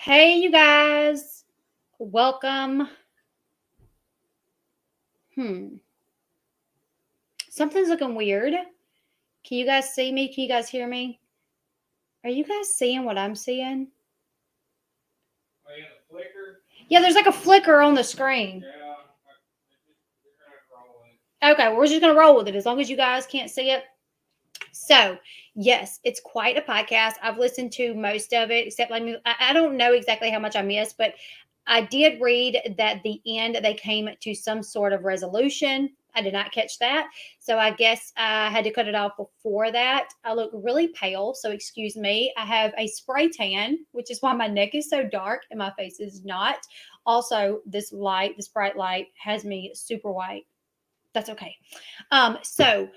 Hey, you guys. Welcome. Hmm. Something's looking weird. Can you guys see me? Can you guys hear me? Are you guys seeing what I'm seeing? Oh, yeah, the flicker. Yeah, there's like a flicker on the screen. Yeah, you're gonna have to roll with it. Okay, we're just going to roll with it as long as you guys can't see it. So, yes, it's quite a podcast. I've listened to most of it, except like I don't know exactly how much I missed, but I did read that the end they came to some sort of resolution. I did not catch that. So I guess I had to cut it off before that. I look really pale, so excuse me. I have a spray tan, which is why my neck is so dark and my face is not. Also, this bright light has me super white. That's okay. So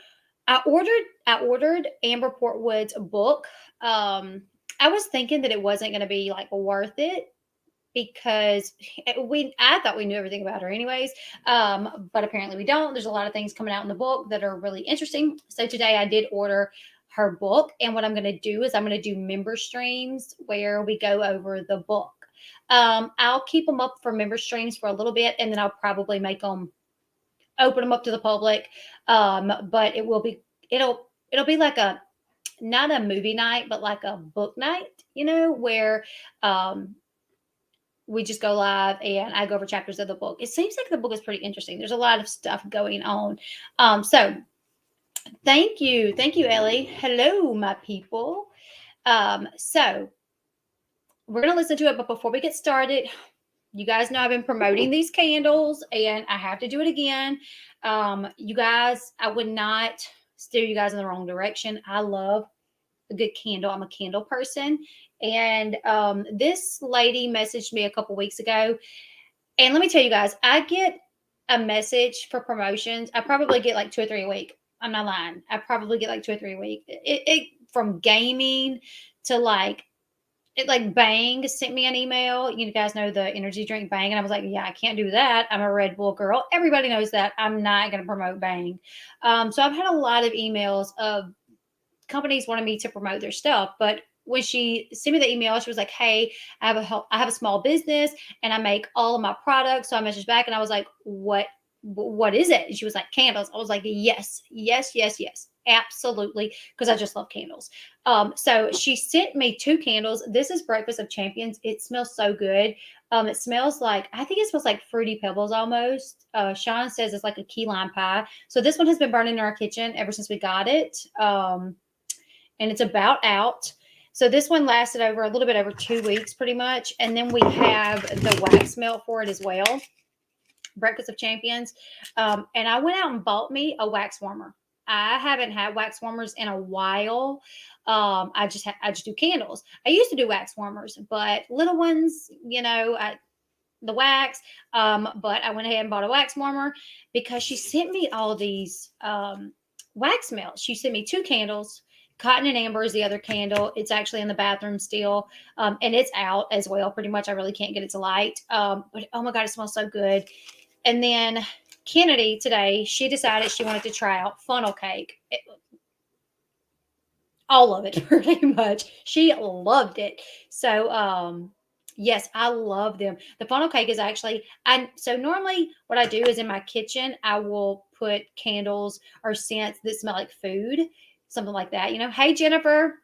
I ordered Amber Portwood's book. Um, I was thinking that it wasn't going to be like worth it because I thought we knew everything about her anyways. But apparently we don't. There's a lot of things coming out in the book that are really interesting. So today I did order her book, and what I'm going to do is I'm going to do member streams where we go over the book. I'll keep them up for member streams for a little bit, and then I'll probably make them open them up to the public. But it'll be like a not a movie night, but like a book night, where um we just go live and I go over chapters of the book. It seems like the book is pretty interesting. There's a lot of stuff going on. So thank you, Ellie. Hello, my people. So we're gonna listen to it, but before we get started, you guys know I've been promoting these candles and I have to do it again. You guys, I would not steer you guys in the wrong direction. I love a good candle. I'm a candle person. And this lady messaged me a couple weeks ago. And let me tell you guys, I get a message for promotions. I probably get like two or three a week. I'm not lying. I probably get like two or three a week. It from gaming to like Bang sent me an email. You guys know the energy drink Bang, and I was like, yeah, I can't do that. I'm a Red Bull girl. Everybody knows that. I'm not going to promote Bang. So I've had a lot of emails of companies wanting me to promote their stuff, but when she sent me the email, she was like, "Hey, I have a small business and I make all of my products." So I messaged back and I was like, What is it?" And she was like, "Candles." I was like, "Yes, yes, yes, yes, absolutely," because I just love candles. So she sent me two candles. This is Breakfast of Champions. It smells so good. It smells like I think it smells like Fruity Pebbles almost. Sean says it's like a key lime pie. So this one has been burning in our kitchen ever since we got it. And it's about out. So this one lasted over a little bit over 2 weeks, pretty much. And then we have the wax melt for it as well. Breakfast of Champions. And I went out and bought me a wax warmer. I haven't had wax warmers in a while. I just do candles. I used to do wax warmers, but little ones, the wax. But I went ahead and bought a wax warmer because she sent me all these wax melts. She sent me two candles. Cotton and Amber is the other candle. It's actually in the bathroom still, and it's out as well. Pretty much, I really can't get it to light. But oh my god, it smells so good. And then Kennedy today, she decided she wanted to try out funnel cake. All of it, pretty much. She loved it. So, yes, I love them. The funnel cake is actually, I so normally what I do is in my kitchen, I will put candles or scents that smell like food, something like that. Hey Jennifer.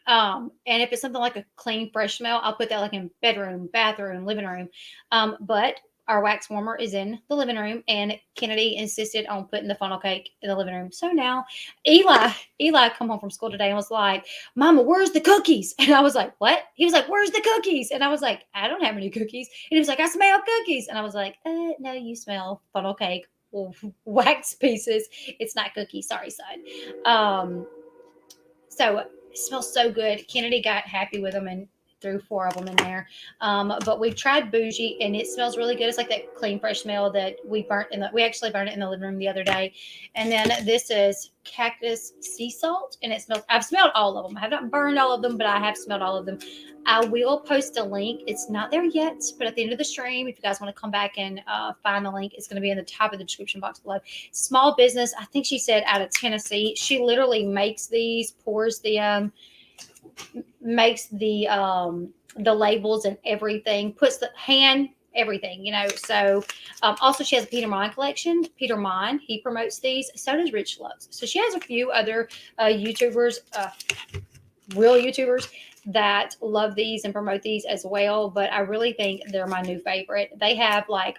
And if it's something like a clean, fresh smell, I'll put that like in bedroom, bathroom, living room. But our wax warmer is in the living room, and Kennedy insisted on putting the funnel cake in the living room. So now Eli come home from school today and was like, "Mama, where's the cookies?" And I was like, "What?" He was like, "Where's the cookies?" And I was like, "I don't have any cookies." And he was like, "I smell cookies." And I was like, "No, you smell funnel cake." Wax pieces. It's not cookies. Sorry, son. So it smells so good. Kennedy got happy with them and threw four of them in there. But we've tried bougie and it smells really good. It's like that clean, fresh smell that we actually burned it in the living room the other day. And then this is cactus sea salt and I've smelled all of them. I have not burned all of them, but I have smelled all of them. I will post a link. It's not there yet, but at the end of the stream, if you guys want to come back and find the link, it's going to be in the top of the description box below. Small business, I think she said out of Tennessee. She literally makes these, pours them, makes the labels and everything, puts the hand everything, So also she has a Peter Mon collection. Peter Mon, he promotes these. So does Rich Loves. So she has a few other YouTubers, real YouTubers that love these and promote these as well. But I really think they're my new favorite. Uh, they have like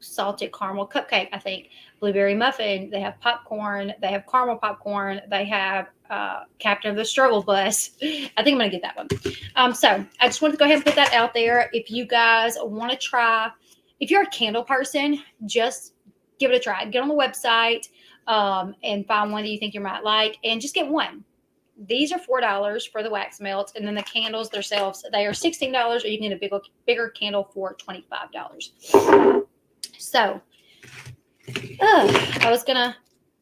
salted caramel cupcake, I think, blueberry muffin. They have popcorn. They have caramel popcorn. They have Captain of the Struggle Bus. I think I'm going to get that one. So I just wanted to go ahead and put that out there. If you guys want to try, if you're a candle person, just give it a try. Get on the website and find one that you think you might like and just get one. These are $4 for the wax melts, and then the candles themselves, they are $16, or you can get a bigger candle for $25. So I was gonna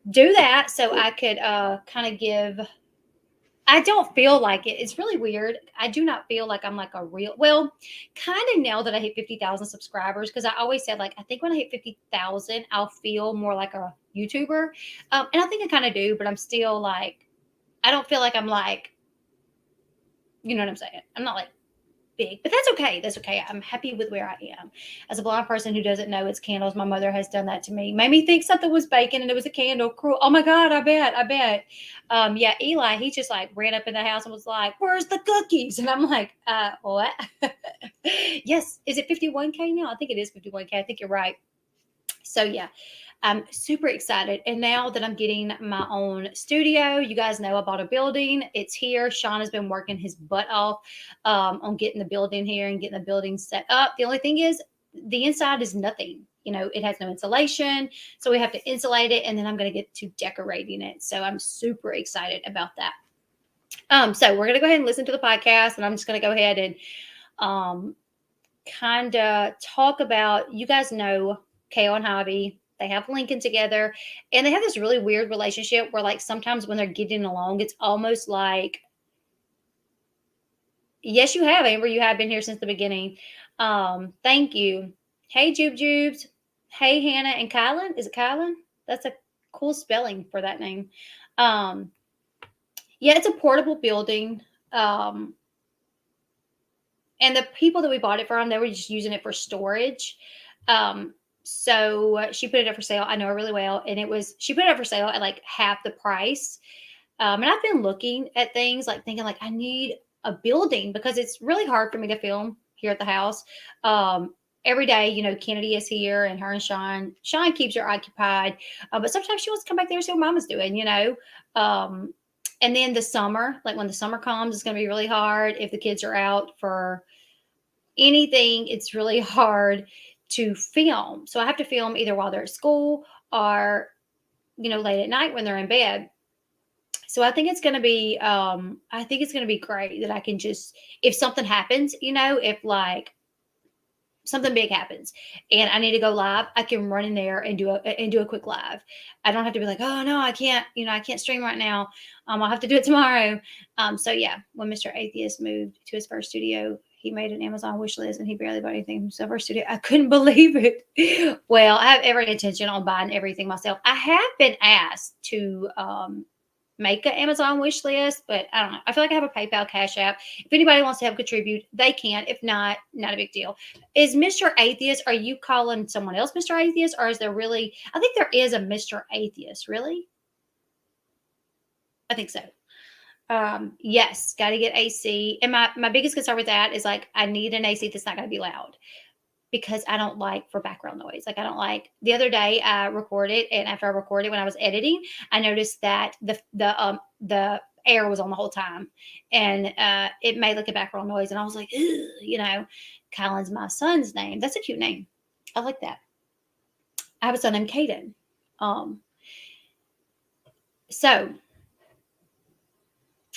do that so I could kind of give. I don't feel like it. It's really weird. I do not feel like I'm like a real. Well, kind of now that I hit 50,000 subscribers, because I always said like I think when I hit 50,000, I'll feel more like a YouTuber, and I think I kind of do, but I'm still like I don't feel like I'm like, you know what I'm saying. I'm not like big, but that's okay. That's okay. I'm happy with where I am. As a blind person who doesn't know it's candles, my mother has done that to me. Made me think something was baking and it was a candle. Cruel. Oh my God, I bet. Yeah, Eli, he just like ran up in the house and was like, "Where's the cookies?" And I'm like, what? Yes. Is it 51K now? I think it is 51K. I think you're right. So yeah, I'm super excited. And now that I'm getting my own studio, you guys know I bought a building. It's here. Sean has been working his butt off on getting the building here and getting the building set up. The only thing is, the inside is nothing. It has no insulation. So we have to insulate it. And then I'm going to get to decorating it. So I'm super excited about that. So we're going to go ahead and listen to the podcast. And I'm just going to go ahead and kind of talk about, you guys know Kail and Javi. They have Lincoln together, and they have this really weird relationship where, like, sometimes when they're getting along, it's almost like, yes, you have, Amber. You have been here since the beginning. Thank you. Hey, Jube Jubes. Hey, Hannah and Kylan. Is it Kylan? That's a cool spelling for that name. Yeah, it's a portable building. And the people that we bought it from, they were just using it for storage. So she put it up for sale. I know her really well. And she put it up for sale at like half the price. And I've been looking at things like thinking like I need a building because it's really hard for me to film here at the house. Every day, Kennedy is here and her and Sean. Sean keeps her occupied. But sometimes she wants to come back there and see what mama's doing. And then the summer, like when the summer comes, it's going to be really hard if the kids are out for anything. It's really hard to film. So I have to film either while they're at school or, late at night when they're in bed. So I think it's going to be, great that I can just, if something happens, if like something big happens and I need to go live, I can run in there and do a quick live. I don't have to be like, oh no, I can't, I can't stream right now. I'll have to do it tomorrow. So yeah, when Mr. Atheist moved to his first studio, he made an Amazon wish list and he barely bought anything from his first studio. I couldn't believe it. Well, I have every intention on buying everything myself. I have been asked to make an Amazon wish list, but I don't know. I feel like I have a PayPal Cash App. If anybody wants to help contribute, they can. If not, not a big deal. Is Mr. Atheist, are you calling someone else Mr. Atheist? Or is there really, I think there is a Mr. Atheist, really? I think so. Yes, got to get AC. And my biggest concern with that is like, I need an AC that's not going to be loud because I don't like for background noise. Like I don't like, the other day I recorded, and after I recorded, when I was editing, I noticed that the air was on the whole time, and it made like a background noise, and I was like, Kylan's my son's name. That's a cute name. I like that. I have a son named Caden. So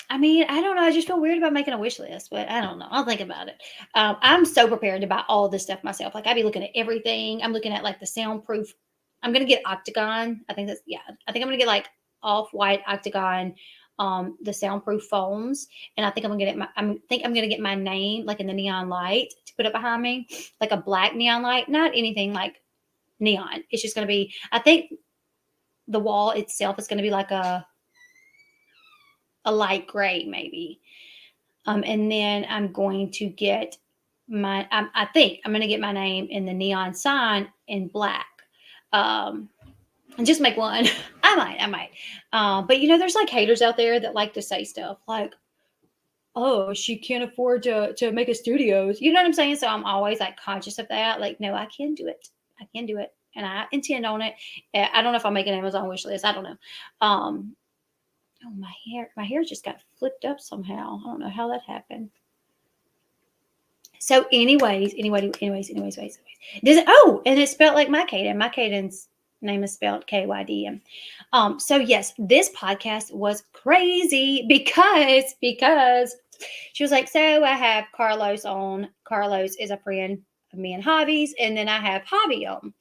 I mean, I don't know. I just feel weird about making a wish list, but I don't know. I'll think about it. I'm so prepared to buy all this stuff myself. Like I'd be looking at everything. I'm looking at like the soundproof. I'm gonna get Octagon. I think I'm gonna get like off-white Octagon, the soundproof foams, and I think I'm gonna get my name like in the neon light to put up behind me, like a black neon light. Not anything like neon. It's just gonna be. I think the wall itself is gonna be like a a light gray maybe. And then I'm going to get I think I'm going to get my name in the neon sign in black. Um, and just make one. I might. But there's like haters out there that like to say stuff like, "Oh, she can't afford to make a studios." You know what I'm saying? So I'm always like conscious of that. Like, no, I can do it. I can do it, and I intend on it. I don't know if I'll make an Amazon wish list. I don't know. Um, oh, my hair just got flipped up somehow. I don't know how that happened. So, anyways. And it's spelled like my Kaden. My Kaden's name is spelled Kydn. So yes, this podcast was crazy because she was like, so I have Carlos on. Carlos is a friend of me and Javi's, and then I have Javi on.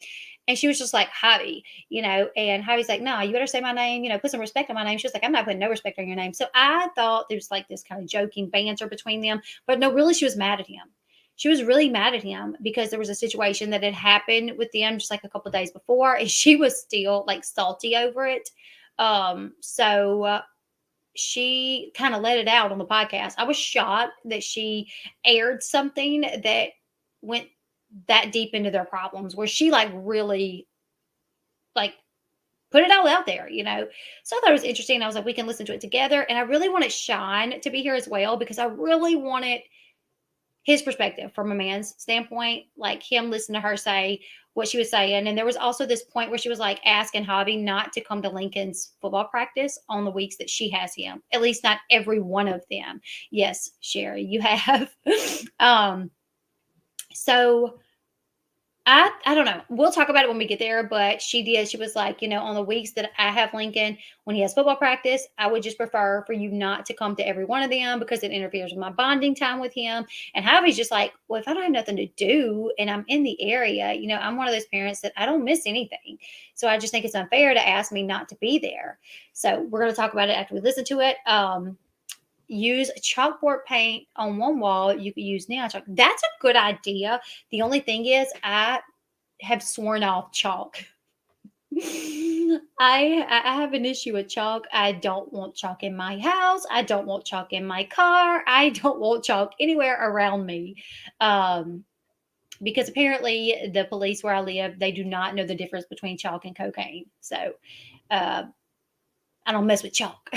And she was just like, Javi, and Javi's like, no, you better say my name, put some respect on my name. She was like, I'm not putting no respect on your name. So I thought there was like this kind of joking banter between them. But no, really, she was mad at him. She was really mad at him because there was a situation that had happened with them just like a couple days before, and she was still like salty over it. So she kind of let it out on the podcast. I was shocked that she aired something that went that deep into their problems, where she like really like put it all out there. So I thought it was interesting. I was like, we can listen to it together. And I really wanted Shine to be here as well because I really wanted his perspective from a man's standpoint, like him listening to her say what she was saying. And there was also this point where she was like asking Javi not to come to Lincoln's football practice on the weeks that she has him, at least not every one of them. Yes, Sherry, you have. So I don't know. We'll talk about it when we get there, but she did. She was like, on the weeks that I have Lincoln when he has football practice, I would just prefer for you not to come to every one of them because it interferes with my bonding time with him. And Javi's just like, well, if I don't have nothing to do and I'm in the area, I'm one of those parents that I don't miss anything. So I just think it's unfair to ask me not to be there. So we're going to talk about it after we listen to it. Use chalkboard paint on one wall. You could use neon chalk. That's a good idea. The only thing is, I have sworn off chalk. I have an issue with chalk. I don't want chalk in my house. I don't want chalk in my car. I don't want chalk anywhere around me. Because apparently the police where I live, they do not know the difference between chalk and cocaine. So I don't mess with chalk.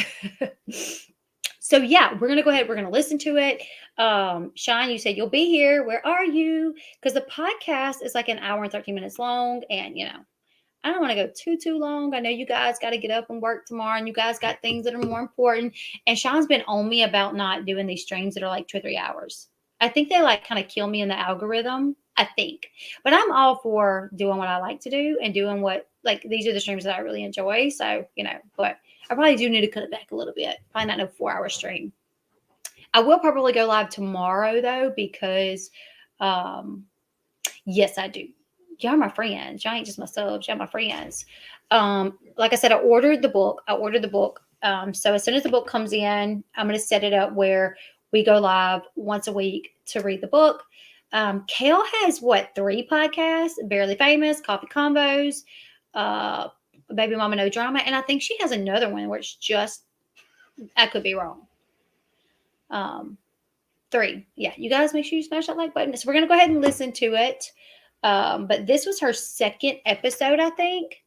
So yeah, we're gonna go ahead. We're gonna listen to it. Sean, you said you'll be here. Where are you? Because the podcast is like an hour and 13 minutes long, and I don't want to go too long. I know you guys got to get up and work tomorrow, and you guys got things that are more important. And Sean's been on me about not doing these streams that are like 2 or 3 hours. I think they like kind of kill me in the algorithm. I think, but I'm all for doing what I like to do and doing what like these are the streams that I really enjoy. So but I probably do need to cut it back a little bit. Probably not no 4-hour stream. I will probably go live tomorrow though because, yes, I do. Y'all are my friends. Y'all ain't just my subs. Y'all my friends. Like I said, I ordered the book. So as soon as the book comes in, I'm going to set it up where we go live once a week to read the book. Kail has 3 podcasts: Barely Famous, Coffee Combos, Baby Mama No Drama, and I think she has another one where it's just, I could be wrong. 3. Yeah, you guys make sure you smash that like button. So we're gonna go ahead and listen to it. But this was her second episode, I think.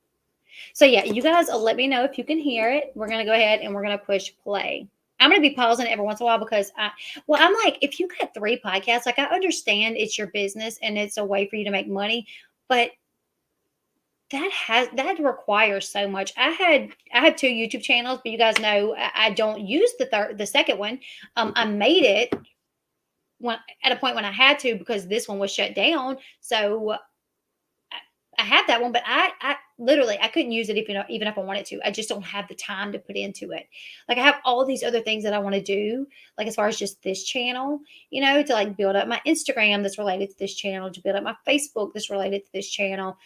So yeah, you guys let me know if you can hear it. We're gonna go ahead and we're gonna push play. I'm gonna be pausing every once in a while because I'm like, if you got 3 podcasts, like I understand it's your business and it's a way for you to make money, but that requires so much. I have 2 YouTube channels, but you guys know I don't use the second one. I made it when at a point when I had to because this one was shut down. So I have that one, but I literally I couldn't use it even if I wanted to. I just don't have the time to put into it. Like I have all these other things that I want to do, like as far as just this channel, to like build up my Instagram that's related to this channel, to build up my Facebook that's related to this channel,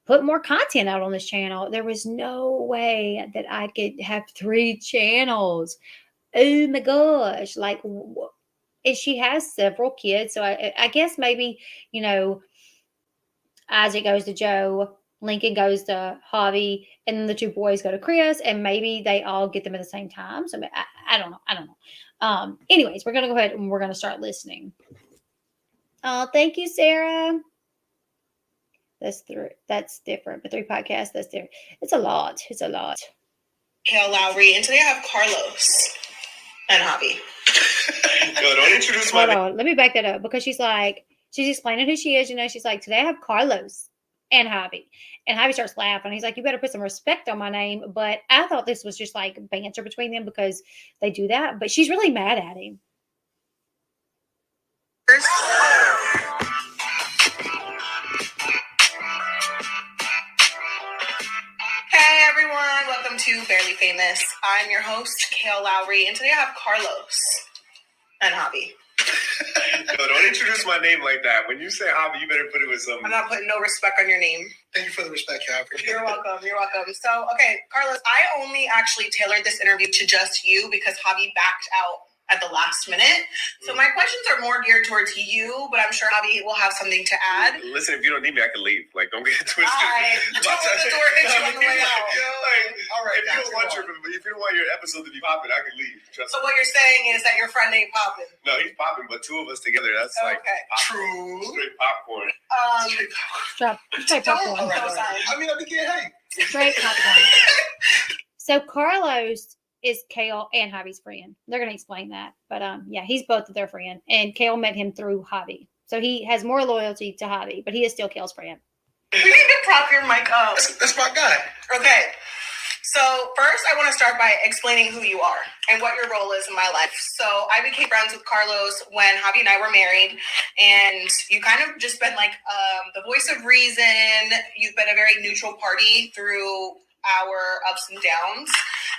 put more content out on this channel. There was no way that I could have 3 channels. Oh my gosh, like. And she has several kids, so I guess maybe Isaac goes to Joe Lincoln goes to Javi, and then the two boys go to Chris, and maybe they all get them at the same time. So I don't know. Anyways, we're gonna go ahead and we're gonna start listening. Oh, thank you, Sarah. That's different. But 3 podcasts, that's different. It's a lot. Kail, Lowry, and today I have Carlos and Javi. Yo, don't introduce Hold on. Let me back that up because she's explaining who she is. She's like, today I have Carlos and Javi. And Javi starts laughing. He's like, you better put some respect on my name. But I thought this was just like banter between them because they do that. But she's really mad at him. Hey everyone, welcome to Barely Famous. I'm your host, Kail Lowry, and today I have Carlos and Javi. Yo, don't introduce my name like that. When you say Javi, you better put it with some. I'm not putting no respect on your name. Thank you for the respect, Kail. You're welcome. So, okay, Carlos, I only actually tailored this interview to just you because Javi backed out at the last minute. So my questions are more geared towards you, but I'm sure Javi will have something to add. Listen, if you don't need me, I can leave. Like, don't get it twisted. Don't let the door hit you on the way out. All right, if you don't want your episode to be popping, I can leave. Trust So me. what you're saying is that your friend ain't popping. No, he's popping, but 2 of us together, that's like True. Straight popcorn. Straight popcorn. I mean, I be getting hype. Straight popcorn. So Carlos is Kail and Javi's friend. They're going to explain that. But yeah, he's both of their friend. And Kail met him through Javi. So he has more loyalty to Javi, but he is still Kail's friend. We need to prop your mic up. That's my guy. Okay. So first, I want to start by explaining who you are and what your role is in my life. So I became friends with Carlos when Javi and I were married, and you kind of just been like the voice of reason. You've been a very neutral party through our ups and downs.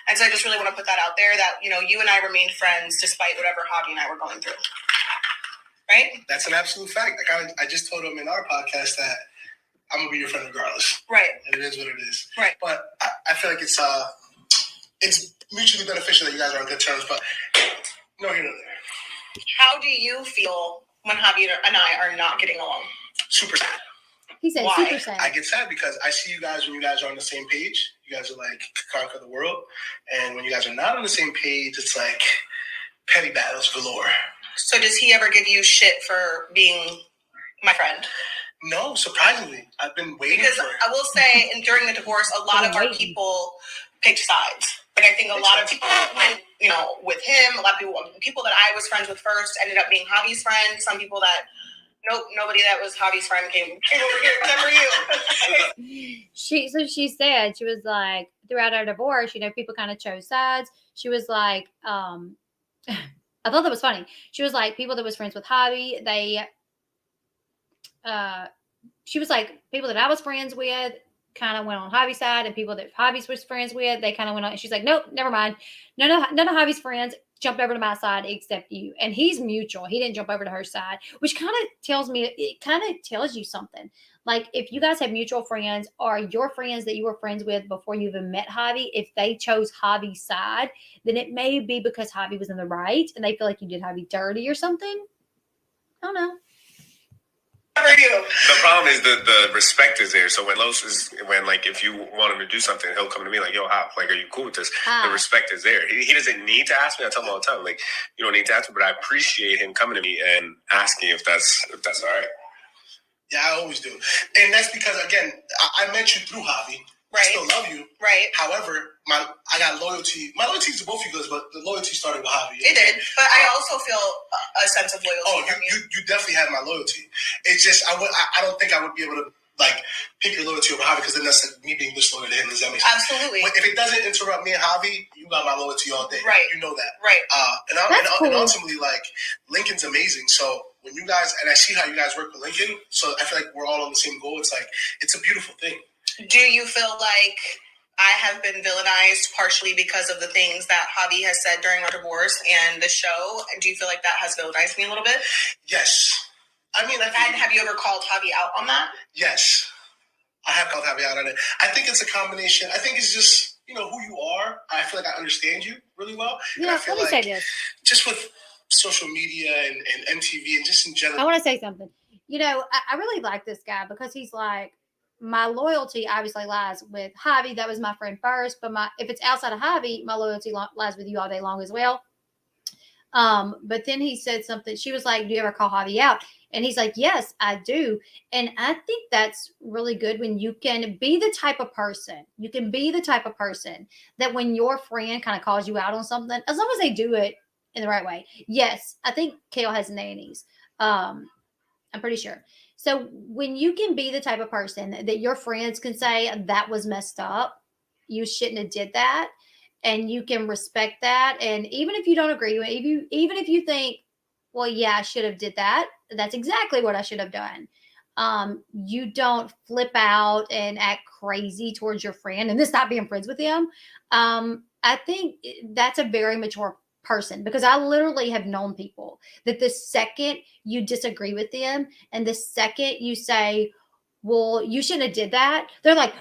And so I just really want to put that out there that, you and I remained friends despite whatever Javi and I were going through. Right? That's an absolute fact. Like I just told him in our podcast that I'm going to be your friend regardless. Right. And it is what it is. Right. But I feel like it's mutually beneficial that you guys are on good terms, but no here, no there. How do you feel when Javi and I are not getting along? Super sad. He said Why? super sad. I get sad because I see you guys when you guys are on the same page. You guys are like conquer the world. And when you guys are not on the same page, it's like petty battles galore. So does he ever give you shit for being my friend? No, surprisingly. I've been waiting Because for it. I will say, and during the divorce, a lot of our people picked sides. Like I think a lot of people went, with him. A lot of people that I was friends with first ended up being Javi's friend. Some people that nobody that was Javi's friend came over here except for you. She said, she was like, throughout our divorce, people kind of chose sides. She was like, I thought that was funny. She was like, people that was friends with Javi, she was like, people that I was friends with kind of went on Javi's side, and people that Javi was friends with, they kind of went on. And she's like, nope, never mind. None of Javi's friends jumped over to my side except you. And he's mutual. He didn't jump over to her side, which kind of tells you something. Like if you guys have mutual friends or your friends that you were friends with before you even met Javi, if they chose Javi's side, then it may be because Javi was in the right and they feel like you did Javi dirty or something. I don't know. The problem is the respect is there. So when if you want him to do something, he'll come to me like, yo, Hop, like, are you cool with this? The respect is there. He doesn't need to ask me. I tell him all the time, like, you don't need to ask me, but I appreciate him coming to me and asking if that's all right. Yeah, I always do. And that's because, again, I met you through Javi. Right. I still love you. Right. However, I got loyalty. My loyalty to both of you guys, but the loyalty started with Javi. It did. But I also feel a sense of loyalty from you. You definitely have my loyalty. It's just, I don't think I would be able to, pick your loyalty over Javi because then that's me being disloyal to him. Does that make sense? Absolutely. But if it doesn't interrupt me and Javi, you got my loyalty all day. Right. You know that. Right. And cool. ultimately, Lincoln's amazing. So when you guys, and I see how you guys work with Lincoln, so I feel like we're all on the same goal. It's it's a beautiful thing. Do you feel like I have been villainized partially because of the things that Javi has said during our divorce and the show? Do you feel like that has villainized me a little bit? Yes. I mean, have you ever called Javi out on that? Yes. I have called Javi out on it. I think it's a combination. I think it's just, who you are. I feel like I understand you really well. Yeah, let me say this. Just with social media and MTV and just in general. I want to say something. I really like this guy because he's like, my loyalty obviously lies with Javi. That was my friend first, but if it's outside of Javi, my loyalty lies with you all day long as well. But then he said something. She was like, "Do you ever call Javi out?" And he's like, "Yes, I do." And I think that's really good when you can be the type of person. You can be the type of person that when your friend kind of calls you out on something, as long as they do it in the right way. Yes, I think Kail has nannies. I'm pretty sure. So when you can be the type of person that your friends can say that was messed up, you shouldn't have did that, and you can respect that, and even if you don't agree with it, even if you think, well, yeah, I should have did that. That's exactly what I should have done. You don't flip out and act crazy towards your friend and then stop being friends with him. I think that's a very mature person because I literally have known people that the second you disagree with them and the second you say, well, you shouldn't have did that, they're like,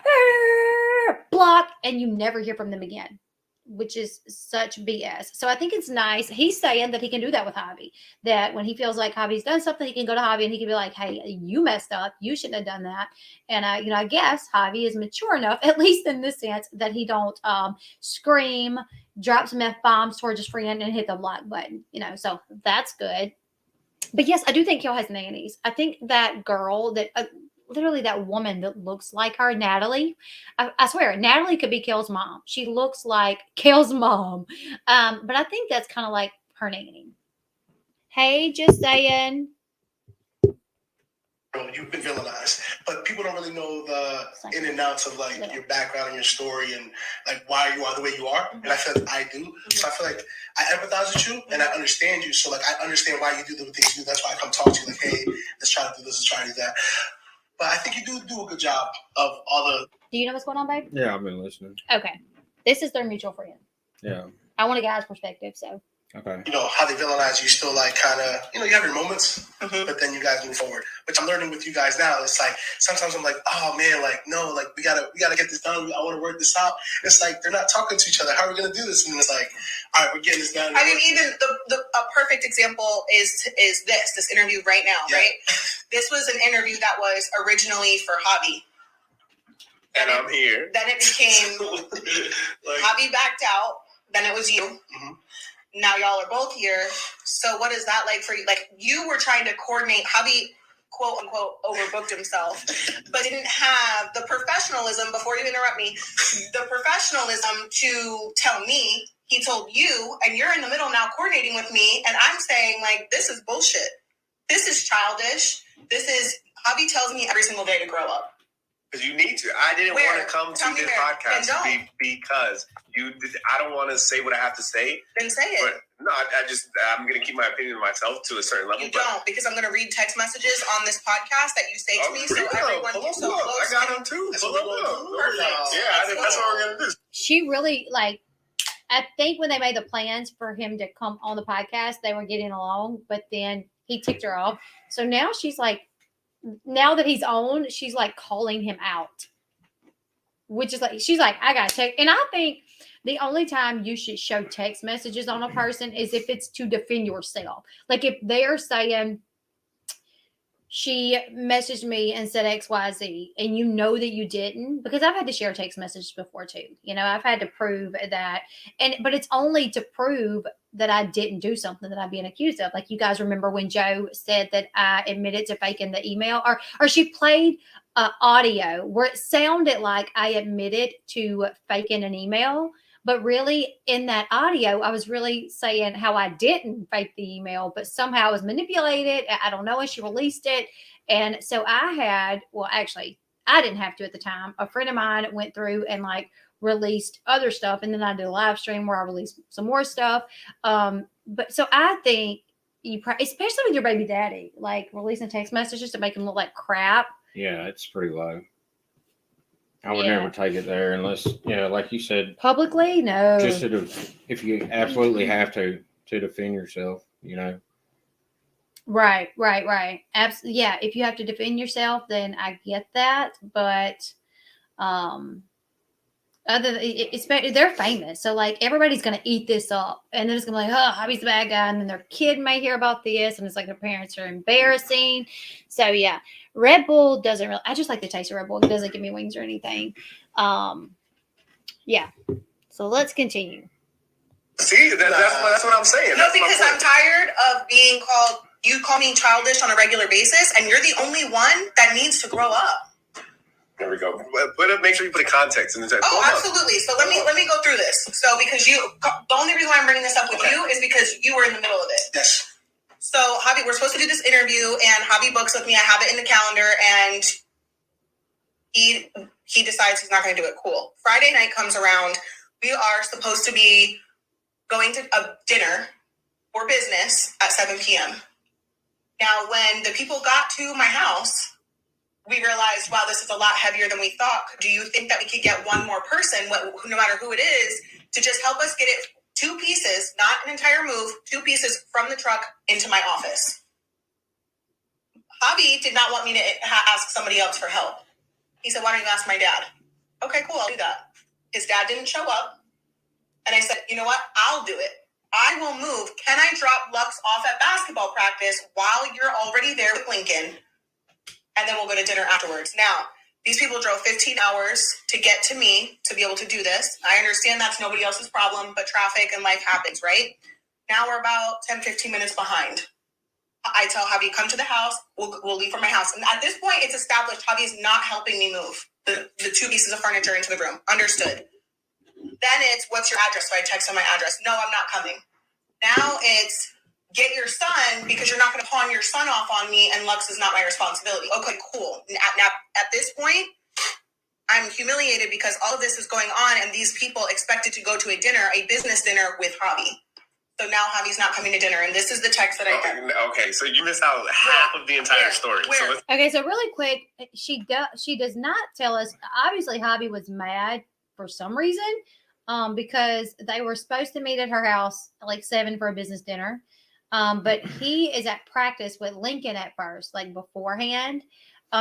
block, and you never hear from them again, which is such BS. So I think it's nice. He's saying that he can do that with Javi, that when he feels like Javi's done something, he can go to Javi and he can be like, hey, you messed up. You shouldn't have done that. And, I guess Javi is mature enough, at least in this sense, that he don't scream, drop some F-bombs towards his friend and hit the block button, so that's good. But yes, I do think Kail has nannies. I think that girl that literally that woman that looks like her, Natalie. I swear, Natalie could be Kail's mom. She looks like Kail's mom. But I think that's kind of like her nanny. Hey, just saying. You've been villainized, but people don't really know the in and outs of like your background and your story and like why you are the way you are. And I feel like I do. So I feel like I empathize with you and I understand you. So like I understand why you do the things you do. That's why I come talk to you like, hey, let's try to do this, let's try to do that. But I think you do a good job of all the. Do you know what's going on, babe? Yeah, I've been listening. Okay. This is their mutual friend. Yeah. I want a guy's perspective, so. Okay. How they villainize you still like kind of, you have your moments, but then you guys move forward. Which I'm learning with you guys now. It's like sometimes I'm like, oh man, like no, like we gotta get this done. I want to work this out. It's like they're not talking to each other. How are we gonna do this? And it's like, all right, we're getting this done. I mean, even a perfect example is this interview right now, right? This was an interview that was originally for Javi. And I'm here. Then it became Javi backed out. Then it was you. Mm-hmm. Now y'all are both here. So what is that like for you? Like you were trying to coordinate. Javi, quote unquote, overbooked himself, but didn't have the professionalism, before you interrupt me, the professionalism to tell me. He told you, and you're in the middle now coordinating with me, and I'm saying like, this is bullshit. This is childish. Javi tells me every single day to grow up. Because you need to. I didn't want to come to this podcast because I don't want to say what I have to say. Then say it. But no, I'm going to keep my opinion to myself to a certain level. You don't, because I'm going to read text messages on this podcast that you say to me, so everyone can so close. I got them too. That's what we're going to do. Perfect. Yeah, that's what we're going to do. She really, I think when they made the plans for him to come on the podcast, they were getting along, but then he ticked her off. So now she's like, now that he's on, she's like calling him out, which is like, she's like, I got to check. And I think the only time you should show text messages on a person is if it's to defend yourself. Like if they're saying, she messaged me and said XYZ, and you know that you didn't, because I've had to share text messages before too. I've had to prove that, but it's only to prove that I didn't do something that I'm being accused of. Like you guys remember when Joe said that I admitted to faking the email, or she played audio where it sounded like I admitted to faking an email. But really, in that audio, I was really saying how I didn't fake the email, but somehow it was manipulated. I don't know, and she released it. And so actually, I didn't have to at the time. A friend of mine went through and released other stuff. And then I did a live stream where I released some more stuff. But so I think especially with your baby daddy, releasing text messages to make him look like crap. Yeah, it's pretty low. I would never take it there unless, like you said. Publicly? No. Just if you absolutely have to defend yourself, Right. Yeah, if you have to defend yourself, then I get that. But they're famous, so like everybody's gonna eat this up, and then it's gonna be like, oh, Javi's the bad guy, and then their kid may hear about this, and it's like their parents are embarrassing. So yeah, Red Bull doesn't really. I just like the taste of Red Bull. It doesn't give me wings or anything. Yeah. So let's continue. See, that's what I'm saying. No, That's my because point. I'm tired of being called. You call me childish on a regular basis, and you're the only one that needs to grow up. There we go. Make sure you put a context in the text. Oh, absolutely. So let me go through this. So because the only reason why I'm bringing this up with you is because you were in the middle of it. Yes. So Javi, we're supposed to do this interview, and Javi books with me. I have it in the calendar, and he decides he's not going to do it. Cool. Friday night comes around. We are supposed to be going to a dinner for business at 7 p.m. Now, when the people got to my house, we realized, wow, this is a lot heavier than we thought. Do you think that we could get one more person, no matter who it is, to just help us get it 2 pieces, not an entire move, 2 pieces from the truck into my office? Javi did not want me to ask somebody else for help. He said, why don't you ask my dad? Okay, cool, I'll do that. His dad didn't show up. And I said, you know what? I'll do it. I will move. Can I drop Lux off at basketball practice while you're already there with Lincoln? And then we'll go to dinner afterwards. Now, these people drove 15 hours to get to me to be able to do this. I understand that's nobody else's problem, but traffic and life happens, right? Now we're about 10, 15 minutes behind. I tell Javi, come to the house. We'll leave for my house. And at this point, it's established Javi is not helping me move the 2 pieces of furniture into the room. Understood. Then it's, what's your address? So I text him my address. No, I'm not coming. Now it's, get your son, because you're not going to pawn your son off on me, and Lux is not my responsibility. Okay, cool. Now, at this point, I'm humiliated because all of this is going on, and these people expected to go to a business dinner with Javi. So now Javi's not coming to dinner, and this is the text that I got. Okay, so you missed out half of the entire story. Where? Okay, so really quick, she does not tell us. Obviously, Javi was mad for some reason, because they were supposed to meet at her house at like 7 for a business dinner. But he is at practice with Lincoln at first, like beforehand.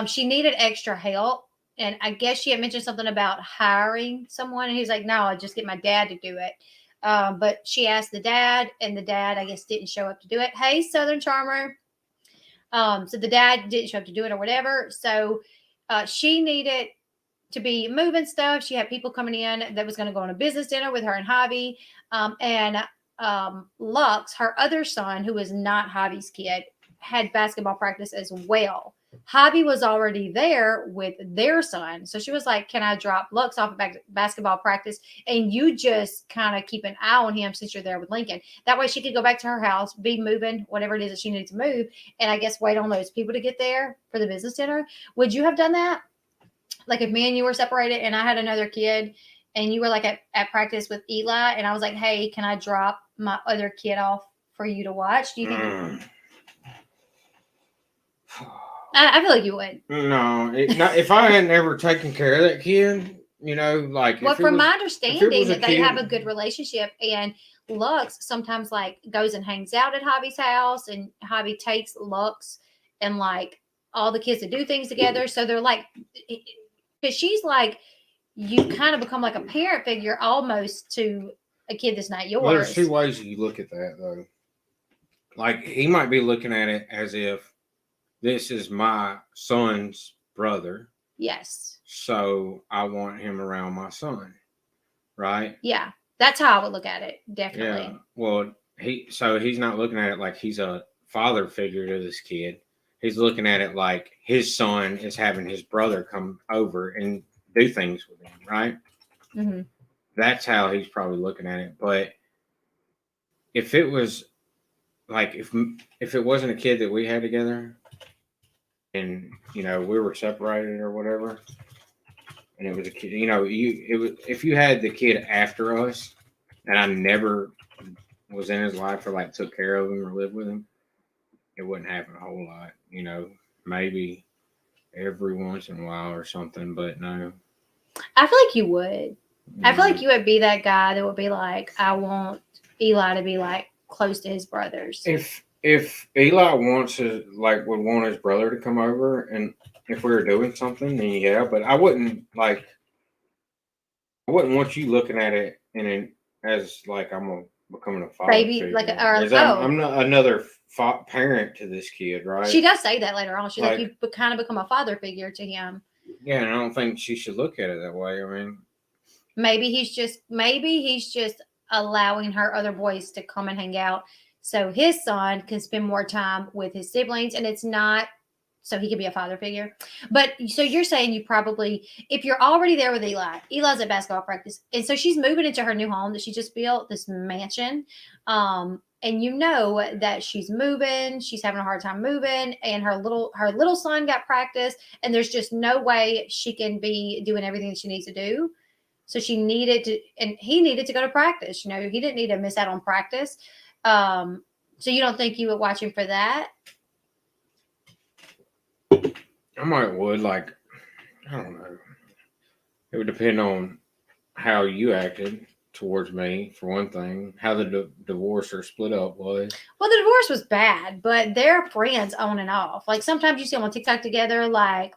She needed extra help. And I guess she had mentioned something about hiring someone. And he's like, no, I'll just get my dad to do it. But she asked the dad, and the dad, I guess, didn't show up to do it. Hey, Southern Charmer. So the dad didn't show up to do it or whatever. So she needed to be moving stuff. She had people coming in that was going to go on a business dinner with her and Javi. And Lux, her other son, who is not Javi's kid, had basketball practice as well. Javi was already there with their son. So she was like, can I drop Lux off at basketball practice, and you just kind of keep an eye on him since you're there with Lincoln? That way she could go back to her house, be moving, whatever it is that she needs to move, and I guess wait on those people to get there for the business dinner. Would you have done that? Like if me and you were separated and I had another kid and you were like at practice with Eli, and I was like, hey, can I drop my other kid off for you to watch? Do you think I feel like you would. No, if I hadn't ever taken care of that kid, like. Well, from my understanding, that they have a good relationship, and Lux sometimes like goes and hangs out at Javi's house, and Javi takes Lux and like all the kids to do things together. So they're like, because she's like, you kind of become like a parent figure almost to a kid that's not yours. Well, there's 2 ways you look at that though. Like he might be looking at it as if this is my son's brother. Yes. So I want him around my son. Right? Yeah. That's how I would look at it. Definitely. Yeah. Well, he's not looking at it like he's a father figure to this kid. He's looking at it like his son is having his brother come over and do things with him. Right? Mm-hmm. That's how he's probably looking at it. But if it was like, if it wasn't a kid that we had together, and we were separated or whatever, and it was a kid, if you had the kid after us, and I never was in his life or like took care of him or lived with him, it wouldn't happen a whole lot. Maybe every once in a while or something, but no. I feel like you would. I feel like you would be that guy that would be like, I want Eli to be like close to his brothers. If Eli would want his brother to come over, and if we were doing something, then yeah, but I wouldn't I wouldn't want you looking at it as like I'm becoming a father Baby, figure. like I'm not another parent to this kid, right? She does say that later on. She's like you kind of become a father figure to him. Yeah, and I don't think she should look at it that way. I mean, maybe he's just allowing her other boys to come and hang out, so his son can spend more time with his siblings, and it's not so he could be a father figure. But so you're saying you probably, if you're already there with Eli's at basketball practice, and so she's moving into her new home that she just built, this mansion, and you know that she's moving, she's having a hard time moving, and her little son got practice, and there's just no way she can be doing everything that she needs to do. So she needed to, and he needed to go to practice. You know, he didn't need to miss out on practice. So you don't think you would watch him for that? I might would, like, I don't know. It would depend on how you acted towards me, for one thing, how the divorce or split up was. Well, the divorce was bad, but they're friends on and off. Like, sometimes you see them on TikTok together, like,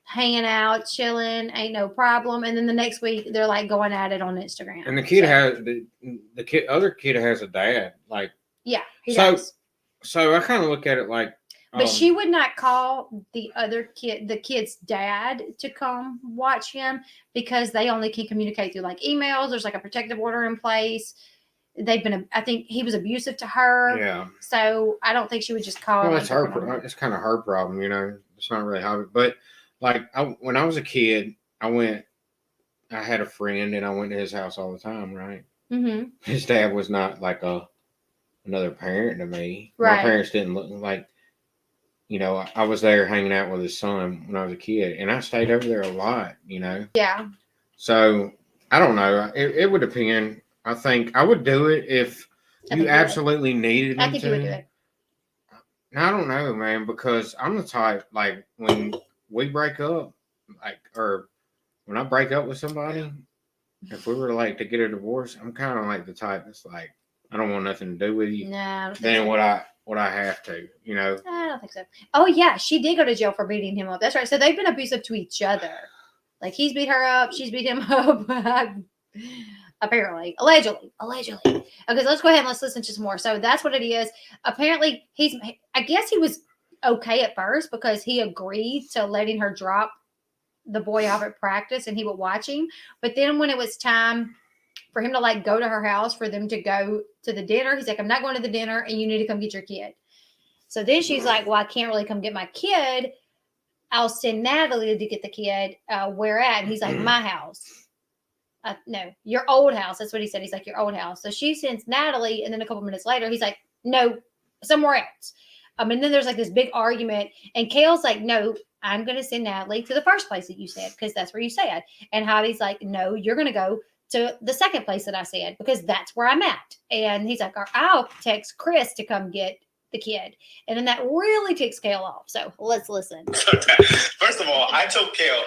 hanging out, chilling, ain't no problem. And then the next week, they're, like, going at it on Instagram. And the kid has, other kid has a dad. Like, yeah, he does. So I kind of look at it like, but she would not call the kid's dad to come watch him because they only can communicate through like emails. There's like a protective order in place. I think he was abusive to her. Yeah. So I don't think she would just call. Well, that's her. It's kind of her problem, you know. It's not really how. But like when I was a kid, I had a friend and I went to his house all the time. Right. Mm-hmm. His dad was not like another parent to me. Right. My parents didn't look like. You know, I was there hanging out with his son when I was a kid, and I stayed over there a lot, you know. Yeah. So, I don't know. It would depend. I think I would do it if you absolutely needed me to. I think you would do it. I don't know, man, because I'm the type, like, when we break up, like, or when I break up with somebody, if we were, like, to get a divorce, I'm kind of like the type that's like, I don't want nothing to do with you. No, I don't think so. What I have to, you know. I don't think so. Oh yeah, she did go to jail for beating him up. That's right. So they've been abusive to each other. Like he's beat her up, she's beat him up. Apparently, allegedly. Okay, so let's go ahead and let's listen to some more. So that's what it is. Apparently, I guess he was okay at first because he agreed to letting her drop the boy off at practice and he would watch him. But then when it was time for him to like go to her house for them to go to the dinner, he's like, I'm not going to the dinner and you need to come get your kid. So then she's like, well, I can't really come get my kid. I'll send Natalie to get the kid. Where at? And he's like, my house. No, your old house. That's what he said. He's like, your old house. So she sends Natalie. And then a couple minutes later, he's like, no, somewhere else. And then there's like this big argument. And Kail's like, no, I'm going to send Natalie to the first place that you said because that's where you said. And Javi's like, no, you're going to go to the second place that I said, because that's where I'm at. And he's like, I'll text Chris to come get the kid. And then that really ticks Kail off. So let's listen. First of all, I told Kail,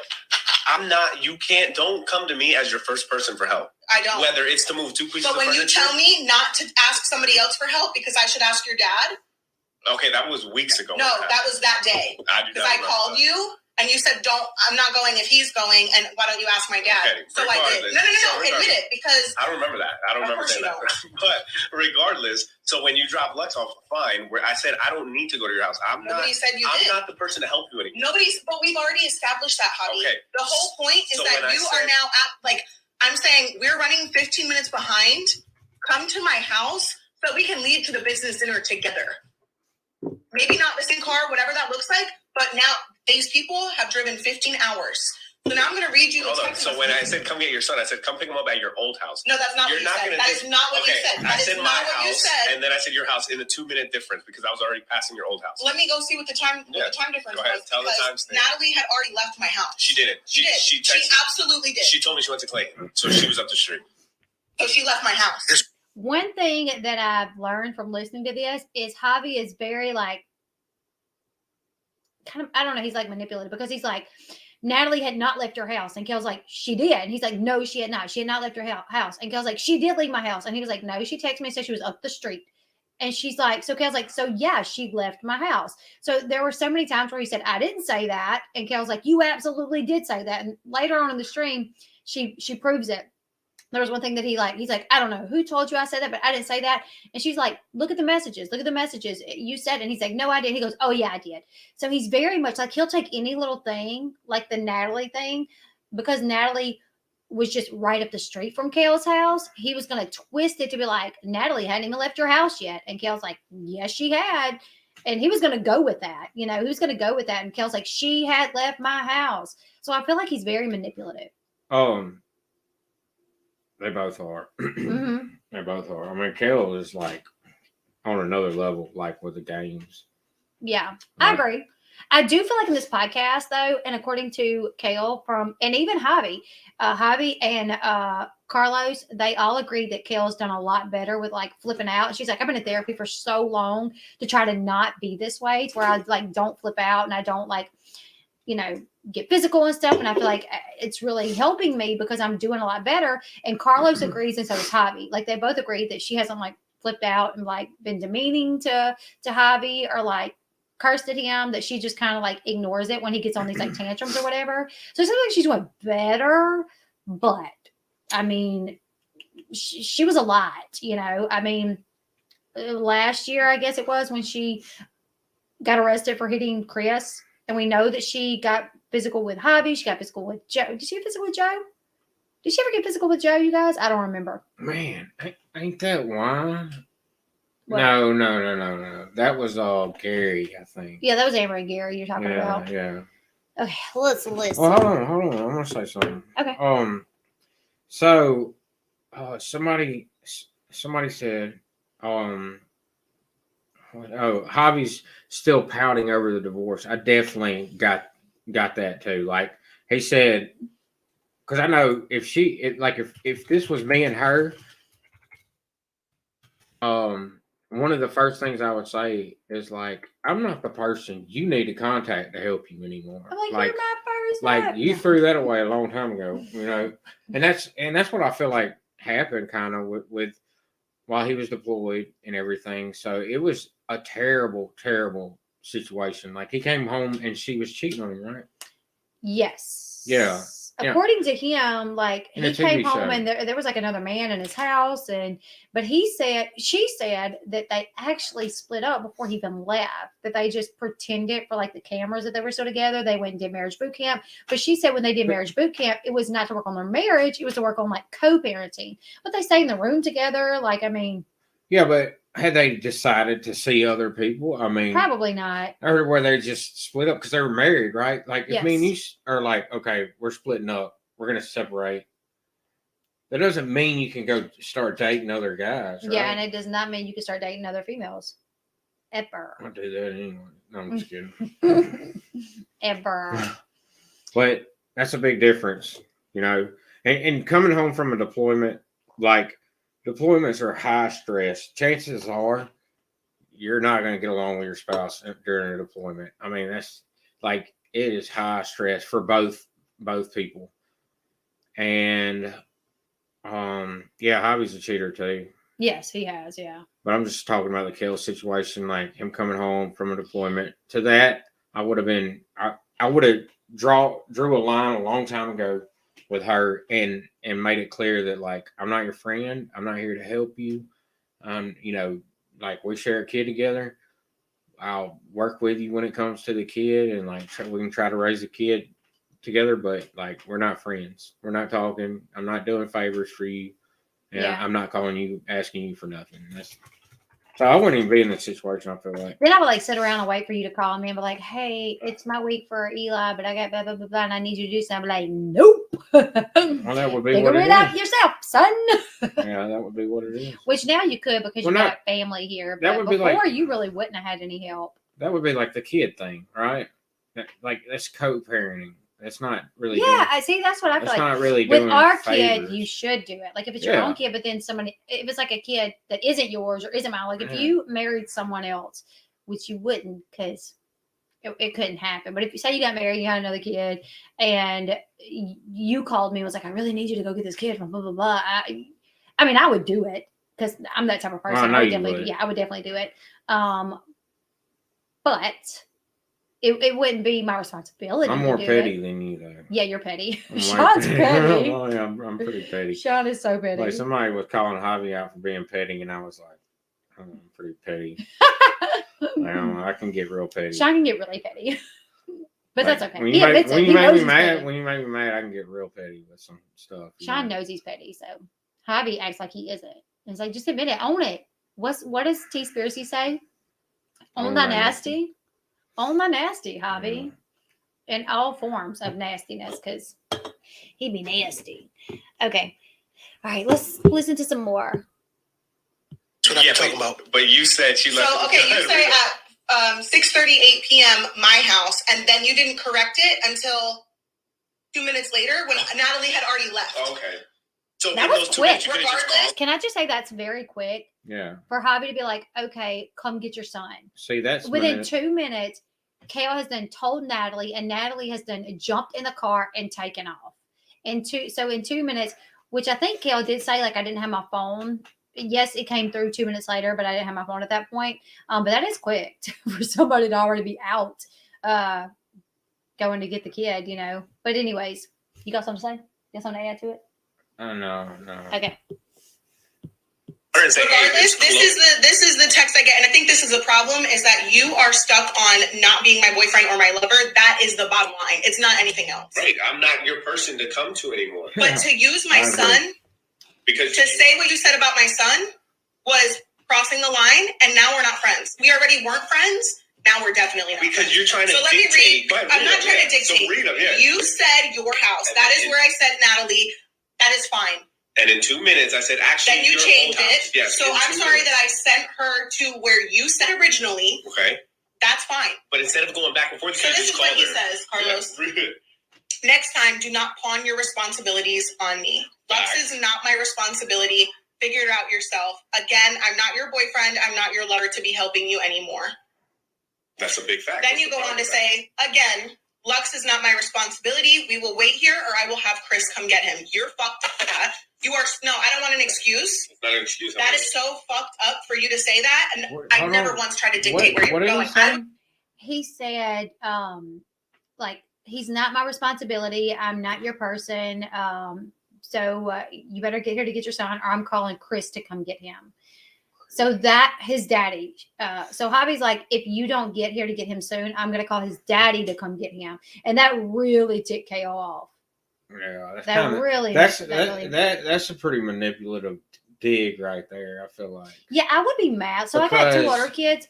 don't come to me as your first person for help. I don't. Whether it's to move 2 pieces of furniture. But when you tell me not to ask somebody else for help because I should ask your dad. Okay, that was weeks ago. No, that was that day. Because I called you. And you said, I'm not going if he's going, and why don't you ask my dad? Okay, so I did. No, admit it, because... I don't remember that. I don't remember saying that. But regardless, so when you drop Lex off, fine, where I said, I don't need to go to your house. Nobody said you did. I'm not the person to help you anymore. But we've already established that, Javi. Okay. The whole point is that you are now at, like, I'm saying, we're running 15 minutes behind. Come to my house so we can lead to the business dinner together. Maybe not the same car, whatever that looks like, but now these people have driven 15 hours. So now I'm going to read you the text. So when I said come get your son, I said come pick him up at your old house. No, that's not what you said. That is not what you said. That is not what you said. And then I said your house in a 2-minute difference because I was already passing your old house. Let me go see what the time difference go ahead. was. Tell the time stamp. Natalie had already left my house. She didn't. She did. She absolutely did. She told me she went to Clayton, so she was up the street. So she left my house. One thing that I've learned from listening to this is Javi is very like, kind of, I don't know, he's like manipulative because he's like, Natalie had not left her house. And Kail's like, she did. And he's like, no, she had not. She had not left her house. And Kail's like, she did leave my house. And he was like, no, she texted me and said she was up the street. And she's like, so Kail's like, so yeah, she left my house. So there were so many times where he said, I didn't say that. And Kail's like, you absolutely did say that. And later on in the stream, she proves it. There was one thing that he's like, I don't know who told you I said that, but I didn't say that. And she's like, look at the messages. You said it. And he's like, no, I did. He goes, oh yeah, I did. So he's very much like, he'll take any little thing, like the Natalie thing, because Natalie was just right up the street from Kail's house. He was going to twist it to be like, Natalie hadn't even left your house yet. And Kail's like, yes, she had. And he was going to go with that. He was going to go with that. And Kail's like, she had left my house. So I feel like he's very manipulative. They both are. Mm-hmm. They both are. I mean, Kail is like on another level, like with the games. Yeah, I agree. I do feel like in this podcast, though, and according to Kail and even Javi and Carlos, they all agree that Kail's done a lot better with like flipping out. And she's like, I've been in therapy for so long to try to not be this way, to where I like don't flip out and I don't like, get physical and stuff. And I feel like it's really helping me because I'm doing a lot better. And Carlos agrees, and so does Javi. Like they both agree that she hasn't like flipped out and like been demeaning to Javi or like cursed at him, that she just kind of like ignores it when he gets on these like tantrums or whatever. So it seems like she's doing better, but I mean, she was a lot, I mean, last year, I guess it was, when she got arrested for hitting Chris. And we know that she got physical with Javi. She got physical with Joe. Did she get physical with Joe? Did she ever get physical with Joe, you guys? I don't remember. Man, ain't that why? What? No. That was Gary, I think. Yeah, that was Amber and Gary you're talking about. Yeah. Okay, let's listen. Well, hold on. I'm gonna say something. Okay. So, somebody said, Javi's still pouting over the divorce. I definitely got that too. Like he said, because I know if this was me and her, one of the first things I would say is like, I'm not the person you need to contact to help you anymore. I'm like, you're my first like you threw that away a long time ago, and that's what I feel like happened kind of with while he was deployed and everything. So it was a terrible, terrible situation. Like he came home and she was cheating on him, right? Yes. Yeah. According to him, like In he a came TV home show. and there was like another man in his house, but she said that they actually split up before he even left. That they just pretended for like the cameras that they were still together. They went and did marriage boot camp. But she said when they did marriage boot camp, it was not to work on their marriage; it was to work on like co-parenting. But they stayed in the room together. Like, I mean, yeah, but had they decided to see other people? I mean, probably not. Or where they just split up because they were married, right? Like if me and you are like, okay, we're splitting up, we're gonna separate. That doesn't mean you can go start dating other guys, right? Yeah, and it does not mean you can start dating other females. Ever. I do that anyway. No, I'm just kidding. Ever. But that's a big difference, And coming home from a deployment, like deployments are high stress. Chances are you're not going to get along with your spouse during a deployment. I mean, that's like, it is high stress for both people. And Javi's a cheater too. Yes, he has. Yeah. But I'm just talking about the Kail situation, like him coming home from a deployment. To that, I would have drew a line a long time ago with her and made it clear that like, I'm not your friend. I'm not here to help you. Like we share a kid together. I'll work with you when it comes to the kid, and like we can try to raise the kid together. But like we're not friends. We're not talking. I'm not doing favors for you, and I'm not calling you, asking you for nothing. So I wouldn't even be in that situation. I feel like. Then I would like sit around and wait for you to call me and be like, "Hey, it's my week for Eli, but I got blah blah blah blah, and I need you to do something." I'm like, "Nope." Well, that would be figure it out yourself, son. Yeah, that would be what it is. Which now you could because you got family here. But before you really wouldn't have had any help. That would be like the kid thing, right? Like that's co-parenting. That's not really. Yeah, I see. That's what I feel like. It's not really with our favors. kid. You should do it. Like if it's your own kid, but then if it's like a kid that isn't yours or isn't mine. Like if you married someone else, which you wouldn't, because it couldn't happen. But if you say you got married, you had another kid, and you called me and was like, "I really need you to go get this kid from blah blah blah." I mean, I would do it because I'm that type of person. I would definitely do it. But it wouldn't be my responsibility. I'm more to do petty it. than you, though. Yeah, you're petty. I'm way Sean's petty. Oh, yeah, I'm pretty petty. Sean is so petty. Like somebody was calling Javi out for being petty, and I was like, I'm pretty petty. I can get real petty. Sean can get really petty. But like, that's okay. When He admits it. He knows he's petty. When you make me mad, I can get real petty with some stuff. Sean knows he's petty, so Javi acts like he isn't. And it's like, just admit it, own it. What does T Spiracy say? Own thy nasty. Own thy nasty, Javi. Yeah. In all forms of nastiness, because he be nasty. Okay. All right, let's listen to some more. That's what I'm talking about. But you said she left. So, okay, you say at 6:38 p.m. my house, and then you didn't correct it until 2 minutes later when Natalie had already left. Okay. So that was quick. Regardless, can I just say that's very quick? Yeah. For Javi to be like, okay, come get your son. See, that's within 2 minutes. Kail has then told Natalie, and Natalie has then jumped in the car and taken off. In 2 minutes, which I think Kail did say, like, I didn't have my phone. Yes, it came through 2 minutes later, but I didn't have my phone at that point. But that is quick for somebody to already be out going to get the kid, you know. But anyways, you got something to say? You got something to add to it? No. Okay. Regardless, this is the text I get, and I think this is the problem: is that you are stuck on not being my boyfriend or my lover. That is the bottom line. It's not anything else. Right. I'm not your person to come to anymore. But to use my son, because to say what you said about my son was crossing the line, and now we're not friends. We already weren't friends. Now we're definitely not. Because you're trying to So let me dictate. read. I'm not trying to dictate. So read them, yeah. You said your house. That is where I said Natalie. That is fine. And in 2 minutes, I said, actually, then you changed it. Yes, so I'm sorry that I sent her to where you said originally. Okay. That's fine. But instead of going back and forth, so this is what he says, Carlos. Yeah. Next time, do not pawn your responsibilities on me. Lux is not my responsibility. Figure it out yourself. Again, I'm not your boyfriend. I'm not your lover to be helping you anymore. That's a big fact. Then you go on to say, again, Lux is not my responsibility. We will wait here, or I will have Chris come get him. You're fucked up for that. You are no. I don't want an excuse. It's not an excuse. That is so fucked up for you to say that, and I've never once tried to dictate where you're going. He said, like, he's not my responsibility. I'm not your person. So you better get here to get your son, or I'm calling Chris to come get him. So that his daddy. So Javi's like, if you don't get here to get him soon, I'm gonna call his daddy to come get him, and that really ticked Kail off. Yeah, that's a pretty manipulative dig right there. I feel like. Yeah, I would be mad. So because, I got 2 older kids.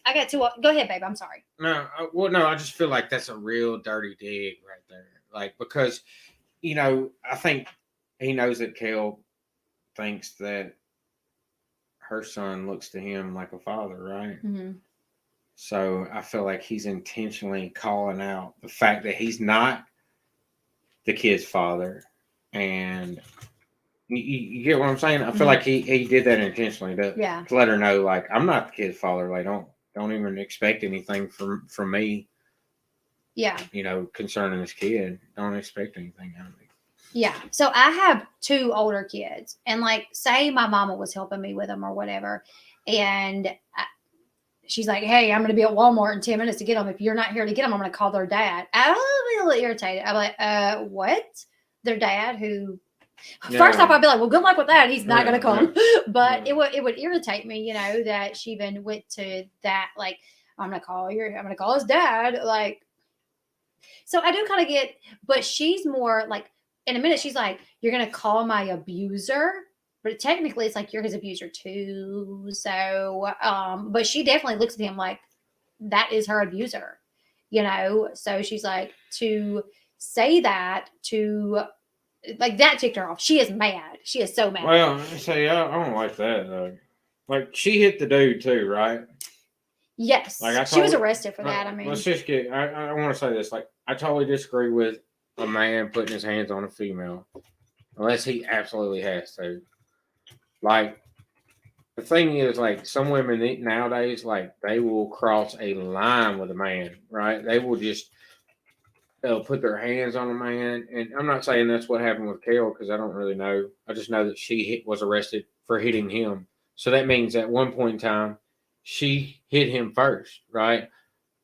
Go ahead, babe. I'm sorry. No, I just feel like that's a real dirty dig right there. Like, because, you know, I think he knows that Kail thinks that her son looks to him like a father, right? Mm-hmm. So I feel like he's intentionally calling out the fact that he's not the kid's father, and you get what I'm saying. I feel like he did that intentionally to let her know, like, I'm not the kid's father. Like, don't even expect anything from me. Yeah, you know, concerning this kid, don't expect anything out of me. Yeah. So I have 2 older kids, and like, say my mama was helping me with them or whatever, and she's like, hey, I'm going to be at Walmart in 10 minutes to get them. If you're not here to get them, I'm going to call their dad. I'll be a little irritated. I'm like, what? Their dad who, first off, I'd be like, well, good luck with that. He's not going to come. But it would irritate me, you know, that she even went to that, like, I'm going to call his dad. Like, so I do kind of get, but she's more like, in a minute, she's like, you're going to call my abuser? But technically, it's like, you're his abuser too. So, but she definitely looks at him like that is her abuser, you know? So she's like, to say that, like, that ticked her off. She is mad. She is so mad. Well, see, I don't like that, though. Like, she hit the dude too, right? Yes. Like, she was arrested for that. I mean, let's just get, I want to say this. Like, I totally disagree with a man putting his hands on a female unless he absolutely has to. Like, the thing is, like, some women nowadays, like, they will cross a line with a man, right? They'll put their hands on a man. And I'm not saying that's what happened with Kail, because I don't really know. I just know that she was arrested for hitting him. So that means at one point in time, she hit him first, right?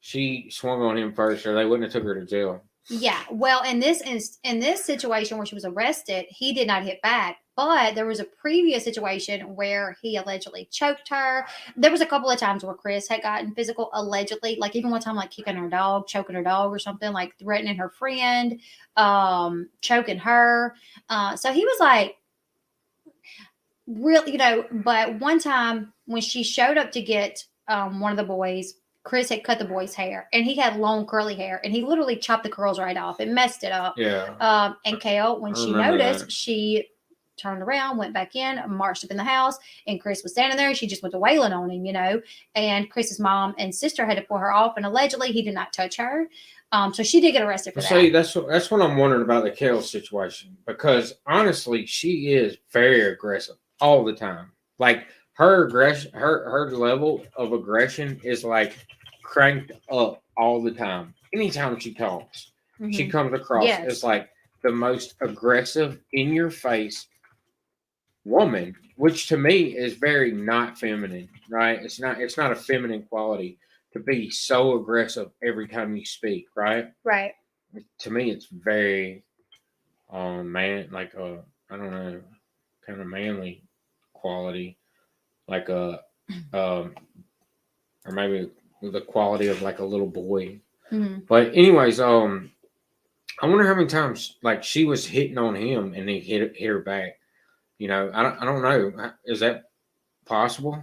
she swung on him first, or they wouldn't have took her to jail. Yeah. Well, in this situation where she was arrested, he did not hit back. But there was a previous situation where he allegedly choked her. There was a couple of times where Chris had gotten physical, allegedly, like even one time, like kicking her dog, choking her dog or something, like threatening her friend, choking her. So he was like, really, but one time when she showed up to get one of the boys, Chris had cut the boy's hair, and he had long curly hair, and he literally chopped the curls right off and messed it up. Yeah. And Kail, when she noticed, she turned around, went back in, marched up in the house, and Chris was standing there. She just went to wailing on him, and Chris's mom and sister had to pull her off, and allegedly he did not touch her. So she did get arrested for that. See, that's what I'm wondering about the Kail situation, because honestly, she is very aggressive all the time. Like her aggression, her level of aggression is like cranked up all the time. Anytime she talks, she comes across as like the most aggressive, in your face woman, which to me is very not feminine, right? It's not a feminine quality to be so aggressive every time you speak, right? Right. To me, it's very man, like I don't know, kind of manly quality, like or maybe the quality of like a little boy. But anyways, I wonder how many times like she was hitting on him and he hit her back. I don't know. Is that possible?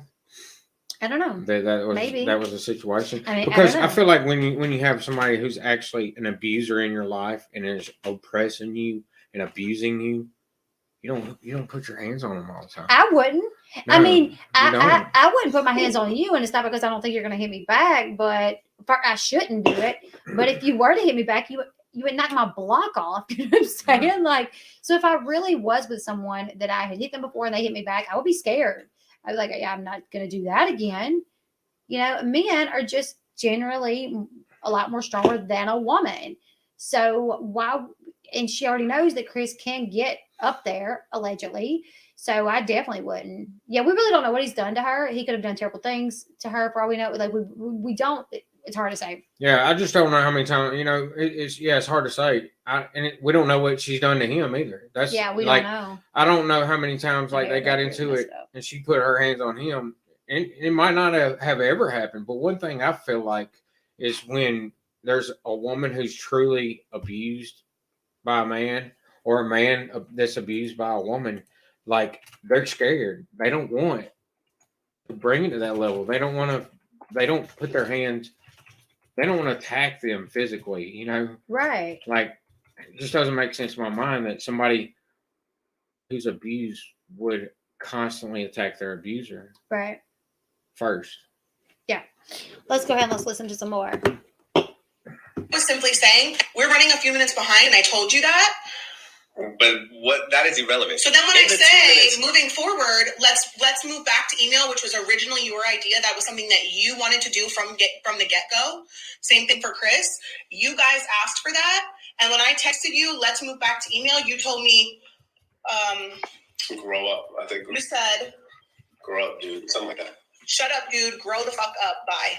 I don't know. That was a situation. I mean, because I feel like when you have somebody who's actually an abuser in your life and is oppressing you and abusing you, you don't put your hands on them all the time. I wouldn't. No, I mean, I wouldn't put my hands on you, and it's not because I don't think you're going to hit me back, but I shouldn't do it. But if you were to hit me back, you would knock my block off. You know what I'm saying? Yeah. Like, so if I really was with someone that I had hit them before and they hit me back, I would be scared. I was like, yeah, I'm not going to do that again. Men are just generally a lot more stronger than a woman. So why? And she already knows that Chris can get up there, allegedly. So I definitely wouldn't. Yeah, we really don't know what he's done to her. He could have done terrible things to her for all we know. Like we don't. It's hard to say. Yeah, I just don't know how many times. It's hard to say. We don't know what she's done to him either. That's we don't know. I don't know how many times like they got into it and she put her hands on him, and it might not have ever happened. But one thing I feel like is when there's a woman who's truly abused by a man, or a man that's abused by a woman, like they're scared. They don't want to bring it to that level. They don't want to. They don't put their hands. They don't want to attack them physically. Right? Like it just doesn't make sense in my mind that somebody who's abused would constantly attack their abuser. Right. First. Yeah. Let's go ahead and let's listen to some more. Was simply saying, we're running a few minutes behind, and I told you that. But that is irrelevant. So then when I say moving forward, let's move back to email, which was originally your idea. That was something that you wanted to do from the get-go. Same thing for Chris. You guys asked for that. And when I texted you, let's move back to email, you told me grow up. I think you said grow up, dude. Something like that. Shut up, dude. Grow the fuck up. Bye.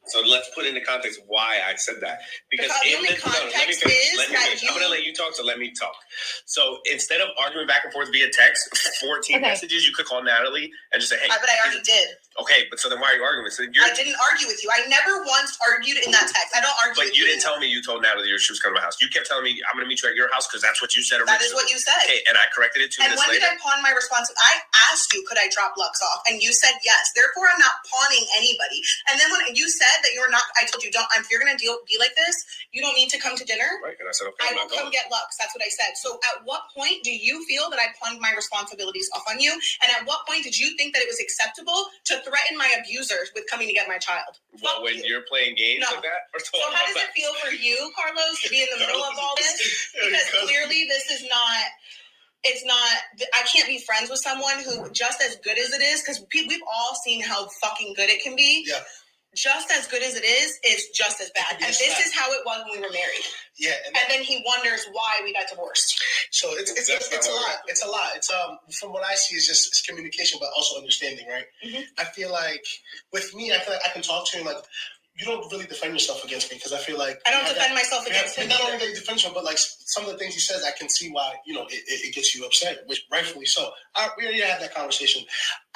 So let's put into context why I said that. Because the only context is that I'm going to let you talk, so let me talk. So instead of arguing back and forth via text, 14 messages, you could call Natalie and just say, hey. But I already did. Okay, but so then why are you arguing? So I didn't argue with you. I never once argued in that text. I don't argue with you. But you didn't tell me you told Natalie she was coming to my house. You kept telling me, I'm going to meet you at your house because that's what you said originally. That is what you said. Okay, and I corrected it 2 minutes later. And when did I pawn my responsibility? I asked you, could I drop Lux off? And you said yes. Therefore, I'm not pawning anybody. And then when you said that you were not, I told you, if you're going to be like this, you don't need to come to dinner. Right, and I said, okay, I will come get Lux. That's what I said. So at what point do you feel that I pawned my responsibilities off on you? And at what point did you think that it was acceptable to threaten my abusers with coming to get my child? Well, when you're playing games like that? So how does it feel for you, Carlos, to be in the middle of all this? Because clearly this is not... I can't be friends with someone who, just as good as it is, because we've all seen how fucking good it can be. Yeah. Just as good as it is just as bad. And this is how it was when we were married. Yeah. And then he wonders why we got divorced. So it's a lot. It's a lot. It's from what I see, it's communication, but also understanding, right? Mm-hmm. I feel like with me, I can talk to him like you don't really defend yourself against me because I feel like I don't defend myself against him. Not only that you defend yourself, but like some of the things you said, I can see why it gets you upset, which rightfully so. We already had that conversation.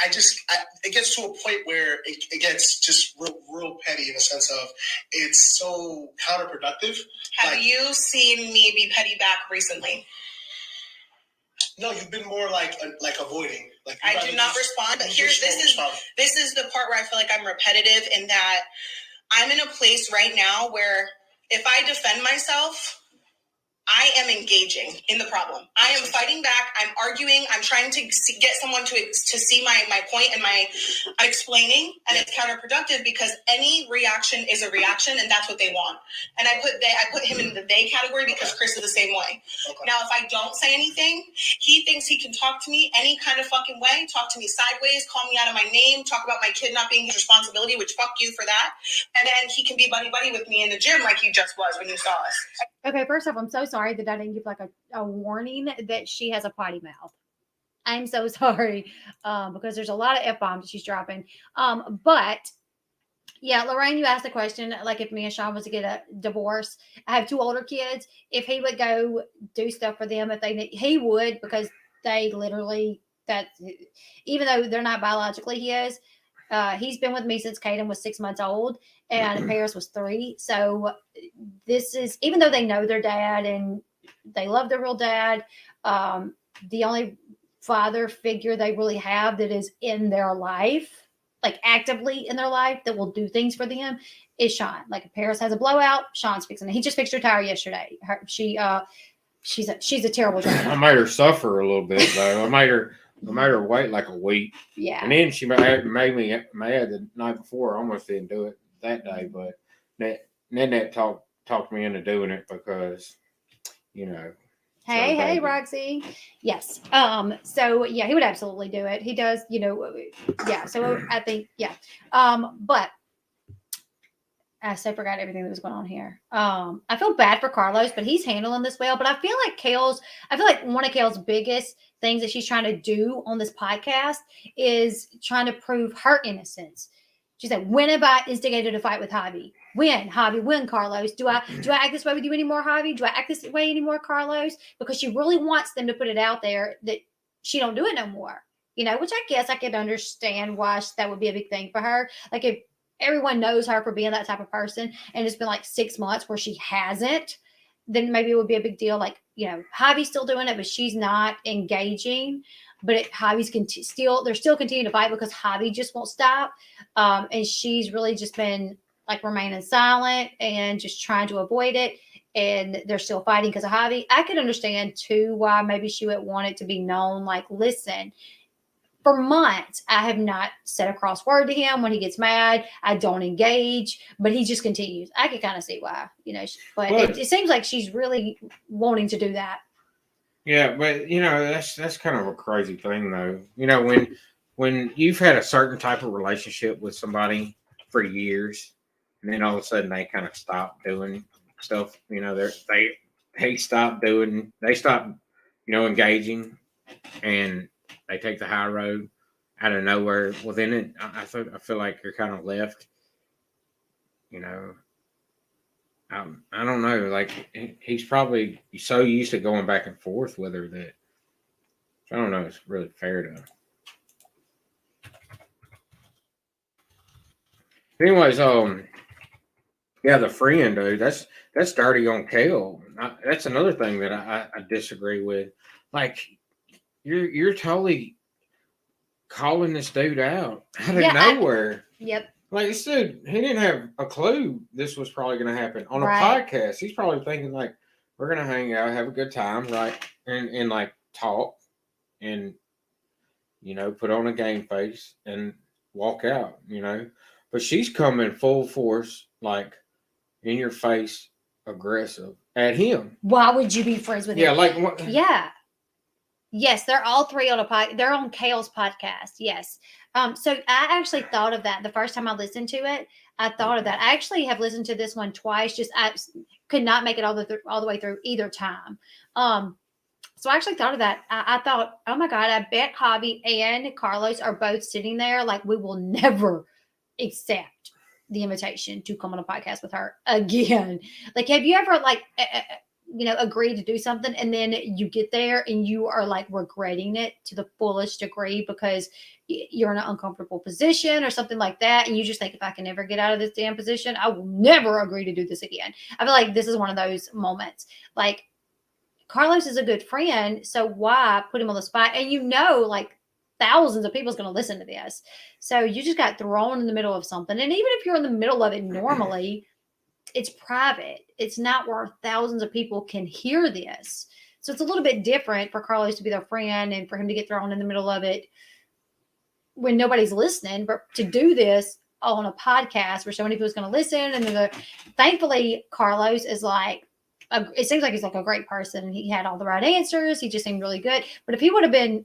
It gets to a point where it gets just real petty in a sense of it's so counterproductive. Have you seen me be petty back recently? No, you've been more like avoiding. Like I do not respond. But this is the part where I feel like I'm repetitive in that I'm in a place right now where if I defend myself, I am engaging in the problem. I am fighting back. I'm arguing. I'm trying to get someone to see my point and my explaining, and it's counterproductive because any reaction is a reaction, and that's what they want. And I put him in the they category because Chris is the same way. Okay. Now, if I don't say anything, he thinks he can talk to me any kind of fucking way, talk to me sideways, call me out of my name, talk about my kid not being his responsibility, which fuck you for that. And then he can be buddy-buddy with me in the gym like he just was when you saw us. Okay, first off, I'm so sorry that I didn't give like a warning that she has a potty mouth. I'm so sorry because there's a lot of F-bombs she's dropping. But yeah, Lorraine, you asked the question, like if me and Sean was to get a divorce, I have 2 older kids. If he would go do stuff for them, if they need, he would, because they literally, even though they're not biologically his, he's been with me since Kaden was 6 months old and Paris was 3. So this is, even though they know their dad and they love their real dad, the only father figure they really have that is in their life, like actively in their life, that will do things for them is Sean. Like if Paris has a blowout, Sean's fixing it. He just fixed her tire yesterday. She's a terrible driver. I made her suffer a little bit though. I made her wait like a week. Yeah. And then she made me mad the night before. I almost didn't do it that day, but Nanette talked me into doing it because, Hey, Roxy. Yes. So yeah, he would absolutely do it. He does, yeah. So I think, yeah. But I forgot everything that was going on here. I feel bad for Carlos, but he's handling this well. But I feel like one of Kail's biggest things that she's trying to do on this podcast is trying to prove her innocence. She said, when have I instigated a fight with Javi? When, Javi? When, Carlos? Do I act this way with you anymore, Javi? Do I act this way anymore, Carlos? Because she really wants them to put it out there that she don't do it no more. Which I guess I could understand why that would be a big thing for her. Like if everyone knows her for being that type of person and it's been like 6 months where she hasn't, then maybe it would be a big deal. Like, Javi's still doing it, but she's not engaging. But Javi's they're still continuing to fight because Javi just won't stop. And she's really just been like remaining silent and just trying to avoid it. And they're still fighting because of Javi. I could understand too why maybe she would want it to be known. Like, listen, for months, I have not said a cross word to him. When he gets mad, I don't engage, but he just continues. I can kind of see why, but it seems like she's really wanting to do that. Yeah, but that's kind of a crazy thing though. When you've had a certain type of relationship with somebody for years, and then all of a sudden they kind of stop doing stuff. They stop engaging, and they take the high road out of nowhere. Well, then I feel like you're kind of left. I don't know. Like he's probably so used to going back and forth with her that I don't know. It's really fair to him. Anyways, yeah, the friend, dude. That's dirty on Kail. That's another thing that I disagree with. Like you're totally calling this dude out of nowhere. Yep. Like this dude, he didn't have a clue this was probably going to happen on a podcast. He's probably thinking like, we're going to hang out, have a good time, right? And like talk and, put on a game face and walk out, But she's coming full force, like in your face, aggressive at him. Why would you be friends with him? Yeah, like what? Yeah. Yes, they're all 3 on they're on Kail's podcast. Yes. So I actually thought of that the first time I listened to it. I thought of that. I actually have listened to this one twice. Just I could not make it all the way through either time. So I actually thought of that. I thought, oh my God, I bet Javi and Carlos are both sitting there like we will never accept the invitation to come on a podcast with her again. Like, have you ever like, agreed to do something and then you get there and you are like regretting it to the fullest degree because you're in an uncomfortable position or something like that. And you just think, if I can never get out of this damn position, I will never agree to do this again. I feel like this is one of those moments. Like, Carlos is a good friend, so why put him on the spot? And like thousands of people is going to listen to this. So you just got thrown in the middle of something. And even if you're in the middle of it normally, it's private. It's not where thousands of people can hear this. So it's a little bit different for Carlos to be their friend and for him to get thrown in the middle of it when nobody's listening. But to do this on a podcast where so many people is going to listen, and thankfully Carlos is like, it seems like he's like a great person. He had all the right answers. He just seemed really good. But if he would have been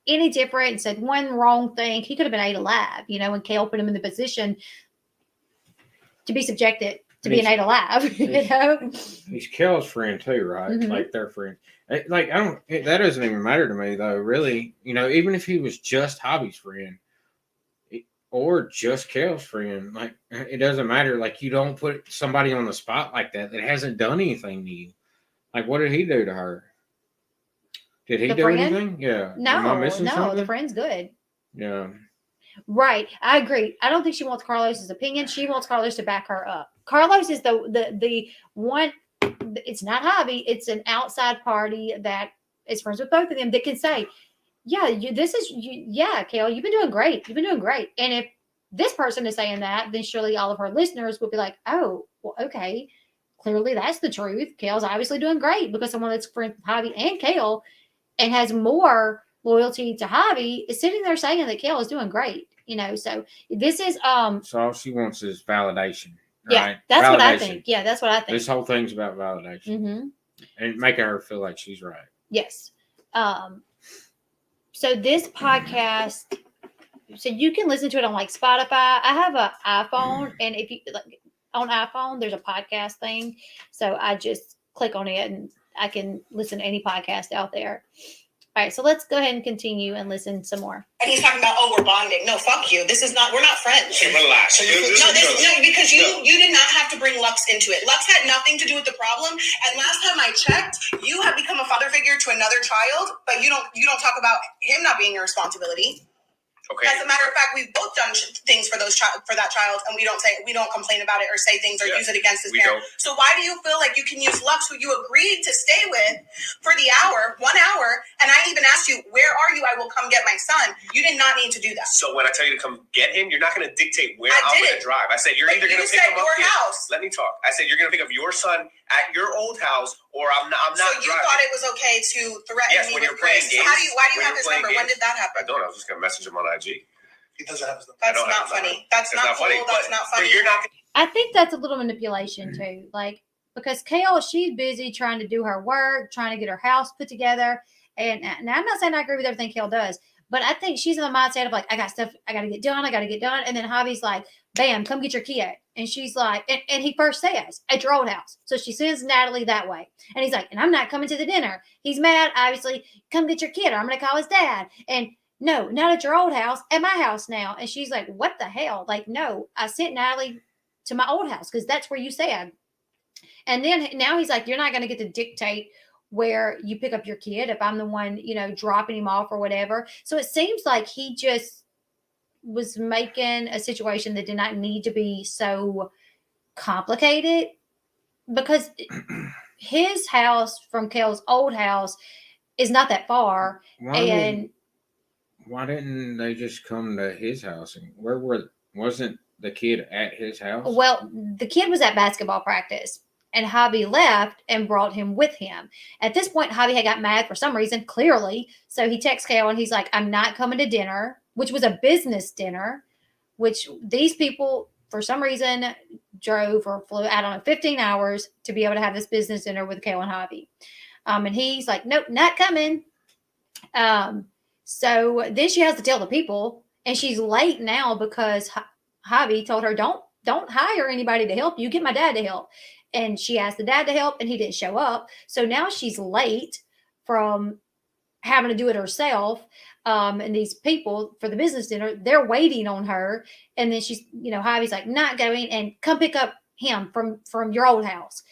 any different and said one wrong thing, he could have been ate alive, and Kail put him in the position to be subjected to being ate alive, He's Kail's friend too, right? Mm-hmm. Like their friend. Like, that doesn't even matter to me though, really. Even if he was just Javi's friend or just Kail's friend, like, it doesn't matter. Like, you don't put somebody on the spot like that hasn't done anything to you. Like, what did he do to her? Did he do anything? Yeah. Am I missing something? The friend's good. Yeah. Right. I agree. I don't think she wants Carlos's opinion. She wants Carlos to back her up. Carlos is the one. It's not Javi. It's an outside party that is friends with both of them that can say, yeah, Kail, you've been doing great. You've been doing great. And if this person is saying that, then surely all of her listeners will be like, oh, well, okay. Clearly that's the truth. Kail's obviously doing great, because someone that's friends with Javi and Kail and has more loyalty to Javi is sitting there saying that Kail is doing great. So this is So all she wants is validation. Yeah, right? that's validation. what I think. Yeah, that's what I think. This whole thing's about validation. Mm-hmm. And making her feel like she's right. Yes. So this podcast, so you can listen to it on like Spotify. I have an iPhone, and if you like on iPhone, there's a podcast thing. So I just click on it and I can listen to any podcast out there. All right, so let's go ahead and continue and listen some more. And he's talking about, we're bonding. No, fuck you. We're not friends. Hey, relax. Because you did not have to bring Lux into it. Lux had nothing to do with the problem. And last time I checked, you have become a father figure to another child, but you don't talk about him not being your responsibility. Okay. As a matter of fact, we've both done things for that child, and we don't complain about it or say things or use it against his parent. So why do you feel like you can use Lux, who you agreed to stay with for the 1 hour? And I even asked you, where are you? I will come get my son. You did not need to do that. So when I tell you to come get him, you're not going to dictate where I'm going to drive. I said you're either going to pick him up here. House. Let me talk. I said you're going to pick up your son at your old house, or I'm not So you driving. thought it was okay to threaten me when with you're playing Chris. games. So why do you have his number? When did that happen? I don't know. I was just going to message him on IG. He doesn't have his number. That's not funny. That's not cool. That's not funny. But you're not. I think that's a little manipulation too. Like, because Kail, she's busy trying to do her work, trying to get her house put together. And now I'm not saying I agree with everything Kail does, but I think she's in the mindset of like, I got stuff I got to get done. And then Javi's like, bam, come get your kid. And she's like, and he first says, at your old house. So she sends Natalie that way. And he's like, and I'm not coming to the dinner. He's mad, obviously. Come get your kid, or I'm going to call his dad. And no, not at your old house, at my house now. And she's like, what the hell? Like, no, I sent Natalie to my old house because that's where you said. And then now he's like, you're not going to get to dictate where you pick up your kid if I'm the one, dropping him off or whatever. So it seems like he just was making a situation that did not need to be so complicated, because his house from Kail's old house is not that far. Why didn't they just come to his house? And wasn't the kid at his house? Well, the kid was at basketball practice, and Javi left and brought him with him. At this point, Javi had got mad for some reason, clearly. So he texts Kail and he's like, I'm not coming to dinner, which was a business dinner, which these people, for some reason, drove or flew, 15 hours to be able to have this business dinner with Kail and Javi. And he's like, nope, not coming. So then she has to tell the people, and she's late now because Javi told her, don't hire anybody to help you. Get my dad to help. And she asked the dad to help, and he didn't show up. So now she's late from having to do it herself. And these people for the business dinner, they're waiting on her. And then she's, Javi's like, not going, and come pick up him from your old house.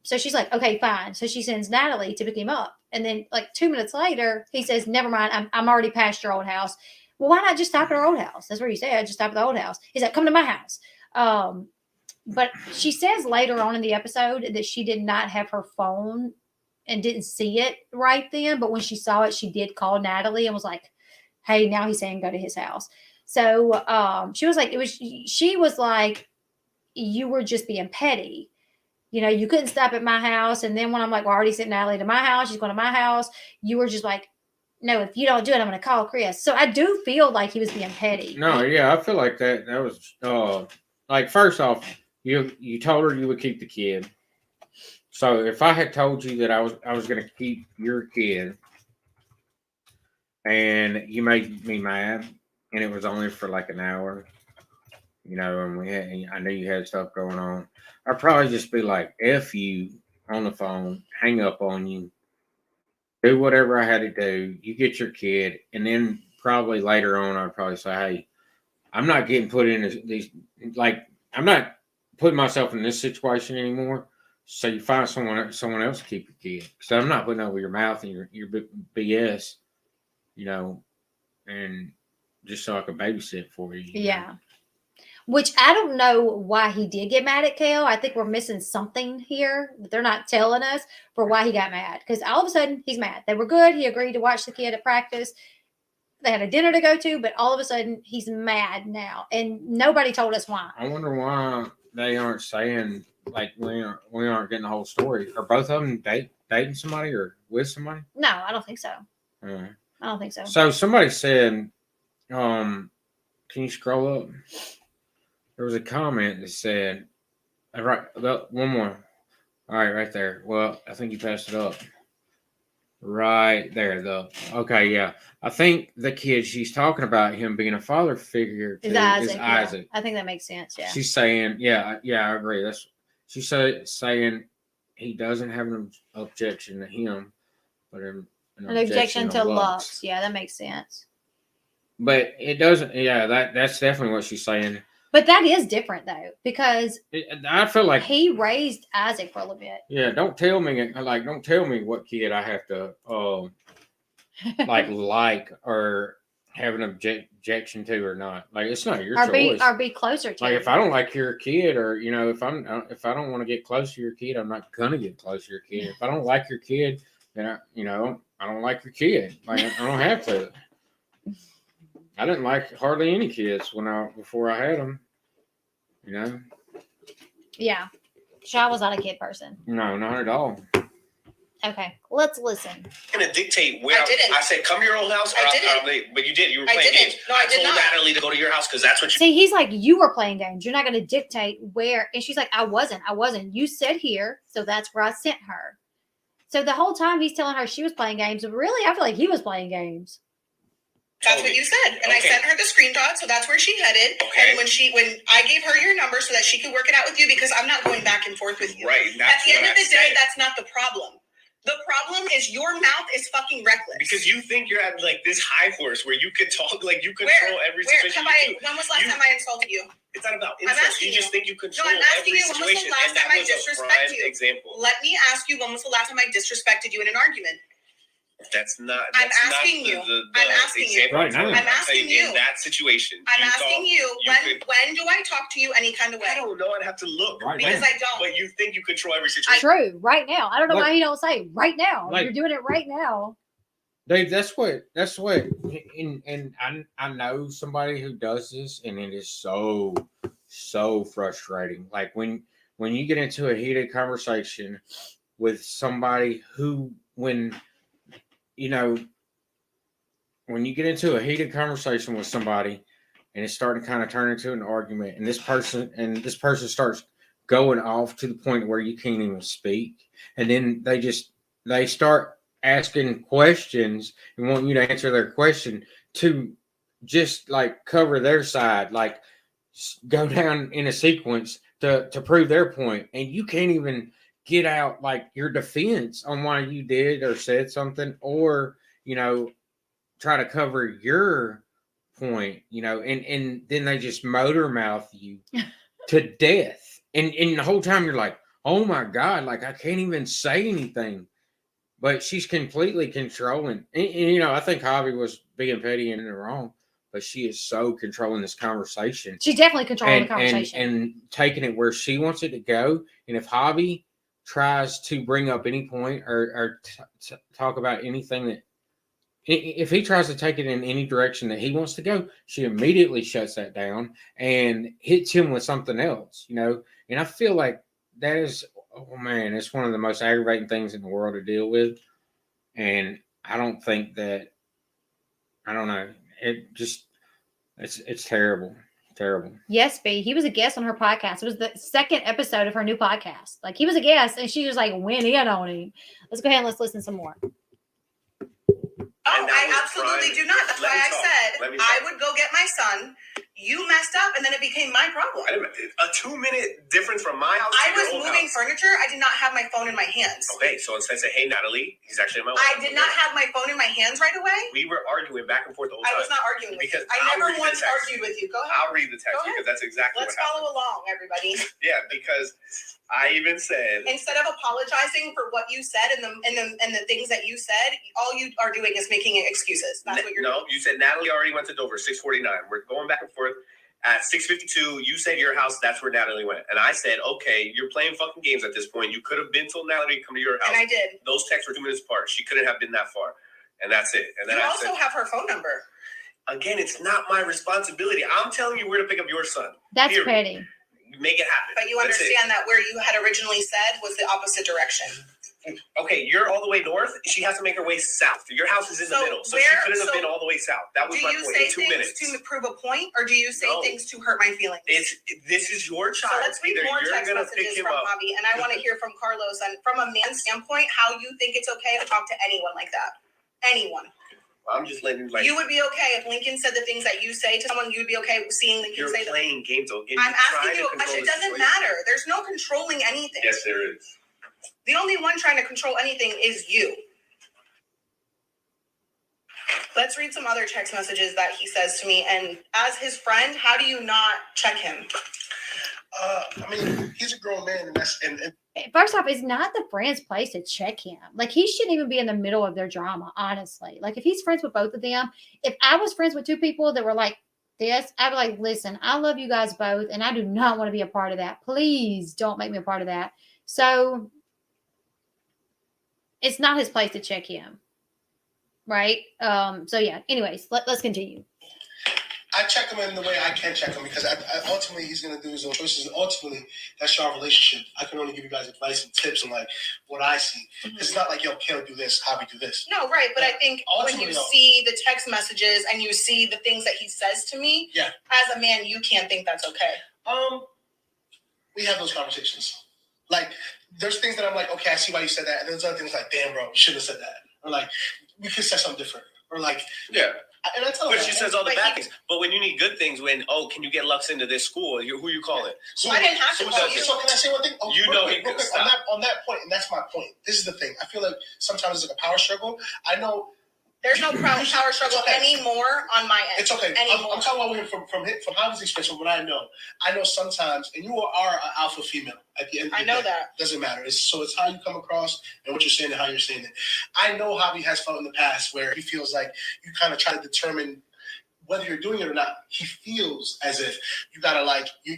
So she's like, okay, fine. So she sends Natalie to pick him up. And then like 2 minutes later, he says, never mind, I'm already past your old house. Well, why not just stop at our old house? That's where you said, just stop at the old house. He's like, come to my house. But she says later on in the episode that she did not have her phone and didn't see it right then. But when she saw it, she did call Natalie and was like, hey, now he's saying go to his house. So she was like, you were just being petty. You couldn't stop at my house. And then when I'm like, well, I already sent Natalie to my house, she's going to my house. You were just like, no, if you don't do it, I'm going to call Chris. So I do feel like he was being petty. No, yeah, I feel like that was like, first off, you told her you would keep the kid. So if I had told you that I was going to keep your kid, and you made me mad, and it was only for like an hour, and I knew you had stuff going on, I'd probably just be like, F you on the phone, hang up on you, do whatever I had to do. You get your kid, and then probably later on, I'd probably say, hey, I'm not getting put in these, like, I'm not putting myself in this situation anymore. So you find someone else to keep your kid. So I'm not putting over your mouth and your BS, and just so I can babysit for you. Yeah. Which I don't know why he did get mad at Kail. I think we're missing something here that they're not telling us for why he got mad. Because all of a sudden, he's mad. They were good. He agreed to watch the kid at practice. They had a dinner to go to, but all of a sudden, he's mad now. And nobody told us why. I wonder why they aren't saying, like, we aren't getting the whole story. Are both of them dating somebody or with somebody? No, I don't think so. I don't think so. So somebody said, can you scroll up? There was a comment that said, right, one more. All right, right there. Well, I think you passed it up. Right there, okay, yeah. I think the kid she's talking about, him being a father figure to, is Isaac. Yeah. I think that makes sense, yeah. She's saying, yeah, I agree. She's saying he doesn't have an objection to him, but an objection to Lux. Yeah, that makes sense. But it doesn't, yeah, that's definitely what she's saying. But that is different, though, because I feel like he raised Isaac for a little bit. Yeah, don't tell me what kid I have to like or have an objection to or not. Like, it's not your choice. Or be closer to. Like, if I don't like your kid, or if I don't want to get close to your kid, I'm not gonna get close to your kid. If I don't like your kid, then I don't like your kid. Like, I don't have to. I didn't like hardly any kids before I had them. Yeah. Shaw was not a kid person. No, not at all. Okay, let's listen. I'm gonna dictate where I said, come to your old house. I didn't. But you did. You were playing games. No, I did not. I told Natalie to go to your house because that's what you. See, he's like, you were playing games. You're not going to dictate where. And she's like, I wasn't. You said here, so that's where I sent her. So the whole time he's telling her she was playing games. But really, I feel like he was playing games. That's what you said. And I sent her the screenshot, so that's where she headed. Okay. And when I gave her your number so that she could work it out with you, because I'm not going back and forth with you. Right. At the end of the day, that's not the problem. The problem is your mouth is fucking reckless. Because you think you're at like this high horse where you could talk, like you control every situation. When was the last time I insulted you? It's not about insults. You just think you control I'm asking every you, when was situation. the last time I disrespected you? Example. Let me ask you, when was the last time I disrespected you in an argument? That's not. I'm asking you. I'm asking you. Right now. I'm asking you. In that situation. I'm asking you. When do I talk to you any kind of way? I don't know. I'd have to look. Right because now. I don't. But you think you control every situation. True. Right now. I don't know why he don't say right now. Like, you're doing it right now. Dave, that's what, and I know somebody who does this, and it is so frustrating. Like when you get into a heated conversation with somebody who, when you get into a heated conversation with somebody and it's starting to kind of turn into an argument, and this person starts going off to the point where you can't even speak, and then they start asking questions and want you to answer their question to just like cover their side, like go down in a sequence to prove their point, and you can't even get out like your defense on why you did or said something, or try to cover your point, and then they just motor mouth you to death. And the whole time you're like, oh my God, like I can't even say anything. But she's completely controlling. And I think Javi was being petty and in the wrong, but she is so controlling this conversation. She's definitely controlling the conversation. And taking it where she wants it to go. And if Javi tries to bring up any point or talk about anything that, if he tries to take it in any direction that he wants to go, she immediately shuts that down and hits him with something else, And I feel like that is, oh man, it's one of the most aggravating things in the world to deal with. And I don't think that, I don't know, it just, it's terrible. Terrible. Yes, B. He was a guest on her podcast. It was the second episode of her new podcast. Like, he was a guest, and she just like went in on him. Let's go ahead and let's listen some more. Oh, I absolutely do not. That's why I said I would go get my son. You messed up, and then it became my problem. A 2-minute difference from my house. I was moving furniture. I did not have my phone in my hands. Okay, so instead say, "Hey, Natalie," he's actually in my. I did not have my phone in my hands right away. We were arguing back and forth the whole time. I was not arguing with you. I never once argued with you. Go ahead. I'll read the text because that's exactly what happened. Let's follow along, everybody. Yeah, because I even said, instead of apologizing for what you said and the things that you said, all you are doing is making excuses. That's what you're doing. No, you said Natalie already went to Dover, 6:49. We're going back and forth. At 6:52, you said your house, that's where Natalie went. And I said, okay, you're playing fucking games at this point. You could have been told Natalie to come to your house. And I did. Those texts were 2 minutes apart. She couldn't have been that far. And that's it. And then you I also have her phone number. Again, it's not my responsibility. I'm telling you where to pick up your son. That's petty. Make it happen. But you understand that where you had originally said was the opposite direction. Okay, you're all the way north. She has to make her way south. Your house is in the middle, so she couldn't have been all the way south. That was my point. Do you say things to prove a point, or do you say things to hurt my feelings? This is your child. So let's read more text messages from Javi, and I want to hear from Carlos and from a man's standpoint how you think it's okay to talk to anyone like that. Anyone. I'm just letting you would be okay if Lincoln said the things that you say to someone. You'd be okay with seeing Lincoln say them. You're playing games. I'm asking you a question. It doesn't matter. There's no controlling anything. Yes, there is. The only one trying to control anything is you. Let's read some other text messages that he says to me. And as his friend, how do you not check him? I mean, he's a grown man, and that's and first off, it's not the friend's place to check him. Like, he shouldn't even be in the middle of their drama, honestly. Like, if he's friends with both of them, if I was friends with two people that were like this, I'd be like, listen, I love you guys both, and I do not want to be a part of that. Please don't make me a part of that. So it's not his place to check him. Right? So yeah, anyways, let's continue. I check him in the way I can check him because ultimately he's going to do his own choices. Ultimately, that's your relationship. I can only give you guys advice and tips and like what I see. Mm-hmm. It's not like, yo, Kail, do this, Javi, do this. No, right. But I think when you see the text messages and you see the things that he says to me, as a man, you can't think that's okay. We have those conversations. Like, there's things that I'm like, okay, I see why you said that. And there's other things like, damn, bro, you shouldn't have said that. Or like, we could say something different. Or like, and I tell her. But she says all the bad things. But when you need good things, can you get Lux into this school? Who you calling? So I didn't have to call you. So can I say one thing? Real quick, on that point, and that's my point. This is the thing. I feel like sometimes it's like a power struggle. I know. There's no power struggle anymore on my end. It's okay. I'm talking about from Javi's experience, from what I know. I know sometimes, and you are an alpha female at the end of the day. I know that. Doesn't matter. It's how you come across and what you're saying and how you're saying it. I know Javi has felt in the past where he feels like you kind of try to determine whether you're doing it or not. He feels as if you gotta you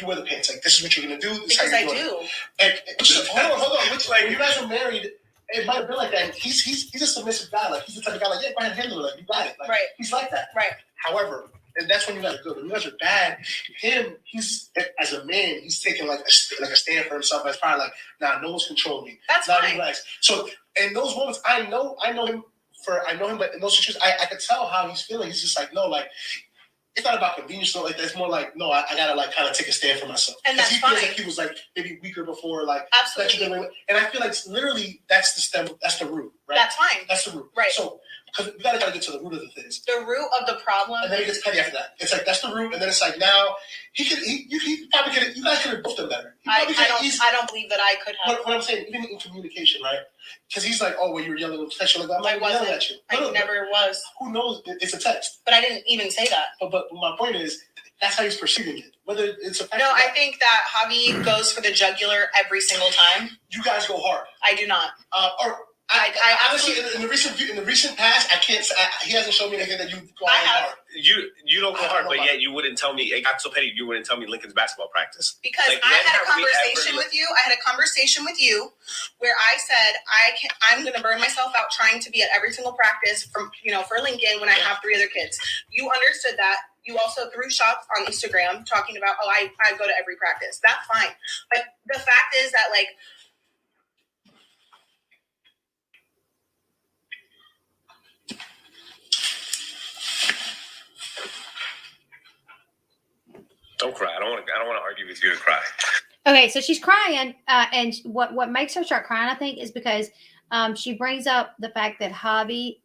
wear the pants. Like, this is what you're gonna do. This because is how you're doing it. And hold on. When you guys were married, it might have been like that. He's a submissive guy. Like, he's the type of guy like, yeah, go ahead and handle it. Like, you got it. Like, right. He's like that. Right. However, and that's when you guys are good. When you guys are bad, he's as a man, he's taking like a stand for himself. That's probably like, nah, no one's controlling me. That's fine. So in those moments, I know him, but in those situations, I could tell how he's feeling. He's just like, no, like, it's not about convenience. Like, it's more like, no, I gotta like kind of take a stand for myself. And that's he fine. feels like he was like maybe weaker before, like absolutely. And I feel like literally that's the stem, that's the root, right? That's fine. That's the root, right? So because we gotta get to the root of the things. The root of the problem. And then it gets petty after that. It's like that's the root, and then it's like now he probably could. You guys could have both done better. I don't believe that I could have. What I'm saying, even in communication, right? Because he's like, oh, well, you were yelling with text. I'm like, I wasn't. yelling at you. I never was. Who knows? It's a text. But I didn't even say that. But my point is, that's how he's perceiving it. Whether it's a no, I think that Javi goes for the jugular every single time. You guys go hard. I do not. I honestly, in the recent past, I can't. He hasn't shown me anything that you go hard. You don't go hard, but yet you wouldn't tell me. It got so petty. You wouldn't tell me Lincoln's basketball practice because I had a conversation with you. I had a conversation with you where I said I'm going to burn myself out trying to be at every single practice for Lincoln when I have 3 other kids. You understood that. You also threw shots on Instagram talking about, I go to every practice. That's fine. But the fact is that, like, don't cry. I don't want to argue with you to cry. Okay, so she's crying, and what makes her start crying, I think, is because she brings up the fact that Javi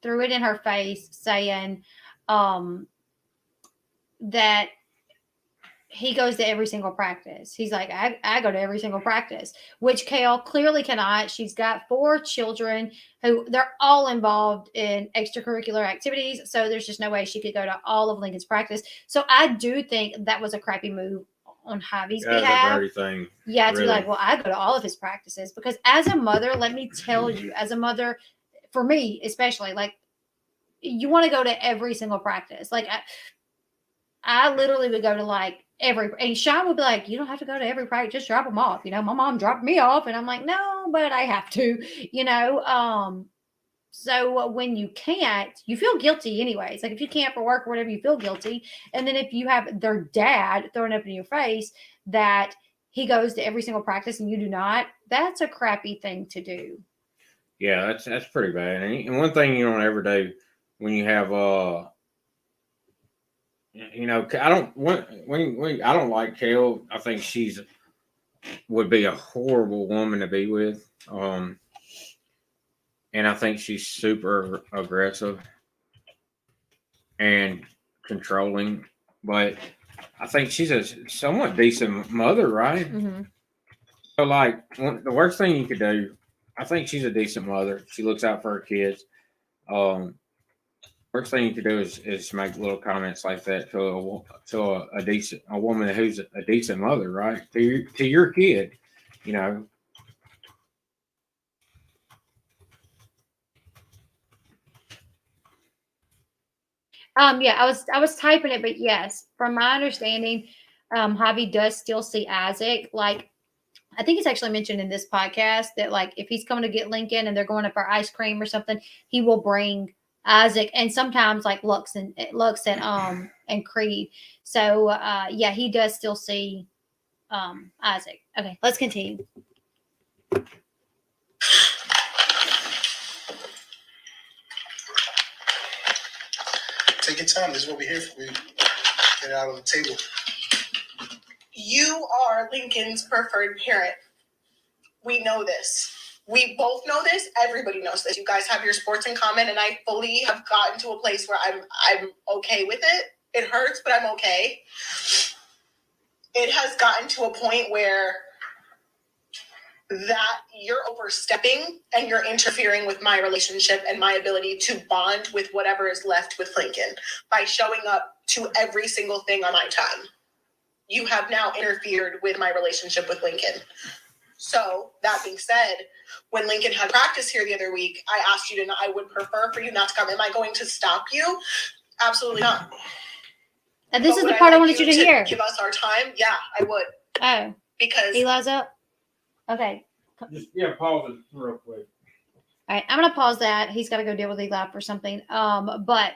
threw it in her face, saying that he goes to every single practice. He's like, I go to every single practice, which Kail clearly cannot. She's got 4 children who they're all involved in extracurricular activities. So there's just no way she could go to all of Lincoln's practice. So I do think that was a crappy move on Javi's behalf. Yeah, to be like, well, I go to all of his practices, because as a mother, let me tell you, as a mother, for me especially, like, you want to go to every single practice. Like, I literally would go to like and Sean would be like, you don't have to go to every practice, just drop them off. My mom dropped me off, and I'm like, no, but I have to, so when you can't, you feel guilty anyways. Like if you can't for work or whatever, you feel guilty. And then if you have their dad throwing up in your face that he goes to every single practice and you do not, that's a crappy thing to do. Yeah, that's pretty bad. And one thing you don't ever do when you have I don't like Kail. I think would be a horrible woman to be with. And I think she's super aggressive and controlling. But I think she's a somewhat decent mother, right? Mm-hmm. So, like, the worst thing you could do, I think she's a decent mother. She looks out for her kids. First thing you could do is make little comments like that to a woman who's a decent mother, right? To your kid, Yeah, I was typing it, but yes, from my understanding, Javi does still see Isaac. Like, I think it's actually mentioned in this podcast that, like, if he's coming to get Lincoln and they're going up for ice cream or something, he will bring Isaac, and sometimes like Lux and Creed. So yeah, he does still see Isaac. Okay, let's continue. Take your time. This is what we're here for. Get it out on the table. You are Lincoln's preferred parent. We know this. We both know this. Everybody knows this. You guys have your sports in common, and I fully have gotten to a place where I'm okay with it. It hurts, but I'm okay. It has gotten to a point where that you're overstepping and you're interfering with my relationship and my ability to bond with whatever is left with Lincoln by showing up to every single thing on my time. You have now interfered with my relationship with Lincoln. So that being said, when Lincoln had practice here the other week, I asked you to I would prefer for you not to come. Am I going to stop you? Absolutely not. And this is the part I wanted you to hear. Give us our time. Yeah, I would. Oh, because Eli's up. Okay. Just pause it real quick. All right, I'm gonna pause that. He's got to go deal with Eli for something. But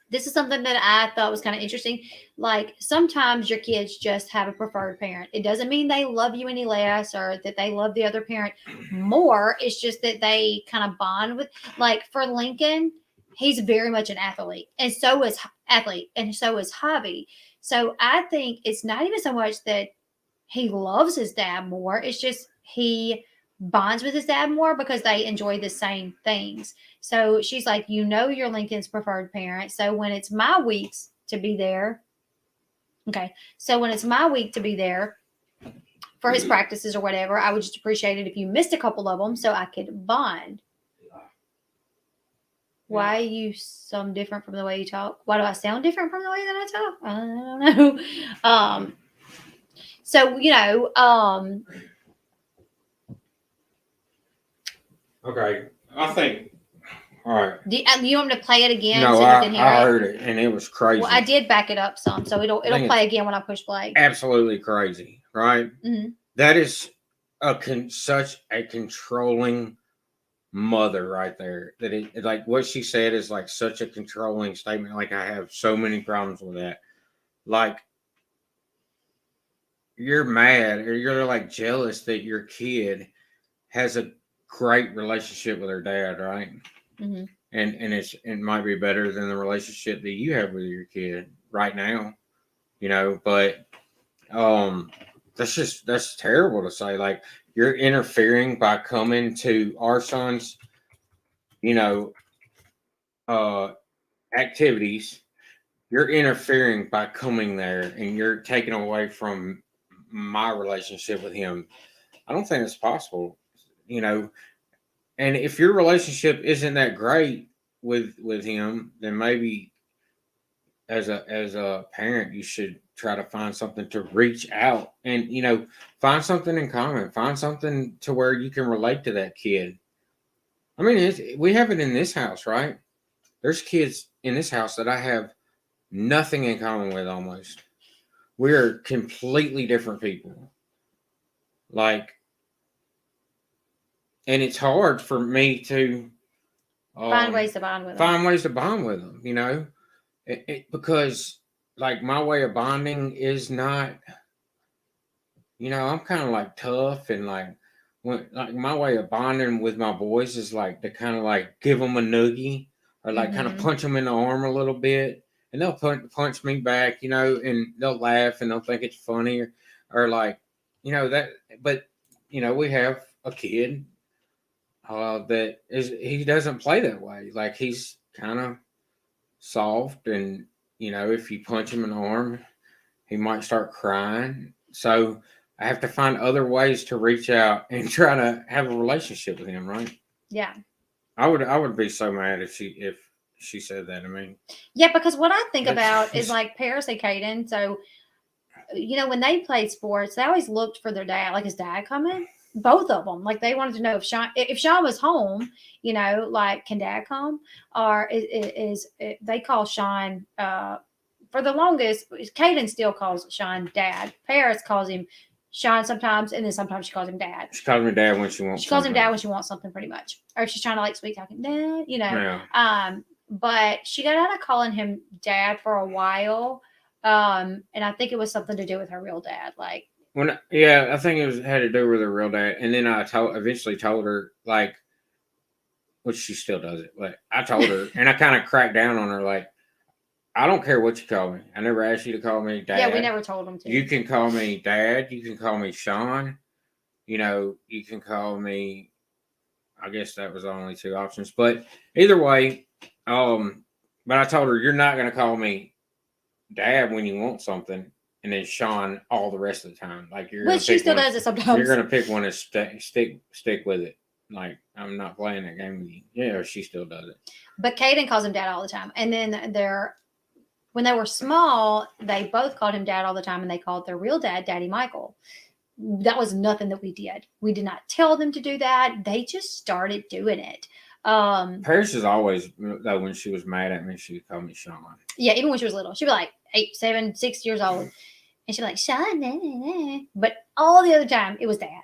this is something that I thought was kind of interesting. Like, sometimes your kids just have a preferred parent. It doesn't mean they love you any less or that they love the other parent more. It's just that they kind of bond with. Like, for Lincoln, he's very much an athlete, and so is Javi. So I think it's not even so much that he loves his dad more. It's just he bonds with his dad more because they enjoy the same things. So she's like, you're Lincoln's preferred parent. So when it's my weeks to be there, okay. So when it's my week to be there for his practices or whatever, I would just appreciate it if you missed a couple of them so I could bond. Why are you some different from the way you talk? Why do I sound different from the way that I talk? I don't know. So, Okay, I think. All right. do you want me to play it again No, so you can hear I it? heard it, and it was crazy. Well, I did back it up some, so it'll play again when I push play. Absolutely crazy, right? Mm-hmm. That is such a controlling mother right there. That it like what she said is like such a controlling statement. Like I have so many problems with that. Like you're mad or you're like jealous that your kid has a great relationship with her dad, right? Mm-hmm. And it might be better than the relationship that you have with your kid right now, but that's terrible to say. Like you're interfering by coming to our son's activities. You're interfering by coming there and you're taking away from my relationship with him. I don't think it's possible, and if your relationship isn't that great with him, then maybe as a parent you should try to find something to reach out and find something in common, find something to where you can relate to that kid. I mean, we have it in this house, right? There's kids in this house that I have nothing in common with almost. We're completely different people. Like, and it's hard for me to find ways to bond with them. Find ways to bond with them, because like my way of bonding is not, I'm kind of like tough and like my way of bonding with my boys is like to kind of like give them a noogie or like kind of punch them in the arm a little bit and they'll punch me back, and they'll laugh and they'll think it's funny or like, that, but we have a kid that he doesn't play that way. Like he's kind of soft and, if you punch him in the arm, he might start crying. So I have to find other ways to reach out and try to have a relationship with him, right? Yeah. I would be so mad if she said that to me. Yeah, because what I think about is like Paris and Caden. So, when they played sports, they always looked for their dad, like his dad coming. Both of them, like they wanted to know if Sean was home, like can dad come, or is they call Sean for the longest. Caden still calls Sean dad. Paris calls him Sean sometimes, and then sometimes she calls him dad. She calls him dad when she wants. She calls him dad when she wants something, pretty much, or if she's trying to like sweet talking dad, Yeah. But she got out of calling him dad for a while, and I think it was something to do with her real dad, like. I think it had to do with her real dad, and then I eventually told her, like, which she still does it, but I told her, and I kind of cracked down on her, like, I don't care what you call me. I never asked you to call me dad. Yeah, we never told him to. You can call me dad. You can call me Sean. You can call me. I guess that was the only two options, but either way, but I told her you're not going to call me dad when you want something. And then Sean all the rest of the time. Like but she still does it sometimes. You're gonna pick one and stick with it. Like I'm not playing that game with you. Yeah, she still does it. But Caden calls him dad all the time. And then when they were small, they both called him dad all the time, and they called their real dad Daddy Michael. That was nothing that we did. We did not tell them to do that. They just started doing it. Paris is always, though, when she was mad at me, she would call me Sean. Yeah, even when she was little. She'd be like 8, 7, 6 years old. And she'd be like, Sean, nah, nah, nah. But all the other time, it was dad.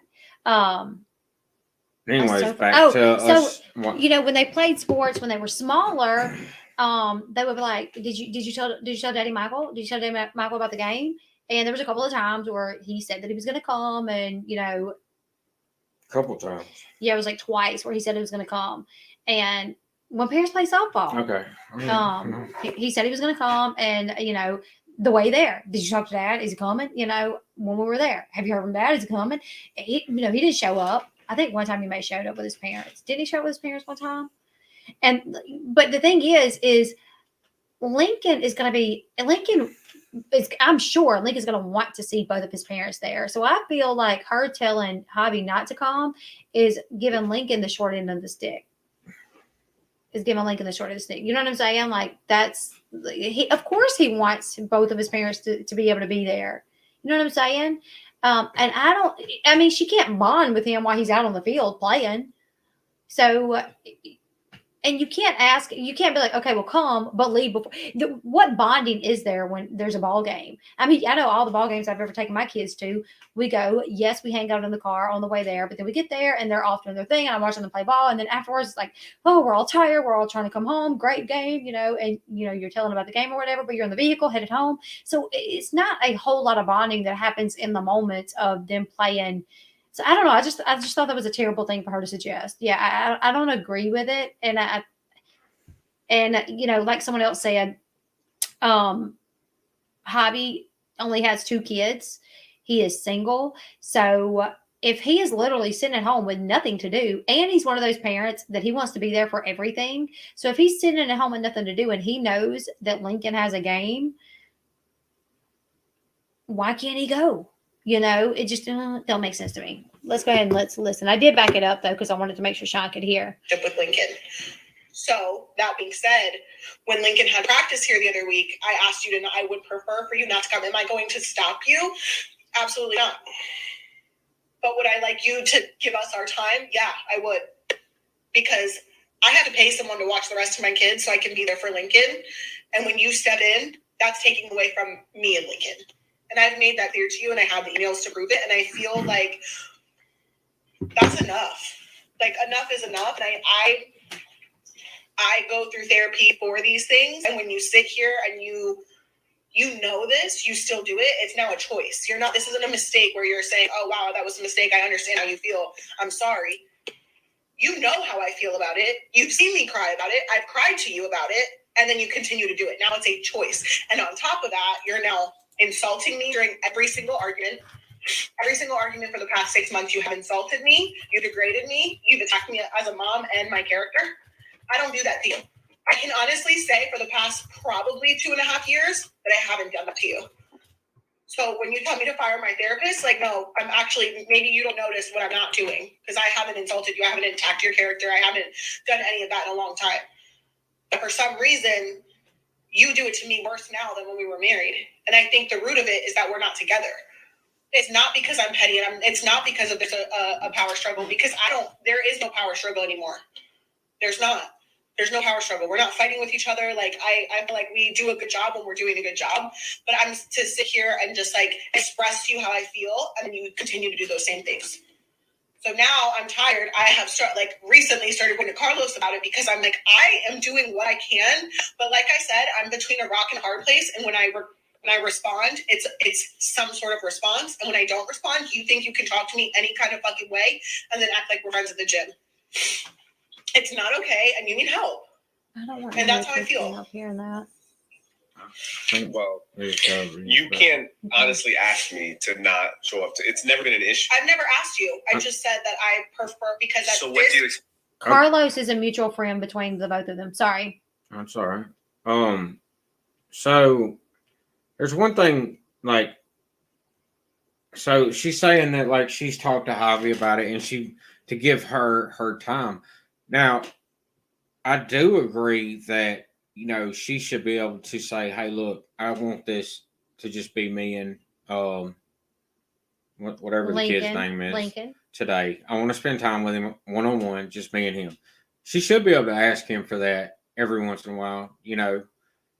Anyways, back to us. When they played sports, when they were smaller, they would be like, did you tell Daddy Michael? Did you tell Daddy Michael about the game? And there was a couple of times where he said that he was going to come, and a couple times. Yeah, it was like twice where he said he was going to come. And when Paris played softball, okay, he said he was going to come, and the way there, did you talk to Dad? Is he coming? When we were there, have you heard from Dad? Is he coming? He didn't show up. I think one time he may have showed up with his parents. Didn't he show up with his parents one time? But the thing is Lincoln is I'm sure Lincoln's going to want to see both of his parents there. So I feel like her telling Javi not to come is giving Lincoln the short end of the stick. You know what I'm saying? Like of course he wants both of his parents to be able to be there. You know what I'm saying? And she can't bond with him while he's out on the field playing. So, and you can't be like, okay, well, come, but leave before. What bonding is there when there's a ball game? I mean, I know all the ball games I've ever taken my kids to, we go, yes, we hang out in the car on the way there, but then we get there and they're off doing their thing and I'm watching them play ball. And then afterwards it's like, oh, we're all tired. We're all trying to come home. Great game, and you're telling about the game or whatever, but you're in the vehicle headed home. So it's not a whole lot of bonding that happens in the moments of them playing. So I don't know. I just thought that was a terrible thing for her to suggest. Yeah, I don't agree with it. And like someone else said, Javi only has 2 kids. He is single. So if he is literally sitting at home with nothing to do, and he's one of those parents that he wants to be there for everything. So if he's sitting at home with nothing to do and he knows that Lincoln has a game, why can't he go? It just don't make sense to me. Let's go ahead and let's listen. I did back it up, though, because I wanted to make sure Sean could hear. With Lincoln. So that being said, when Lincoln had practice here the other week, I asked you I would prefer for you not to come. Am I going to stop you? Absolutely not. But would I like you to give us our time? Yeah, I would. Because I had to pay someone to watch the rest of my kids so I can be there for Lincoln. And when you step in, that's taking away from me and Lincoln. And I've made that clear to you, and I have the emails to prove it. And I feel like that's enough. Like, enough is enough. And I go through therapy for these things. And when you sit here and you know this, you still do it. It's now a choice. This isn't a mistake where you're saying, oh, wow, that was a mistake. I understand how you feel. I'm sorry. You know how I feel about it. You've seen me cry about it. I've cried to you about it. And then you continue to do it. Now it's a choice. And on top of that, you're now insulting me during every single argument. Every single argument for the past 6 months, you have insulted me. You degraded me. You've attacked me as a mom and my character. I don't do that to you. I can honestly say for the past probably 2.5 years that I haven't done that to you. So when you tell me to fire my therapist, no, I'm actually, maybe you don't notice what I'm not doing because I haven't insulted you. I haven't attacked your character. I haven't done any of that in a long time. But for some reason, you do it to me worse now than when we were married. And I think the root of it is that we're not together. It's not because I'm petty and it's not because of there's a power struggle, because there is no power struggle anymore. There's no power struggle. We're not fighting with each other. I feel like we do a good job when we're doing a good job, but I'm to sit here and just express to you how I feel. And then you continue to do those same things. So now I'm tired. I have recently started going to Carlos about it because I'm I am doing what I can. But like I said, I'm between a rock and a hard place. And when I respond, it's some sort of response. And when I don't respond, you think you can talk to me any kind of fucking way and then act like we're friends at the gym. It's not okay, and you need help. I don't want. And that's how I feel. Up hearing that. Well, you can't honestly ask me to not show up. It's never been an issue. I've never asked you. I just said that I prefer because. So what do you? Carlos is a mutual friend between the both of them. Sorry. That's all right. So there's one thing, so she's saying that she's talked to Javi about it and to give her time. Now, I do agree that, she should be able to say, hey, look, I want this to just be me and whatever the kid's name is Lincoln. Today. I want to spend time with him one-on-one, just me and him. She should be able to ask him for that every once in a while,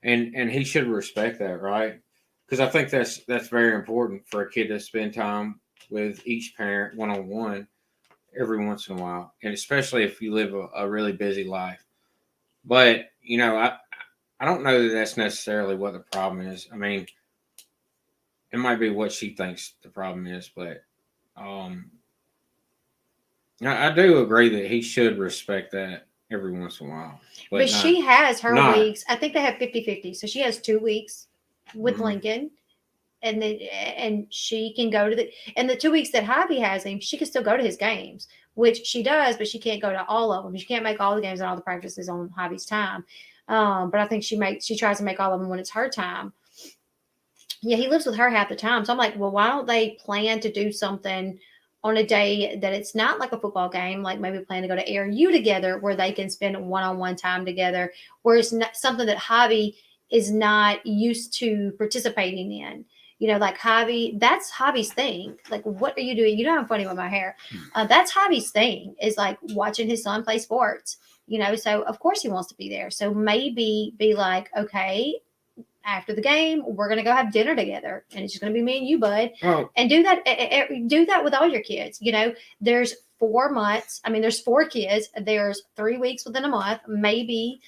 and he should respect that, right? Because I think that's very important for a kid to spend time with each parent one-on-one every once in a while, and especially if you live a really busy life. But, I don't know that that's necessarily what the problem is. I mean, it might be what she thinks the problem is, but I do agree that he should respect that every once in a while. But she has her weeks. I think they have 50-50. So she has 2 weeks with Lincoln. and she can go to the 2 weeks that Javi has him, she can still go to his games, which she does, but she can't go to all of them. She can't make all the games and all the practices on Javi's time. But I think she tries to make all of them when it's her time. Yeah, he lives with her half the time. So I'm like, well, why don't they plan to do something on a day that it's not like a football game, like maybe plan to go to ARU together where they can spend one-on-one time together, where it's not something that Javi is not used to participating in. Like Javi, that's Javi's thing. Like, what are you doing? You know, I'm funny with my hair. That's Javi's thing, is like watching his son play sports. So of course he wants to be there. So maybe be like, okay, after the game, we're gonna go have dinner together, and it's just gonna be me and you, bud. Oh, And do that with all your kids. There's 4 months. I mean, there's 4 kids. There's 3 weeks within a month. Maybe,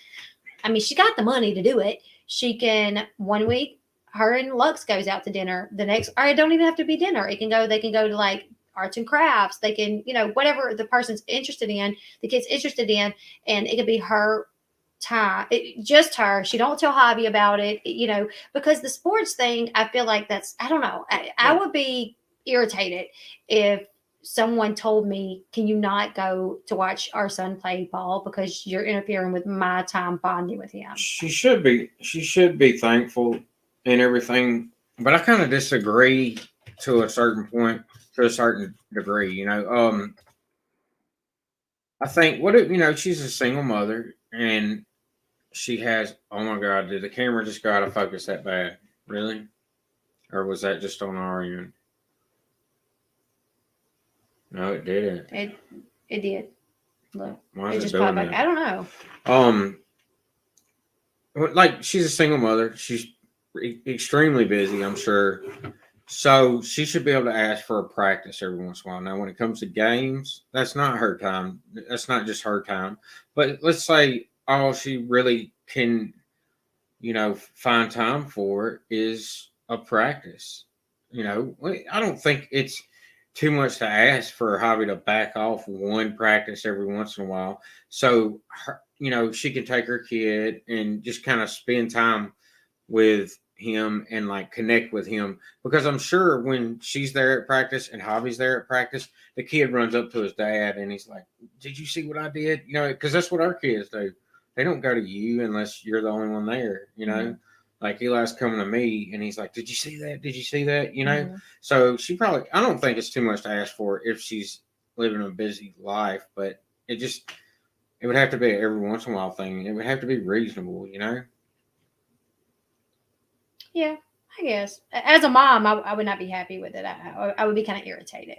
I mean, she got the money to do it. She can 1 week, her and Lux goes out to dinner. The next, or it don't even have to be dinner. They can go to like arts and crafts. They can, whatever the person's interested in, the kid's interested in, and it could be her time. Just her. She don't tell Javi about it, because the sports thing, I feel like I don't know. I would be irritated if someone told me, can you not go to watch our son play ball because you're interfering with my time bonding with him? she should be thankful and everything, but I kind of disagree to a certain point, to a certain degree. I think she's a single mother, and she has. Oh my God! Did the camera just go out of focus that bad? Really? Or was that just on our end? No, it didn't. It did. Look, Why it is it just doing popped back. that? I don't know. Like, she's a single mother. She's extremely busy, I'm sure. So she should be able to ask for a practice every once in a while. Now, when it comes to games, that's not her time. That's not just her time. But let's say all she really can, find time for is a practice. I don't think it's too much to ask for Javi to back off one practice every once in a while. So, she can take her kid and just kind of spend time with him and like connect with him, because I'm sure when she's there at practice and Javi's there at practice, the kid runs up to his dad and he's like, "Did you see what I did?" Because that's what our kids do. They don't go to you unless you're the only one there. Mm-hmm. Like Eli's coming to me and he's like, "Did you see that? Did you see that?" Mm-hmm. So I don't think it's too much to ask for if she's living a busy life, but it would have to be an every once in a while thing. It would have to be reasonable. Yeah, I guess. As a mom, I would not be happy with it. I would be kind of irritated.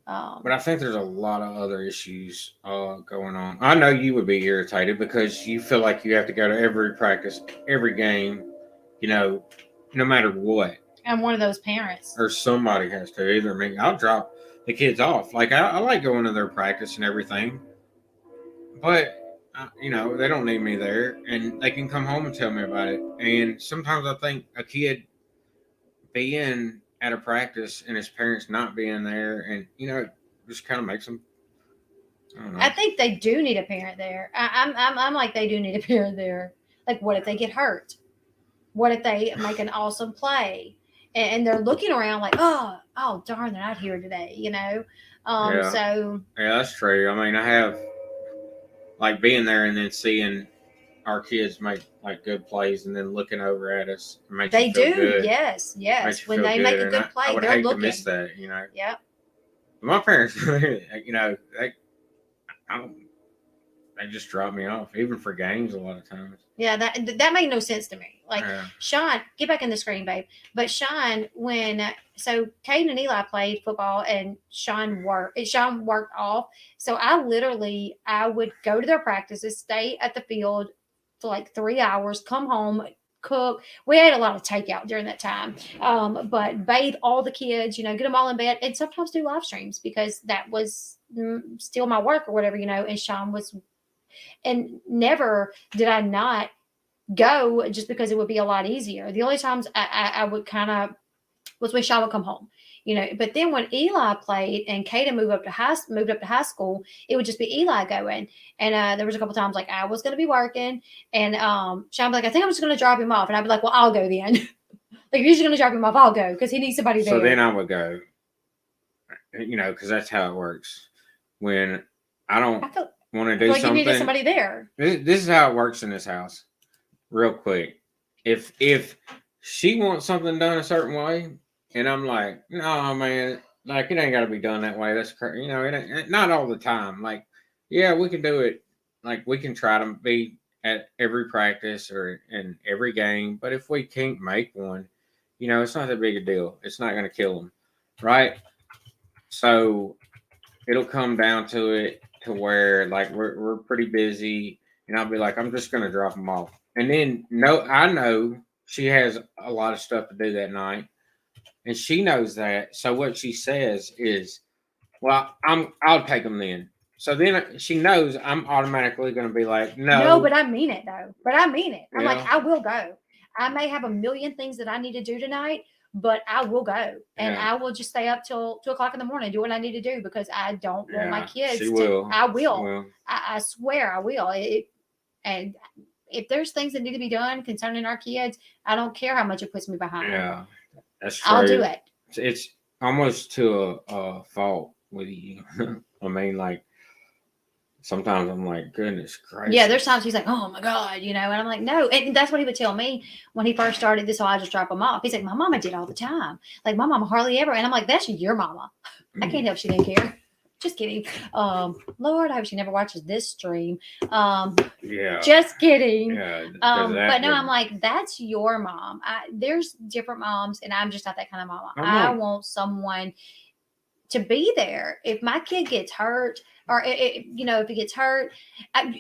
But I think there's a lot of other issues going on. I know you would be irritated because you feel like you have to go to every practice, every game, no matter what. I'm one of those parents. Or somebody has to. Either me. I'll drop the kids off. Like, I like going to their practice and everything. But, they don't need me there. And they can come home and tell me about it. And sometimes I think a kid being at a practice and his parents not being there, and it just kind of makes them. I don't know. I think they do need a parent there. I'm like, they do need a parent there. Like, what if they get hurt? What if they make an awesome play and they're looking around like, oh darn, they're not here today, Yeah. So Yeah, that's true. I mean, I have like being there and then seeing our kids make like good plays and then looking over at us. Makes they you feel do. good. Yes. Makes you When feel they good. make a And good play, I would they're hate looking. to miss that. Yep. My parents, they just drop me off, even for games a lot of times. Yeah, that made no sense to me. Like, Yeah. Sean, get back in the screen, babe. But Sean, so Caden and Eli played football, and Sean worked off. So I would go to their practices, stay at the field for like 3 hours, come home, cook. We ate a lot of takeout during that time, but bathe all the kids, get them all in bed, and sometimes do live streams because that was still my work or whatever, and Sean was. And never did I not go just because it would be a lot easier. The only times I would kind of was when Sean would come home, But then when Eli played and Kaden moved up to high school, it would just be Eli going. And there was a couple times like I was going to be working, and Sean would be like, "I think I'm just going to drop him off," and I'd be like, "Well, I'll go then." Like, if you're just going to drop him off, I'll go because he needs somebody there. So then I would go, because that's how it works. When I don't want to do like something, you need to get somebody there. This is how it works in this house. Real quick, if she wants something done a certain way, and I'm like, no, man, like it ain't got to be done that way. That's crazy. It ain't, not all the time. Like, yeah, we can do it. Like, we can try to be at every practice or in every game, but if we can't make one, it's not that big a deal. It's not going to kill them, right? So it'll come down to it to where like we're pretty busy, and I'll be like, I'm just going to drop them off, and then I know she has a lot of stuff to do that night, and she knows that. So what she says is, well, I'll take them then. So then she knows I'm automatically going to be like, no. No, but I mean it though. But I mean it. I'm Yeah. like, I will go. I may have a million things that I need to do tonight, but I will go. And I will just stay up till 2:00 in the morning, do what I need to do because I don't want my kids she to. will. I will. She will. I swear I will. And if there's things that need to be done concerning our kids, I don't care how much it puts me behind. Yeah, that's true. I'll do it. It's almost to a fault with you. I mean, like, sometimes I'm like, goodness gracious. Yeah, there's times he's like, oh my God, and I'm like, no. And that's what he would tell me when he first started this, so I just drop him off. He's like, my mama did all the time. Like, my mama hardly ever. And I'm like, that's your mama. I can't help she didn't care. Just kidding. Lord, I hope she never watches this stream. Yeah. Just kidding. Yeah. But no, I'm like, that's your mom. There's different moms, and I'm just not that kind of mama. I want someone to be there. If my kid gets hurt, or if he gets hurt,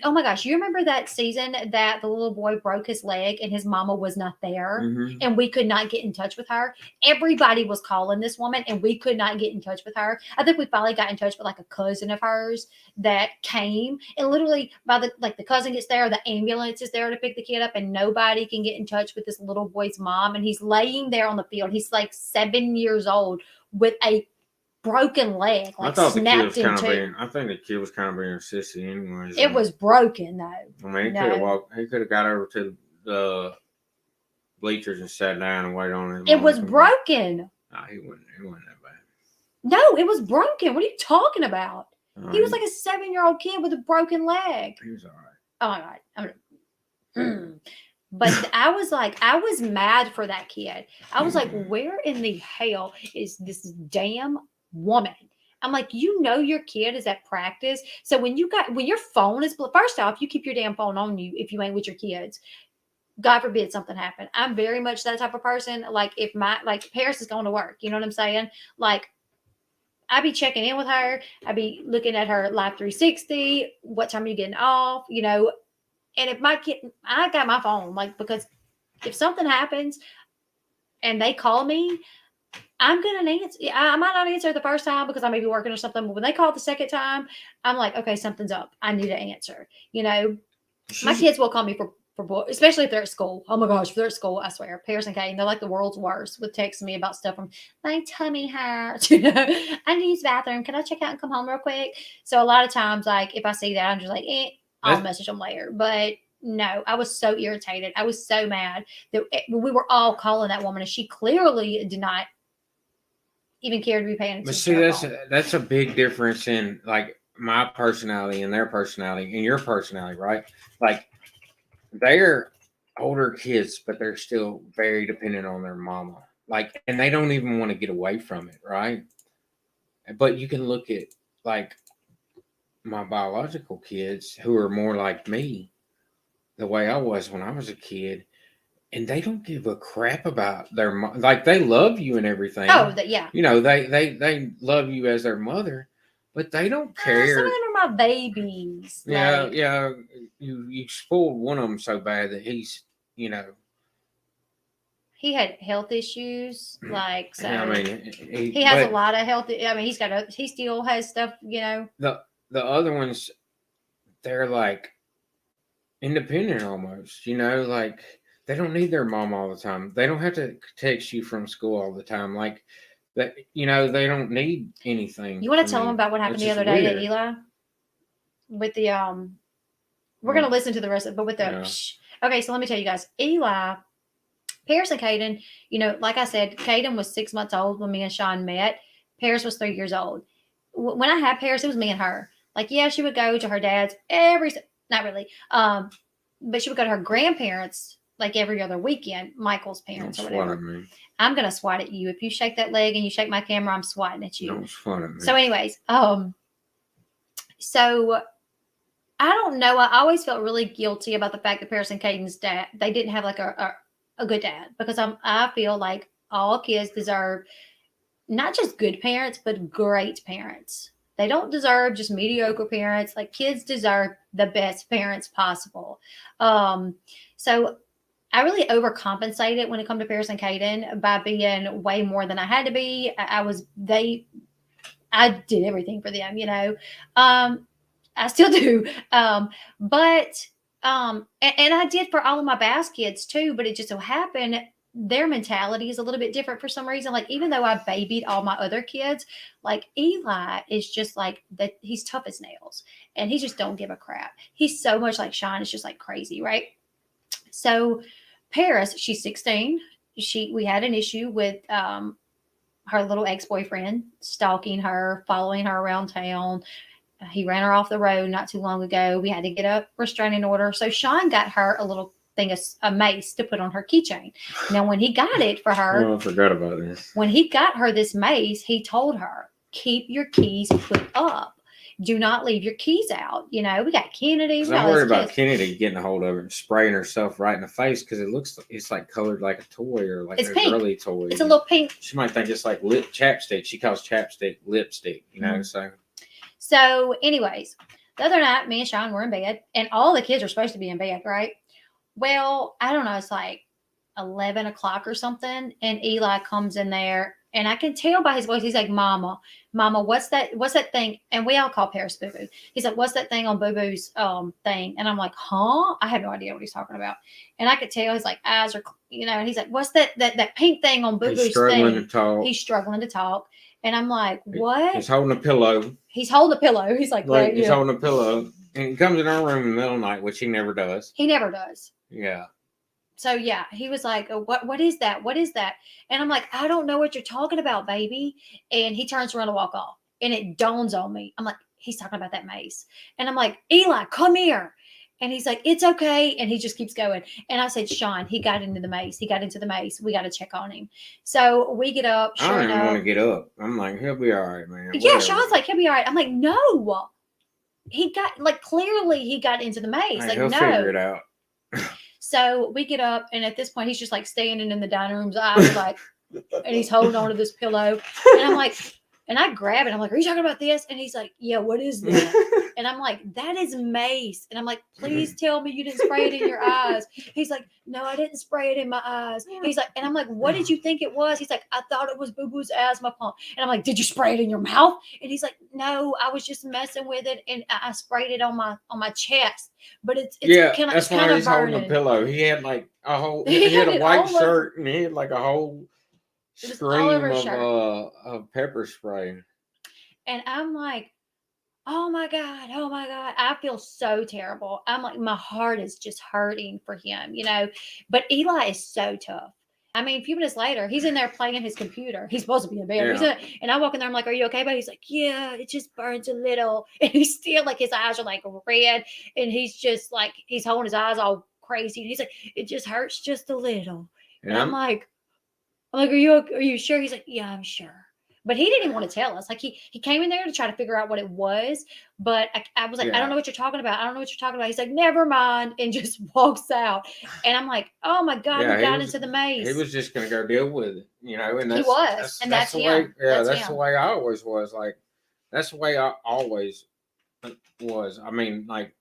oh my gosh, you remember that season that the little boy broke his leg and his mama was not there, and we could not get in touch with her. Everybody was calling this woman, and we could not get in touch with her. I think we finally got in touch with like a cousin of hers that came, and literally by the cousin gets there, the ambulance is there to pick the kid up, and nobody can get in touch with this little boy's mom, and he's laying there on the field. He's like 7 years old with a broken leg, like snapped in two. I think the kid was kind of being sissy anyways. It was broken though. I mean, he could have got over to the bleachers and sat down and waited on him. It was broken. Nah, he wasn't that bad. No, it was broken. What are you talking about? He was like a 7-year-old kid with a broken leg. He was all right. Oh my God. But I was mad for that kid. I was like, where in the hell is this damn woman? I'm like, your kid is at practice. So when your phone is, first off, you keep your damn phone on you if you ain't with your kids. God forbid something happen. I'm very much that type of person. Like, if Paris is going to work, you know what I'm saying? Like, I be checking in with her. I be looking at her live 360. What time are you getting off? And if my kid, I got my phone, like, because if something happens and they call me, I'm going to answer. I might not answer the first time because I may be working or something, but when they call the second time, I'm like, okay, something's up. I need to answer. My kids will call me for especially if they're at school. Oh my gosh, if they're at school, I swear, Paris and Kail, they're like the world's worst with texting me about stuff from my tummy hurts. I need to use the bathroom. Can I check out and come home real quick? So a lot of times, like, if I see that, I'm just like, I'll message them later. But no, I was so irritated. I was so mad that we were all calling that woman, and she clearly did not even care to be paying attention. But see, that's a big difference in like my personality and their personality and your personality, right? Like, they're older kids, but they're still very dependent on their mama. Like, and they don't even want to get away from it, right? But you can look at like my biological kids who are more like me, the way I was when I was a kid, and they don't give a crap about their mom. Like, they love you and everything. Oh, yeah. They love you as their mother, but they don't care. Some of them are my babies. Yeah, yeah. You spoiled one of them so bad that he's, he had health issues, like, so. I mean, he has a lot of health. I mean, he still has stuff, The other ones, they're like independent almost, like they don't need their mom all the time. They don't have to text you from school all the time. Like that, they don't need anything. You want to tell them about what happened the other day to Eli? With the, we're going to listen to the rest of it, but with the, okay, so let me tell you guys, Eli Paris and Caden, like I said, Caden was 6 months old when me and Sean met. Paris was 3 years old. When I had Paris, it was me and her. Like, yeah, she would go to her dad's not really, but she would go to her grandparents like every other weekend, Michael's parents or whatever. Me. I'm going to swat at you. If you shake that leg and you shake my camera, I'm swatting at you. Don't swat at me. So anyways, so I don't know. I always felt really guilty about the fact that Paris and Caden's dad, they didn't have like a good dad, because I feel like all kids deserve not just good parents, but great parents. They don't deserve just mediocre parents. Like, kids deserve the best parents possible. So I really overcompensated when it come to Paris and Caden by being way more than I had to be. I did everything for them, I still do. But I did for all of my Bass kids too, but it just so happened their mentality is a little bit different for some reason. Like, even though I babied all my other kids, like Eli is just like that. He's tough as nails and he just don't give a crap. He's so much like Sean. It's just like crazy. Right. So Paris, she's 16. We had an issue with, her little ex-boyfriend stalking her, following her around town. He ran her off the road not too long ago. We had to get a restraining order. So Sean got her a little thing, a mace to put on her keychain. Now, when he got it for her, I forgot about this. When he got her this mace, he told her, keep your keys put up. Do not leave your keys out. We got Kennedy. I'm worried about Kennedy getting a hold of it and spraying herself right in the face, because it's like colored like a toy or like it's a pink. girly toy. It's a little pink. She might think it's like lip chapstick. She calls chapstick lipstick, So anyways, the other night, me and Sean were in bed, and all the kids are supposed to be in bed, right? Well, I don't know. It's like 11 o'clock or something, and Eli comes in there, and I can tell by his voice. He's like, Mama, what's that thing? And we all call Paris Boo Boo. He's like, what's that thing on Boo Boo's thing? And I'm like, huh? I have no idea what he's talking about. And I could tell his like eyes are, and he's like, what's that pink thing on Boo Boo's thing? He's struggling to talk. And I'm like, what? He's holding a pillow. He's holding a pillow. He's like, right, he's holding a pillow. And he comes in our room in the middle of the night, which he never does. He never does. Yeah. So yeah, he was like, what is that? What is that? And I'm like, I don't know what you're talking about, baby. And he turns around to walk off. And it dawns on me. I'm like, he's talking about that mace. And I'm like, Eli, come here. And he's like, it's okay. And he just keeps going. And I said, Sean, he got into the mace. We got to check on him. So we get up. I don't even want to get up. I'm like, he'll be all right, man. Yeah, Sean's like, he'll be all right. I'm like, no. He got, like, clearly he got into the maze. Like, like, he'll no. figure it out. So we get up, and at this point, he's just like standing in the dining room's eyes, like, and he's holding on to this pillow. And I'm like, and I grab it. I'm like, are you talking about this? And he's like, yeah, what is that? And I'm like, that is mace. And I'm like, please tell me you didn't spray it in your eyes. He's like, no, I didn't spray it in my eyes. He's like, and I'm like, what did you think it was? He's like, I thought it was Boo Boo's asthma pump. And I'm like, did you spray it in your mouth? And he's like, no, I was just messing with it, and I sprayed it on my chest. But it's that's kind why of he's burning. holding a pillow. He had like a whole, he had a white shirt, and he had like a whole stream of pepper spray. And I'm like, oh my God. I feel so terrible. I'm like, my heart is just hurting for him, But Eli is so tough. I mean, a few minutes later, he's in there playing his computer. He's supposed to be in bed. Yeah. And I walk in there, I'm like, are you okay? But he's like, yeah, it just burns a little. And he's still like, his eyes are like red. And he's just like, he's holding his eyes all crazy. And he's like, it just hurts just a little. Yeah. And I'm like, are you sure? He's like, yeah, I'm sure. But he didn't even want to tell us. Like, he came in there to try to figure out what it was. But I was like, I don't know what you're talking about. He's like, never mind. And just walks out. And I'm like, oh my God, he got into the maze. He was just going to go deal with it, And he was. That's the him. Way. Yeah, that's the way I always was. Like, that's the way I always was. I mean, like,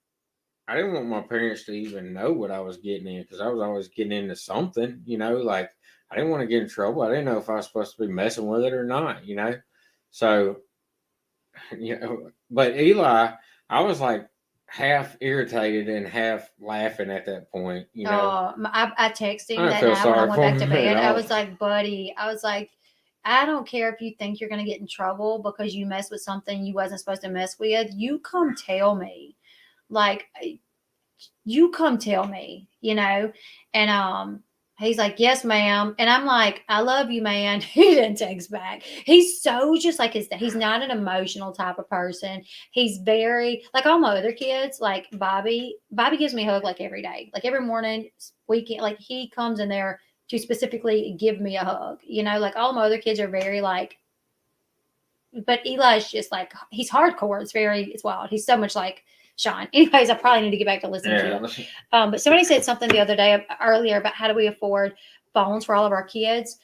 I didn't want my parents to even know what I was getting in, because I was always getting into something, like, I didn't want to get in trouble. I didn't know if I was supposed to be messing with it or not, So, but Eli, I was like half irritated and half laughing at that point, I texted him that night when I went back to bed. I was like, buddy, I don't care if you think you're going to get in trouble because you messed with something you wasn't supposed to mess with. You come tell me. Like, you come tell me, And He's like, yes, ma'am. And I'm like, I love you, man. He didn't text back. He's so just like he's not an emotional type of person. He's very, like all my other kids, like Bobby gives me a hug like every day. Like every morning, weekend, like he comes in there to specifically give me a hug. Like all my other kids are very like, but Eli's just like, he's hardcore. It's wild. He's so much like Sean. Anyways, I probably need to get back to listening to it. But somebody said something the other day earlier about how do we afford phones for all of our kids.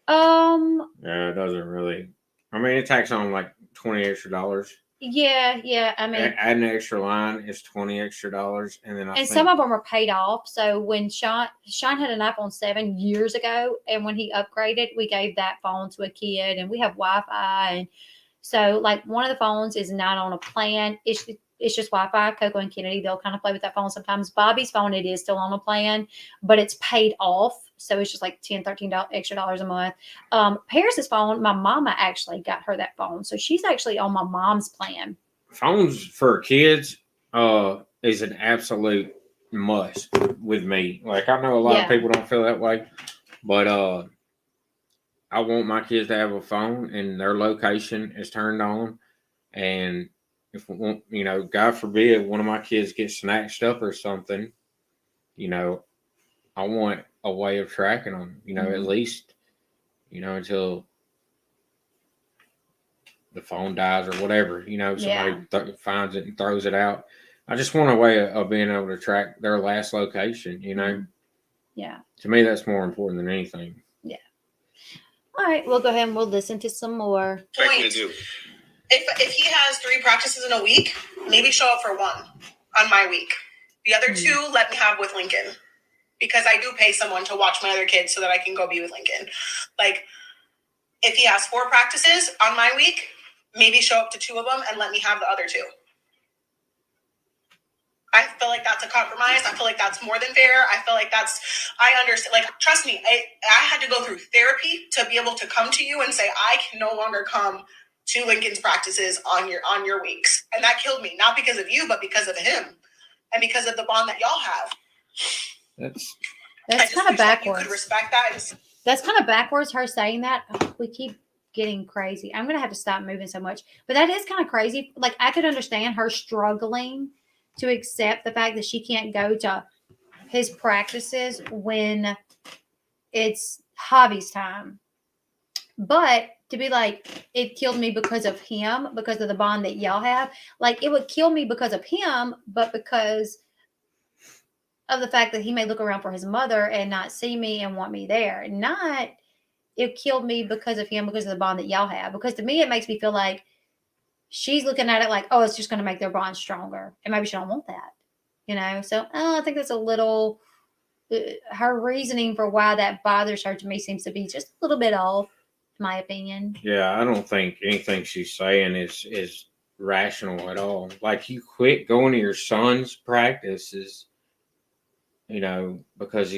Yeah, it doesn't really. I mean, it takes on like $20 extra. Yeah. I mean, adding an extra line is $20 extra, and then some of them are paid off. So when Sean had an iPhone 7 years ago, and when he upgraded, we gave that phone to a kid, and we have Wi-Fi, and so like one of the phones is not on a plan. It's just Wi-Fi. Coco and Kennedy, they'll kind of play with that phone sometimes. Bobby's phone, it is still on a plan, but it's paid off. So it's just like $10, $13 extra a month. Paris's phone, my mama actually got her that phone. So she's actually on my mom's plan. Phones for kids is an absolute must with me. Like I know a lot of people don't feel that way, but I want my kids to have a phone and their location is turned on. And if, God forbid, one of my kids gets snatched up or something, I want a way of tracking them, at least, until the phone dies or whatever, somebody finds it and throws it out. I just want a way of being able to track their last location, Yeah. To me, that's more important than anything. Yeah. All right, we'll go ahead and we'll listen to some more. Point. If he has 3 practices in a week, maybe show up for 1 on my week. The other 2, let me have with Lincoln. Because I do pay someone to watch my other kids so that I can go be with Lincoln. Like, if he has 4 practices on my week, maybe show up to 2 of them and let me have the other 2. I feel like that's a compromise. I feel like that's more than fair. I feel like I understand. Like, trust me, I had to go through therapy to be able to come to you and say, I can no longer come to Lincoln's practices on your weeks. And that killed me, not because of you, but because of him and because of the bond that y'all have. That's kind of backwards. You could respect that. That's kind of backwards, her saying that. Oh, we keep getting crazy. I'm going to have to stop moving so much. But that is kind of crazy. Like, I could understand her struggling to accept the fact that she can't go to his practices when it's Javi's time. But to be like, it killed me because of him, because of the bond that y'all have. Like, it would kill me because of him, but because of the fact that he may look around for his mother and not see me and want me there. Not, it killed me because of him, because of the bond that y'all have. Because to me, it makes me feel like she's looking at it like, oh, it's just going to make their bond stronger. And maybe she don't want that, So I think that's a little, her reasoning for why that bothers her to me seems to be just a little bit off, in my opinion. Yeah, I don't think anything she's saying is rational at all. Like, you quit going to your son's practices, because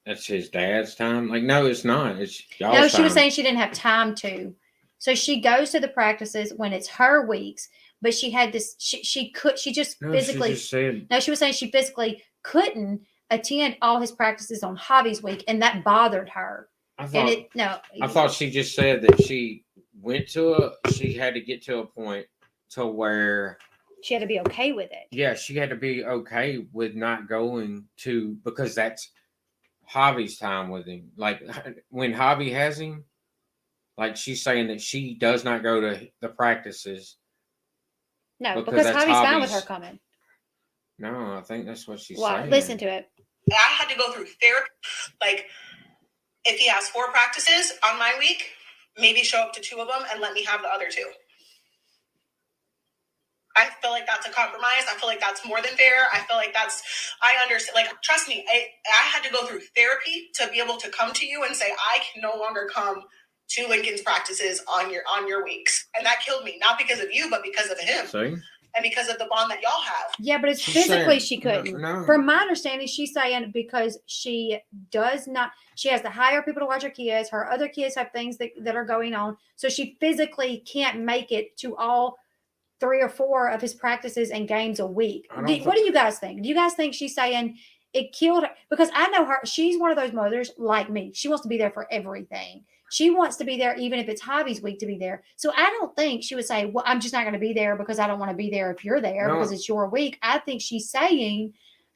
that's his dad's time. Like, no, it's not. It's y'all's time. No, she was saying she didn't have time to. So she goes to the practices when it's her weeks, but she had this. She physically. No, she was saying she physically couldn't attend all his practices on Javi's week, and that bothered her. I thought she just said that she had to get to a point to where she had to be okay with it. Yeah, she had to be okay with not going to, because that's Javi's time with him. Like, when Javi has him, like, she's saying that she does not go to the practices. No, because Javi's fine with her coming. No, I think that's what she's saying. Listen to it. I had to go through therapy. Like, if he has 4 practices on my week, maybe show up to 2 of them and let me have the other 2. I feel like that's a compromise. I feel like that's more than fair. I feel like I understand. Like, trust me, I had to go through therapy to be able to come to you and say, I can no longer come to Lincoln's practices on your weeks. And that killed me, not because of you, but because of him. See? And because of the bond that y'all have. Yeah, but it's physically she couldn't. No. From my understanding, she's saying because she has to hire people to watch her kids. Her other kids have things that are going on. So she physically can't make it to all 3 or 4 of his practices and games a week. What do you guys think? Do you guys think she's saying it killed her because I know her. She's one of those mothers like me. She wants to be there for everything. She wants to be there even if it's Javi's week to be there. So I don't think she would say, well, I'm just not going to be there because I don't want to be there if you're there No. because it's your week. I think she's saying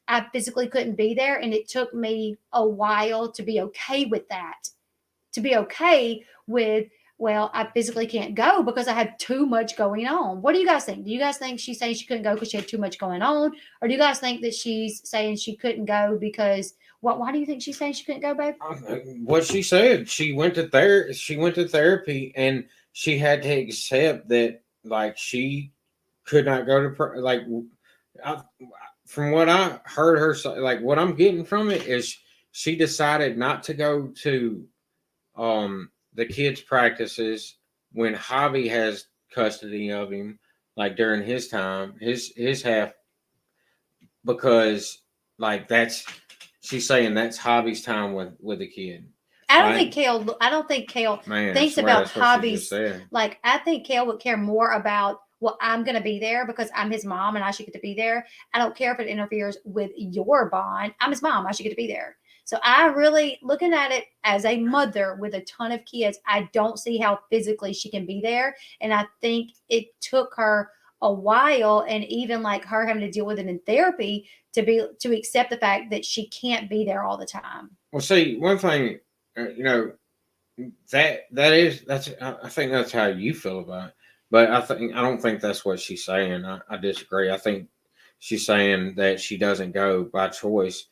I physically couldn't be there. And it took me a while to be okay with that, to be okay with, well, I physically can't go because I have too much going on. What do you guys think? Do you guys think she's saying she couldn't go because she had too much going on? Or do you guys think that she's saying she couldn't go because why do you think she's saying she couldn't go, babe? What she said, she went to therapy and she had to accept that like she could not go to like from what I heard her say, like what I'm getting from it is she decided not to go to the kids' practices when Javi has custody of him, like during his time, his half, because like she's saying that's Javi's time with the kid. I don't Right? think Kail. I don't think Kail Man, I thinks swear about that's what she just Javi's. said. Like I think Kail would care more about. Well, I'm going to be there because I'm his mom and I should get to be there. I don't care if it interferes with your bond. I'm his mom. I should get to be there. So I really, looking at it as a mother with a ton of kids, I don't see how physically she can be there. And I think it took her a while and even like her having to deal with it in therapy to accept the fact that she can't be there all the time. Well, see, one thing, you know, that's I think that's how you feel about it. But I don't think that's what she's saying. I disagree. I think she's saying that she doesn't go by choice.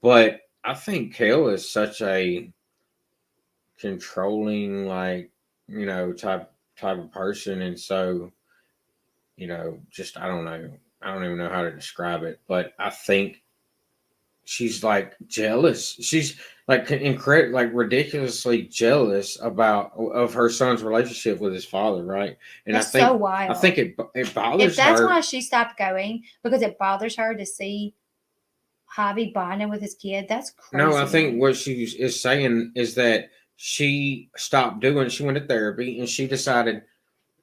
But I think Kail is such a controlling, like, you know, type of person, and so, you know, just I don't know. I don't even know how to describe it, but I think she's like jealous. She's like like ridiculously jealous of her son's relationship with his father, right? And That's I think so wild. I think it bothers If that's her. why she stopped going, because it bothers her to see Javi bonding with his kid, that's crazy. No, I think what she is saying is that she stopped doing. She went to therapy and she decided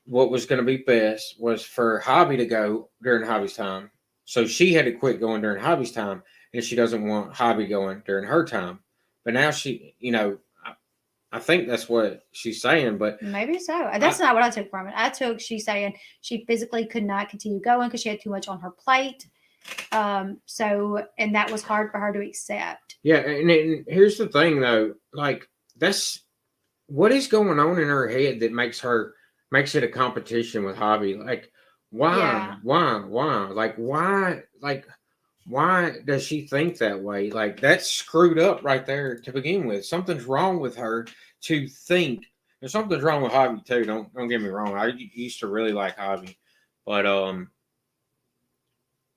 what was going to be best was for Javi to go during Javi's time. So she had to quit going during Javi's time, and she doesn't want Javi going during her time. But now she, you know, I think that's what she's saying. But maybe so. That's not what I took from it. I took she's saying she physically could not continue going because she had too much on her plate. So and that was hard for her to accept. Yeah, and here's the thing though, like that's what is going on in her head that makes it a competition with Javi. Like why does she think that way? Like that's screwed up right there to begin with. Something's wrong with her to think. There's something's wrong with Javi too. Don't get me wrong. I used to really like Javi, but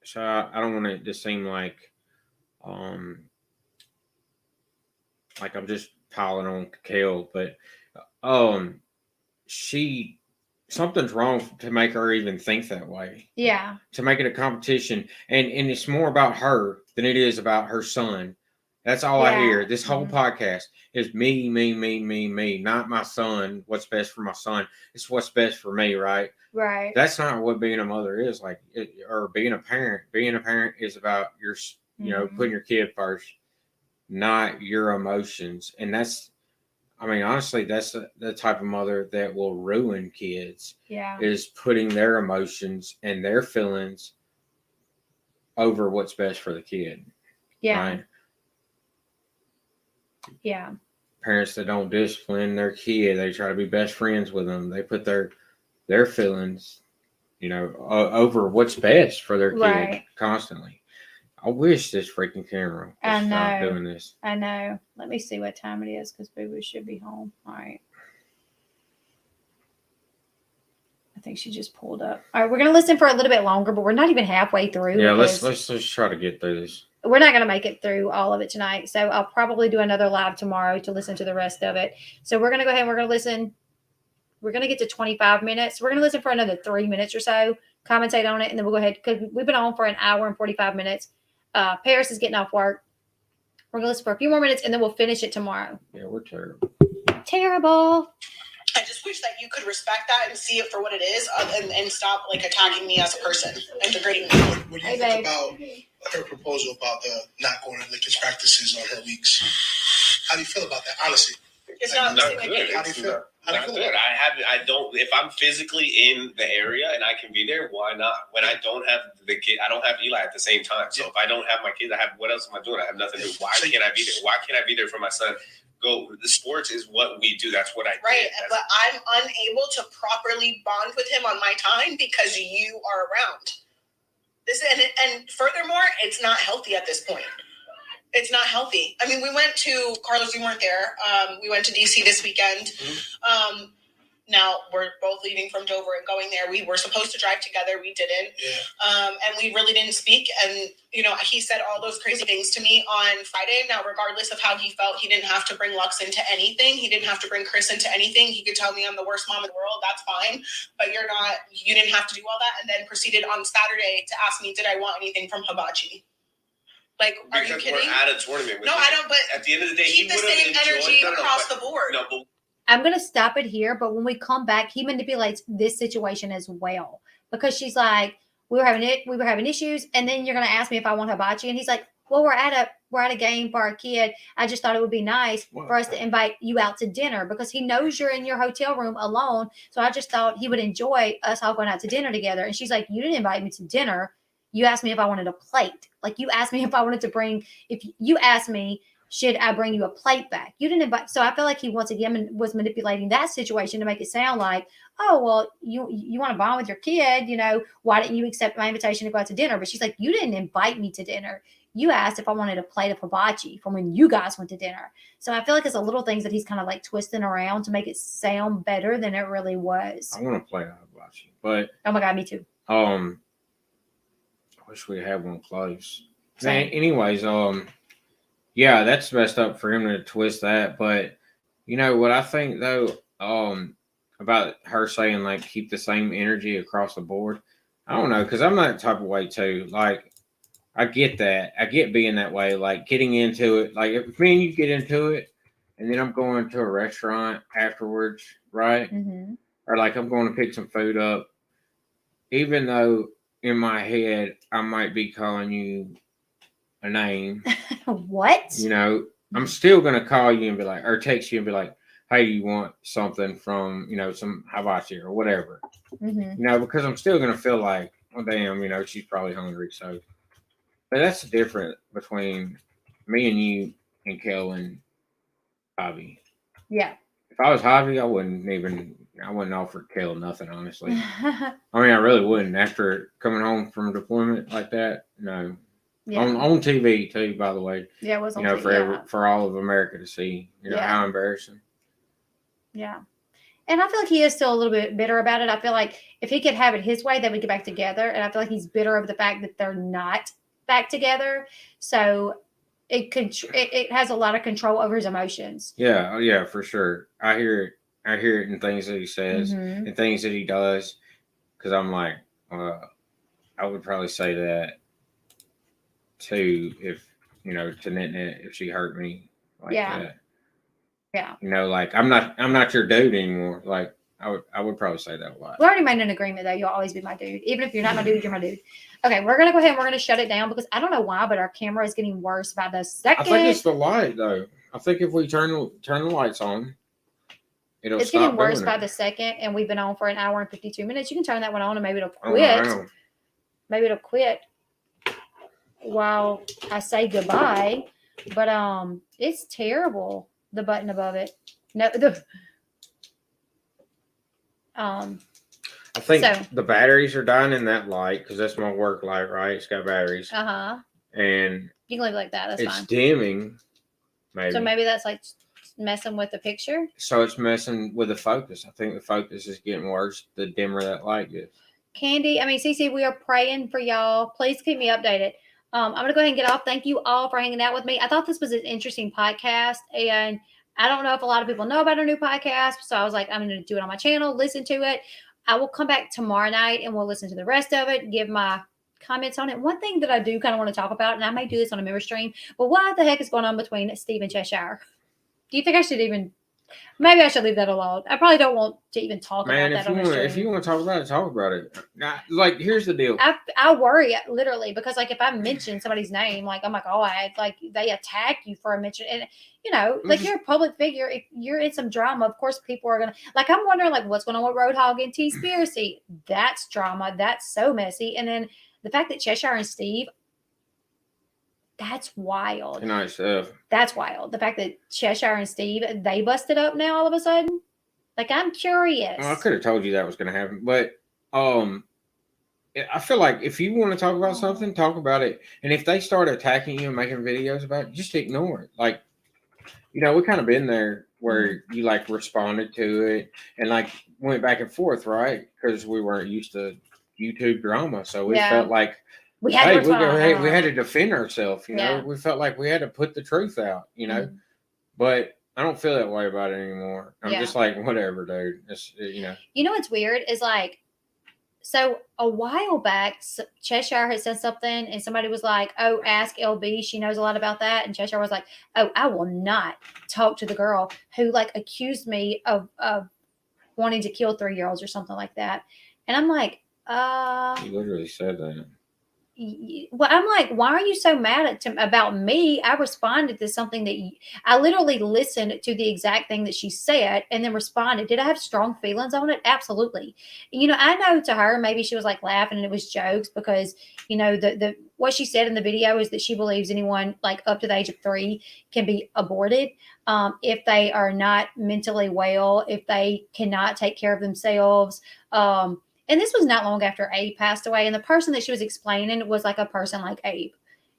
so I don't want it to seem like I'm just piling on Kail, but something's wrong to make her even think that way. Yeah. To make it a competition. And it's more about her than it is about her son. That's all I hear. This whole podcast is me, not my son. What's best for my son. It's what's best for me, right? Right. That's not what being a mother is like, or being a parent. Being a parent is about your, you know, putting your kid first, not your emotions. And that's, I mean, honestly, that's the type of mother that will ruin kids. Yeah. Is putting their emotions and their feelings over what's best for the kid. Yeah. Right? Yeah. Parents that don't discipline their kid, they try to be best friends with them. They put their feelings, you know, over what's best for their kid constantly. I wish this freaking camera would stop doing this. I know. Let me see what time it is because Boo Boo should be home. All right. I think she just pulled up. All right, we're gonna listen for a little bit longer, but we're not even halfway through. Yeah, let's try to get through this. We're not gonna make it through all of it tonight, so I'll probably do another live tomorrow to listen to the rest of it. So we're gonna go ahead and we're gonna listen. We're gonna get to 25 minutes. We're gonna listen for another 3 minutes or so, commentate on it, and then we'll go ahead because we've been on for an hour and 45 minutes. Paris is getting off work. We're gonna listen for a few more minutes and then we'll finish it tomorrow. Yeah, we're terrible. Terrible. I just wish that you could respect that and see it for what it is, and stop like attacking me as a person and degrading me. What do you think about her proposal about the not going to Lakers practices on her weeks? How do you feel about that? Honestly, it's not good. How do you feel? Not good. I don't. If I'm physically in the area and I can be there, why not? When I don't have the kid, I don't have Eli at the same time. So if I don't have my kids, I have. What else am I doing? I have nothing to do. Why can't I be there? Why can't I be there for my son? The sports is what we do. That's what I do. Right, but I'm unable to properly bond with him on my time because you are around. And furthermore, it's not healthy at this point. It's not healthy. I mean, we went to Carlos. You weren't there. We went to DC this weekend. Mm-hmm. Now we're both leaving from Dover and going there. We were supposed to drive together. We didn't. Yeah. And we really didn't speak. And, he said all those crazy things to me on Friday. Now, regardless of how he felt, he didn't have to bring Lux into anything. He didn't have to bring Chris into anything. He could tell me I'm the worst mom in the world. That's fine. But you didn't have to do all that. And then proceeded on Saturday to ask me, did I want anything from Hibachi? Like, are you kidding? We're at a tournament. No, I don't. But at the end of the day, keep the same energy across the board. No, but I'm going to stop it here, but when we come back, he manipulates this situation as well, because she's like, we were having issues, and then you're going to ask me if I want hibachi, and he's like, well, we're at a game for our kid. I just thought it would be nice for us to invite you out to dinner, because he knows you're in your hotel room alone. So I just thought he would enjoy us all going out to dinner together. And she's like, you didn't invite me to dinner. You asked me if I wanted a plate. Like, you asked me if I wanted to bring. If you asked me, should I bring you a plate back? You didn't invite. So I feel like he once again was manipulating that situation to make it sound like, oh, well, you want to bond with your kid, why didn't you accept my invitation to go out to dinner? But she's like, you didn't invite me to dinner. You asked if I wanted a plate of hibachi from when you guys went to dinner. So I feel like it's a little things that he's kind of like twisting around to make it sound better than it really was. I want to play hibachi, but oh my God, me too. I wish we had one close. Anyways, yeah, that's messed up for him to twist that. But what I think though, about her saying like keep the same energy across the board. I don't know, because I'm that type of way too. Like, I get that. I get being that way. Like, getting into it. Like, if me and you get into it, and then I'm going to a restaurant afterwards, right? Mm-hmm. Or like I'm going to pick some food up, even though in my head I might be calling you a name. What? I'm still gonna call you and be like, or text you and be like, hey, you want something from, some hibachi or whatever. Mm-hmm. Because I'm still gonna feel like, oh damn, she's probably hungry. So, but that's different between me and you and Kail and Javi. Yeah. If I was Javi, I wouldn't offer Kail nothing, honestly. I mean, I really wouldn't. After coming home from deployment like that, no. Yeah. On TV too, by the way. Yeah, it was on TV. For all of America to see. How embarrassing. Yeah. And I feel like he is still a little bit bitter about it. I feel like if he could have it his way, they would get back together. And I feel like he's bitter over the fact that they're not back together. So it has a lot of control over his emotions. Yeah, for sure. I hear it in things that he says and things that he does. Because I'm like, I would probably say that too, if to Nitnit, if she hurt me like that. Yeah. Like I'm not your dude anymore. Like I would probably say that a lot. We already made an agreement though. You'll always be my dude. Even if you're not my dude, you're my dude. Okay, we're gonna go ahead and we're gonna shut it down because I don't know why, but our camera is getting worse by the second. I think it's the light though. I think if we turn the lights on, it's getting worse by the second, and we've been on for an hour and 52 minutes. You can turn that one on and maybe it'll quit. Maybe it'll quit while I say goodbye. But it's terrible. The button above it. No, I think the batteries are dying in that light because that's my work light, right? It's got batteries. And you can leave it like that. That's fine. It's dimming. Maybe. So maybe that's like messing with the picture. So it's messing with the focus. I think the focus is getting worse the dimmer that light gets. Cece, we are praying for y'all. Please keep me updated. I'm going to go ahead and get off. Thank you all for hanging out with me. I thought this was an interesting podcast, and I don't know if a lot of people know about our new podcast, so I was like, I'm going to do it on my channel, listen to it. I will come back tomorrow night, and we'll listen to the rest of it, give my comments on it. One thing that I do kind of want to talk about, and I may do this on a member stream, but what the heck is going on between Steve and Cheshire? Do you think I should even Maybe I should leave that alone. I probably don't want to even talk Man, about that on the stream. if you want to talk about it, talk about it. Now, like, here's the deal. I worry literally because like if I mention somebody's name, like oh my god, like they attack you for a mention, and you know, like you're a public figure. If you're in some drama, of course people are gonna like. I'm wondering like what's going on with Roadhog and T-Spiracy. That's drama. That's so messy. And then the fact that Cheshire and Steve. That's wild. Nice stuff. That's wild. The fact that Cheshire and Steve they busted up now all of a sudden. Like I'm curious. Well, I could have told you that was going to happen, but I feel like if you want to talk about something, talk about it. And if they start attacking you and making videos about it, just ignore it. Like, you know, we kind of been there where you like responded to it and like went back and forth, right? Because we weren't used to YouTube drama, so we felt like. We had to defend ourselves, you know. We felt like we had to put the truth out, you know. But I don't feel that way about it anymore. I'm just like, whatever, dude. It's, you know. You know what's weird is like, so a while back, Cheshire had said something, and somebody was like, "Oh, ask Elle Bee. She knows a lot about that." And Cheshire was like, "Oh, I will not talk to the girl who like accused me of wanting to kill 3-year-olds or something like that." And I'm like, You literally said that. Well, I'm like, why are you so mad about me? I responded to something that I literally listened to the exact thing that she said and then responded. Did I have strong feelings on it? Absolutely. You know, I know to her, maybe she was like laughing and it was jokes because, you know, the what she said in the video is that she believes anyone like up to the age of 3 can be aborted if they are not mentally well, if they cannot take care of themselves. And this was not long after Abe passed away. And the person that she was explaining was like a person like Abe,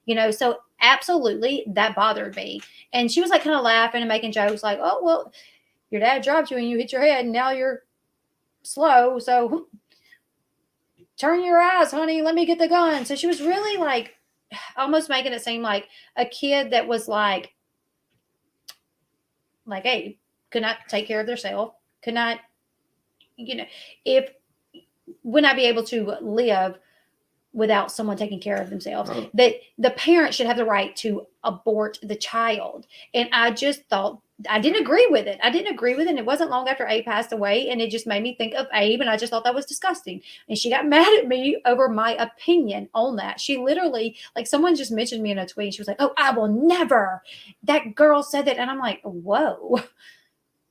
you know, so absolutely that bothered me. And she was like kind of laughing and making jokes like, oh, well, your dad dropped you and you hit your head and now you're slow. So turn your eyes, honey. Let me get the gun. So she was really like almost making it seem like a kid that was like Abe could not take care of themselves, could not, you know, would not be able to live without someone taking care of themselves. Oh. That the parent should have the right to abort the child. And I just thought, I didn't agree with it. And it wasn't long after Abe passed away. And it just made me think of Abe. And I just thought that was disgusting. And she got mad at me over my opinion on that. She literally, like someone just mentioned me in a tweet. She was like, oh, I will never. That girl said that. And I'm like, whoa.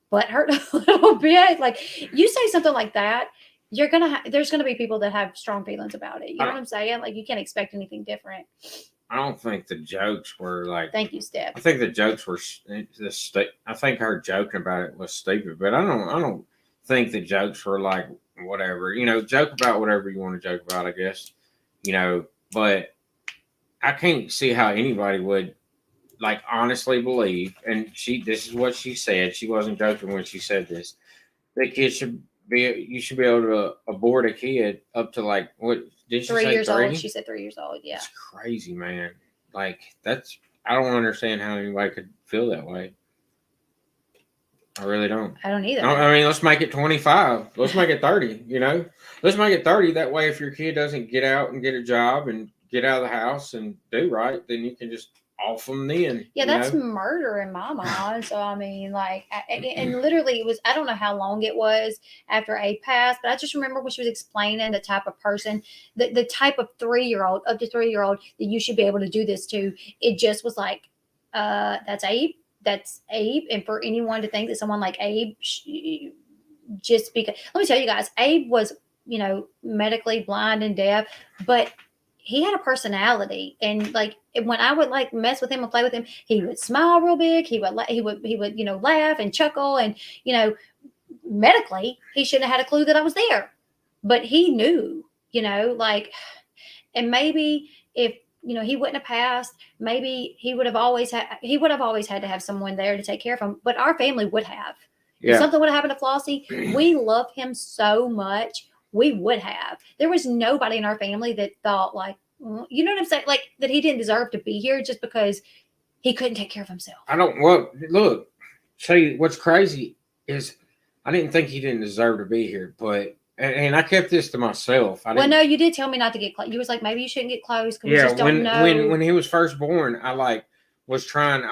But hurt a little bit. Like you say something like that, there's gonna be people that have strong feelings about it. You know what I'm saying? Like you can't expect anything different. I don't think the jokes were like. Thank you, Steph. I think the jokes were. I think her joking about it was stupid, but I don't think the jokes were like whatever. You know, joke about whatever you want to joke about, I guess. You know, but I can't see how anybody would like honestly believe. And this is what she said. She wasn't joking when she said this. The kid you should be able to abort a kid up to like what did she 3 say? Years 3? old. She said 3 years old. Yeah, it's crazy, man. Like I don't understand how anybody could feel that way. I really don't. I don't either. I mean, let's make it 25. Let's make it 30. You know, let's make it 30. That way, if your kid doesn't get out and get a job and get out of the house and do right, then you can just off them then. Yeah, that's murder in my mind. So I mean, like, and literally, it was. I don't know how long it was after Abe passed, but I just remember when she was explaining the type of person, the type of 3-year-old, up to 3-year-old that you should be able to do this to. It just was like, that's Abe. That's Abe, and for anyone to think that someone like Abe, just because. Let me tell you guys, Abe was, you know, medically blind and deaf, but he had a personality, and like when I would like mess with him and play with him, he would smile real big. He would you know, laugh and chuckle, and you know, medically he shouldn't have had a clue that I was there, but he knew, you know, like, and maybe if you know he wouldn't have passed, maybe he would have always had to have someone there to take care of him, but our family would have. Yeah. If something would have happened to Flossie, we love him so much. We would have. There was nobody in our family that thought like, you know what I'm saying? Like that he didn't deserve to be here just because he couldn't take care of himself. Look, tell you what's crazy is I didn't think he didn't deserve to be here, but, and I kept this to myself. Well, no, you did tell me not to get close. You was like, maybe you shouldn't get close because you just don't know. When he was first born, I was telling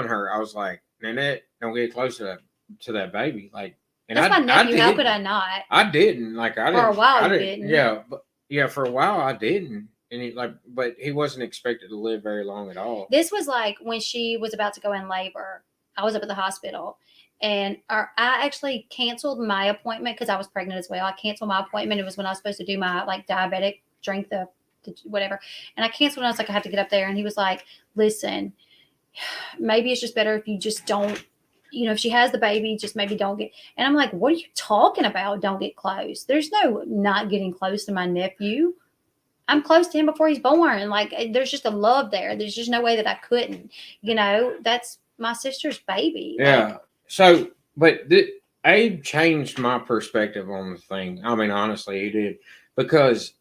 her, I was like, Nanette, don't get close to that. to that baby. Like, and That's my nephew. How could didn't. I not? I didn't. Like, I didn't. For a while, I you didn't. didn't. Yeah, but yeah, for a while I didn't. And he but he wasn't expected to live very long at all. This was like when she was about to go in labor. I was up at the hospital, and I actually canceled my appointment because I was pregnant as well. I canceled my appointment. It was when I was supposed to do my like diabetic drink the whatever, and I canceled. And I was like, I have to get up there, and he was like, "Listen, maybe it's just better if you just don't." If she has the baby, just maybe don't get. And I'm like, what are you talking about? Don't get close. There's no not getting close to my nephew. I'm close to him before he's born. Like, there's just a love there. There's just no way that I couldn't. That's my sister's baby. Yeah. Like, So, but Abe changed my perspective on the thing. I mean, honestly, he did, because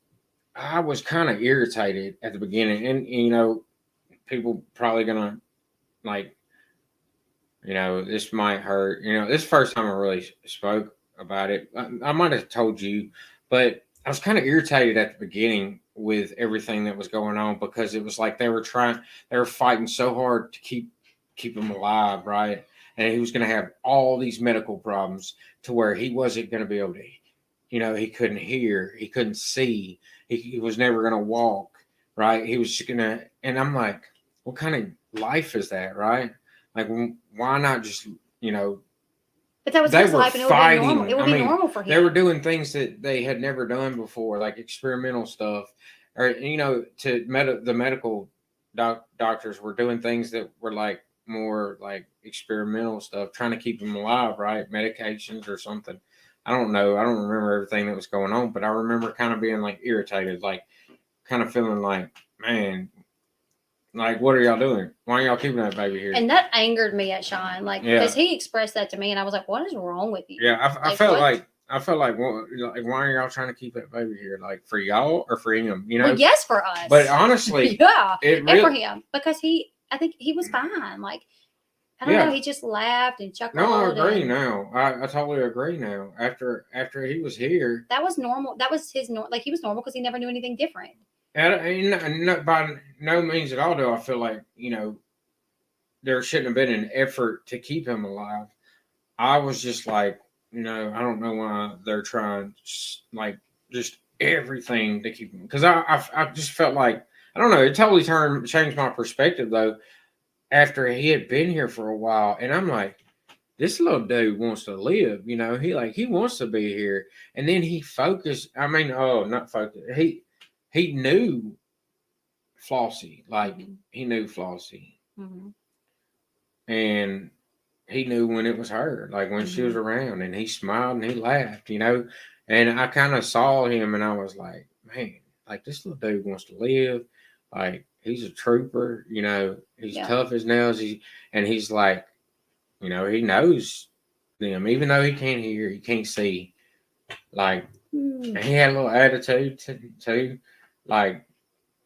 I was kind of irritated at the beginning, and people probably gonna like, this might hurt. This is the first time I really spoke about it. I might have told you, but I was kind of irritated at the beginning with everything that was going on, because it was like they were fighting so hard to keep him alive, right? And he was going to have all these medical problems to where he wasn't going to be able to, he couldn't hear, he couldn't see, he was never going to walk, right? He was just going to, and I'm like, what kind of life is that, right? Like, why not just, but that was they his were life, and fighting. it would be normal for him. They were doing things that they had never done before, like experimental stuff, or the medical doctors were doing things that were like more like experimental stuff, trying to keep him alive, right? Medications or something. I don't know. I don't remember everything that was going on, but I remember kind of being like irritated, like kind of feeling like, man, like, what are y'all doing? Why are y'all keeping that baby here? And that angered me at Sean, like, because he expressed that to me, and I was like, what is wrong with you? Yeah, I felt like, why are y'all trying to keep that baby here? Like, for y'all or for him? Well, yes, for us. But honestly, yeah, and for him, because I think he was fine. Like, I don't know, he just laughed and chuckled. No, I agree now. I totally agree now. After he was here, that was normal. That was his like, he was normal because he never knew anything different. And by no means at all do I feel like, there shouldn't have been an effort to keep him alive. I was just like, I don't know why they're trying like just everything to keep him. Because I just felt like, I don't know, it totally changed my perspective though after he had been here for a while. And I'm like, this little dude wants to live, he wants to be here. And then he focused, not focused. He knew Flossie, like he knew Flossie. Mm-hmm. And he knew when it was her, like when she was around, and he smiled and he laughed, and I kind of saw him and I was like, man, like this little dude wants to live. Like he's a trooper, he's tough as nails. He's like, he knows them, even though he can't hear, he can't see. Like, and he had a little attitude too. Like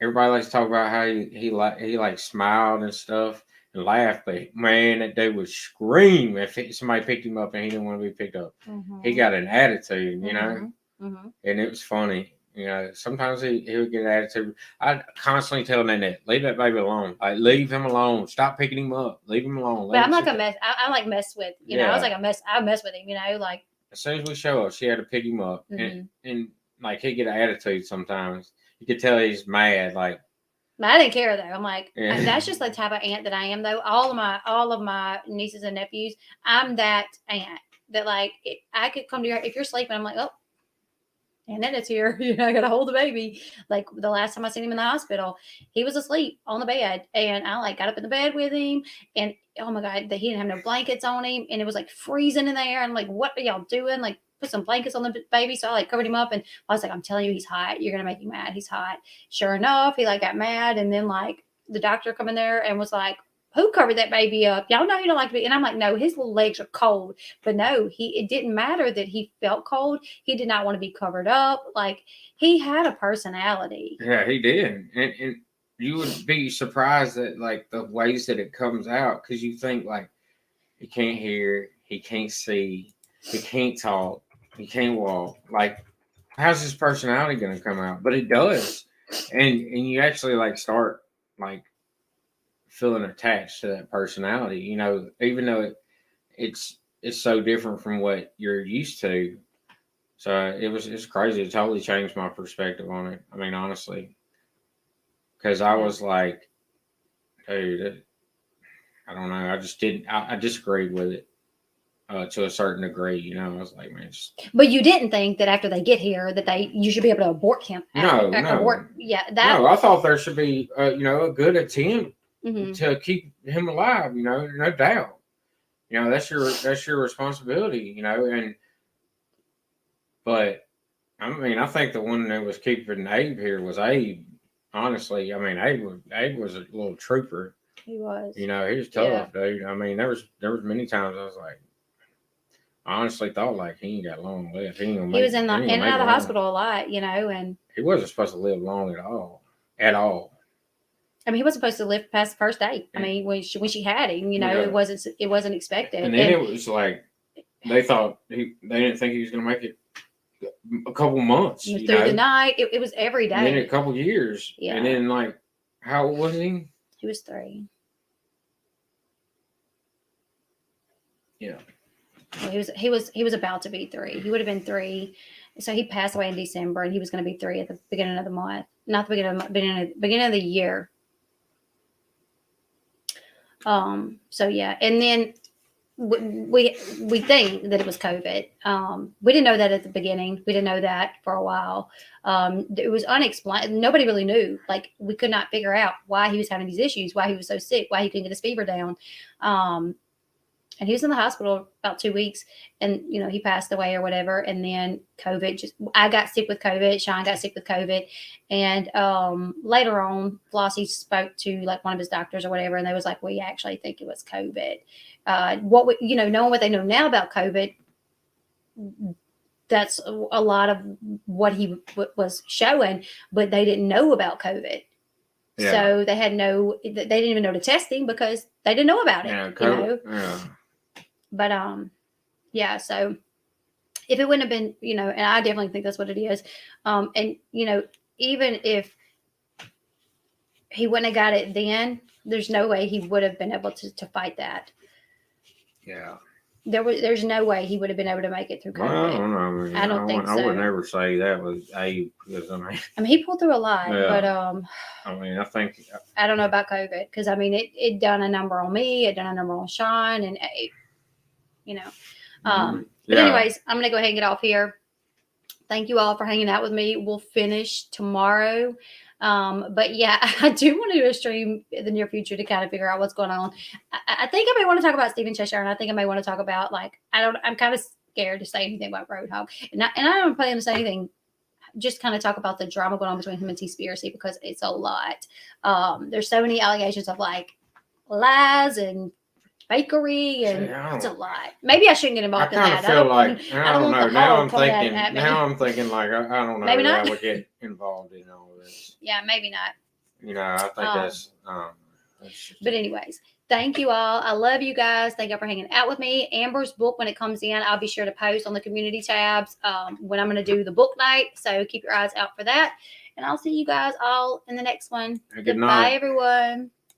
everybody likes to talk about how he like smiled and stuff and laughed, but man, that dude would scream if somebody picked him up and he didn't want to be picked up. Mm-hmm. He got an attitude, and it was funny. Sometimes he would get an attitude. I constantly tell Nanette, leave that baby alone. Like, leave him alone. Stop picking him up. Leave him alone. But I'm like a mess. I like mess with, I was like a mess. I mess with him, like. As soon as we show up, she had to pick him up. And like, he'd get an attitude sometimes. You could tell he's mad. Like, I didn't care though. I'm like, that's just the type of aunt that I am though. All of my nieces and nephews, I'm that aunt that like, I could come to your, if you're sleeping, I'm like, oh, and then it's here. I got to hold the baby. Like the last time I seen him in the hospital, he was asleep on the bed, and I like got up in the bed with him, and oh my God, he didn't have no blankets on him, and it was like freezing in there. I'm like, what are y'all doing? Like, put some blankets on the baby. So I like covered him up, and I was like, I'm telling you, he's hot. You're gonna make him mad. He's hot. Sure enough, he like got mad, and then like the doctor come in there and was like, who covered that baby up? Y'all know he don't like to be. And I'm like, no, his little legs are cold. But no, it didn't matter that he felt cold. He did not want to be covered up. Like, he had a personality. Yeah, he did. And you would be surprised at like the ways that it comes out, because you think like, he can't hear, he can't see, he can't talk, he can't walk. Like, how's his personality going to come out? But it does. And you actually like start like feeling attached to that personality, even though it's it's so different from what you're used to. So it's crazy. It totally changed my perspective on it. I mean, honestly, because I was like, dude, I don't know. I just didn't. I disagreed with it to a certain degree. You know, I was like, man, But you didn't think that after they get here that you should be able to abort him. No. Yeah, that. No, I thought there should be, a good attempt Mhm. to keep him alive. You know, no doubt. You know, that's your responsibility. You know, but I mean, I think the one that was keeping Abe here was Abe. Honestly, I mean, Abe was a little trooper. He was. You know, he was tough, dude. I mean, there was many times I was like, I honestly thought like he ain't got long left. He was in and out of the hospital a lot, you know, and he wasn't supposed to live long at all. At all. I mean, he wasn't supposed to live past the first date. I mean, when she had him, you know, it wasn't expected. And then it was like they thought they didn't think he was going to make it a couple months. Through the night, it was every day. And then a couple years, and then like, how old was he? He was 3. Yeah. Well, he was about to be 3. He would have been 3. So he passed away in December, and he was going to be 3 at the beginning of the month, not the beginning of the year. So yeah, and then we think that it was COVID. We didn't know that at the beginning. We didn't know that for a while. It was unexplained. Nobody really knew. Like, we could not figure out why he was having these issues, why he was so sick, why he couldn't get his fever down. And he was in the hospital about 2 weeks, and, you know, he passed away or whatever. And then COVID I got sick with COVID. Sean got sick with COVID. And later on, Flossie spoke to like one of his doctors or whatever. And they was like, we actually think it was COVID. Knowing what they know now about COVID, that's a lot of what he was showing, but they didn't know about COVID. Yeah. So they didn't even know to test him because they didn't know about it. Yeah, COVID, Yeah. But so if it wouldn't have been, you know, and I definitely think that's what it is. And, you know, even if he wouldn't have got it then, there's no way he would have been able to fight that. Yeah. There's no way he would have been able to make it through COVID. Well, I don't know. I mean, I think so. I would never say that was Abe, because I mean, he pulled through a lot, but I mean, I think I don't know about COVID, because I mean, it done a number on me, it done a number on Sean and Abe, you know. But anyways, I'm gonna go ahead and get off here. Thank you all for hanging out with me. We'll finish tomorrow. But yeah, I do want to do a stream in the near future to kind of figure out what's going on. I think I may want to talk about Stephen Cheshire, and I think I may want to talk about, like, I'm kind of scared to say anything about Roadhog, and I don't plan to say anything. Just kind of talk about the drama going on between him and T-Spiracy, because it's a lot. There's so many allegations of like lies and fakery, and it's a lot. Maybe I shouldn't get involved in that. I don't know. Now I'm thinking like I don't know. Maybe not. I would get involved in all this. Yeah, maybe not. You know, I think that's but anyways, thank you all. I love you guys. Thank you for hanging out with me. Amber's book, when it comes in, I'll be sure to post on the community tabs when I'm going to do the book night. So keep your eyes out for that. And I'll see you guys all in the next one. Good night, everyone.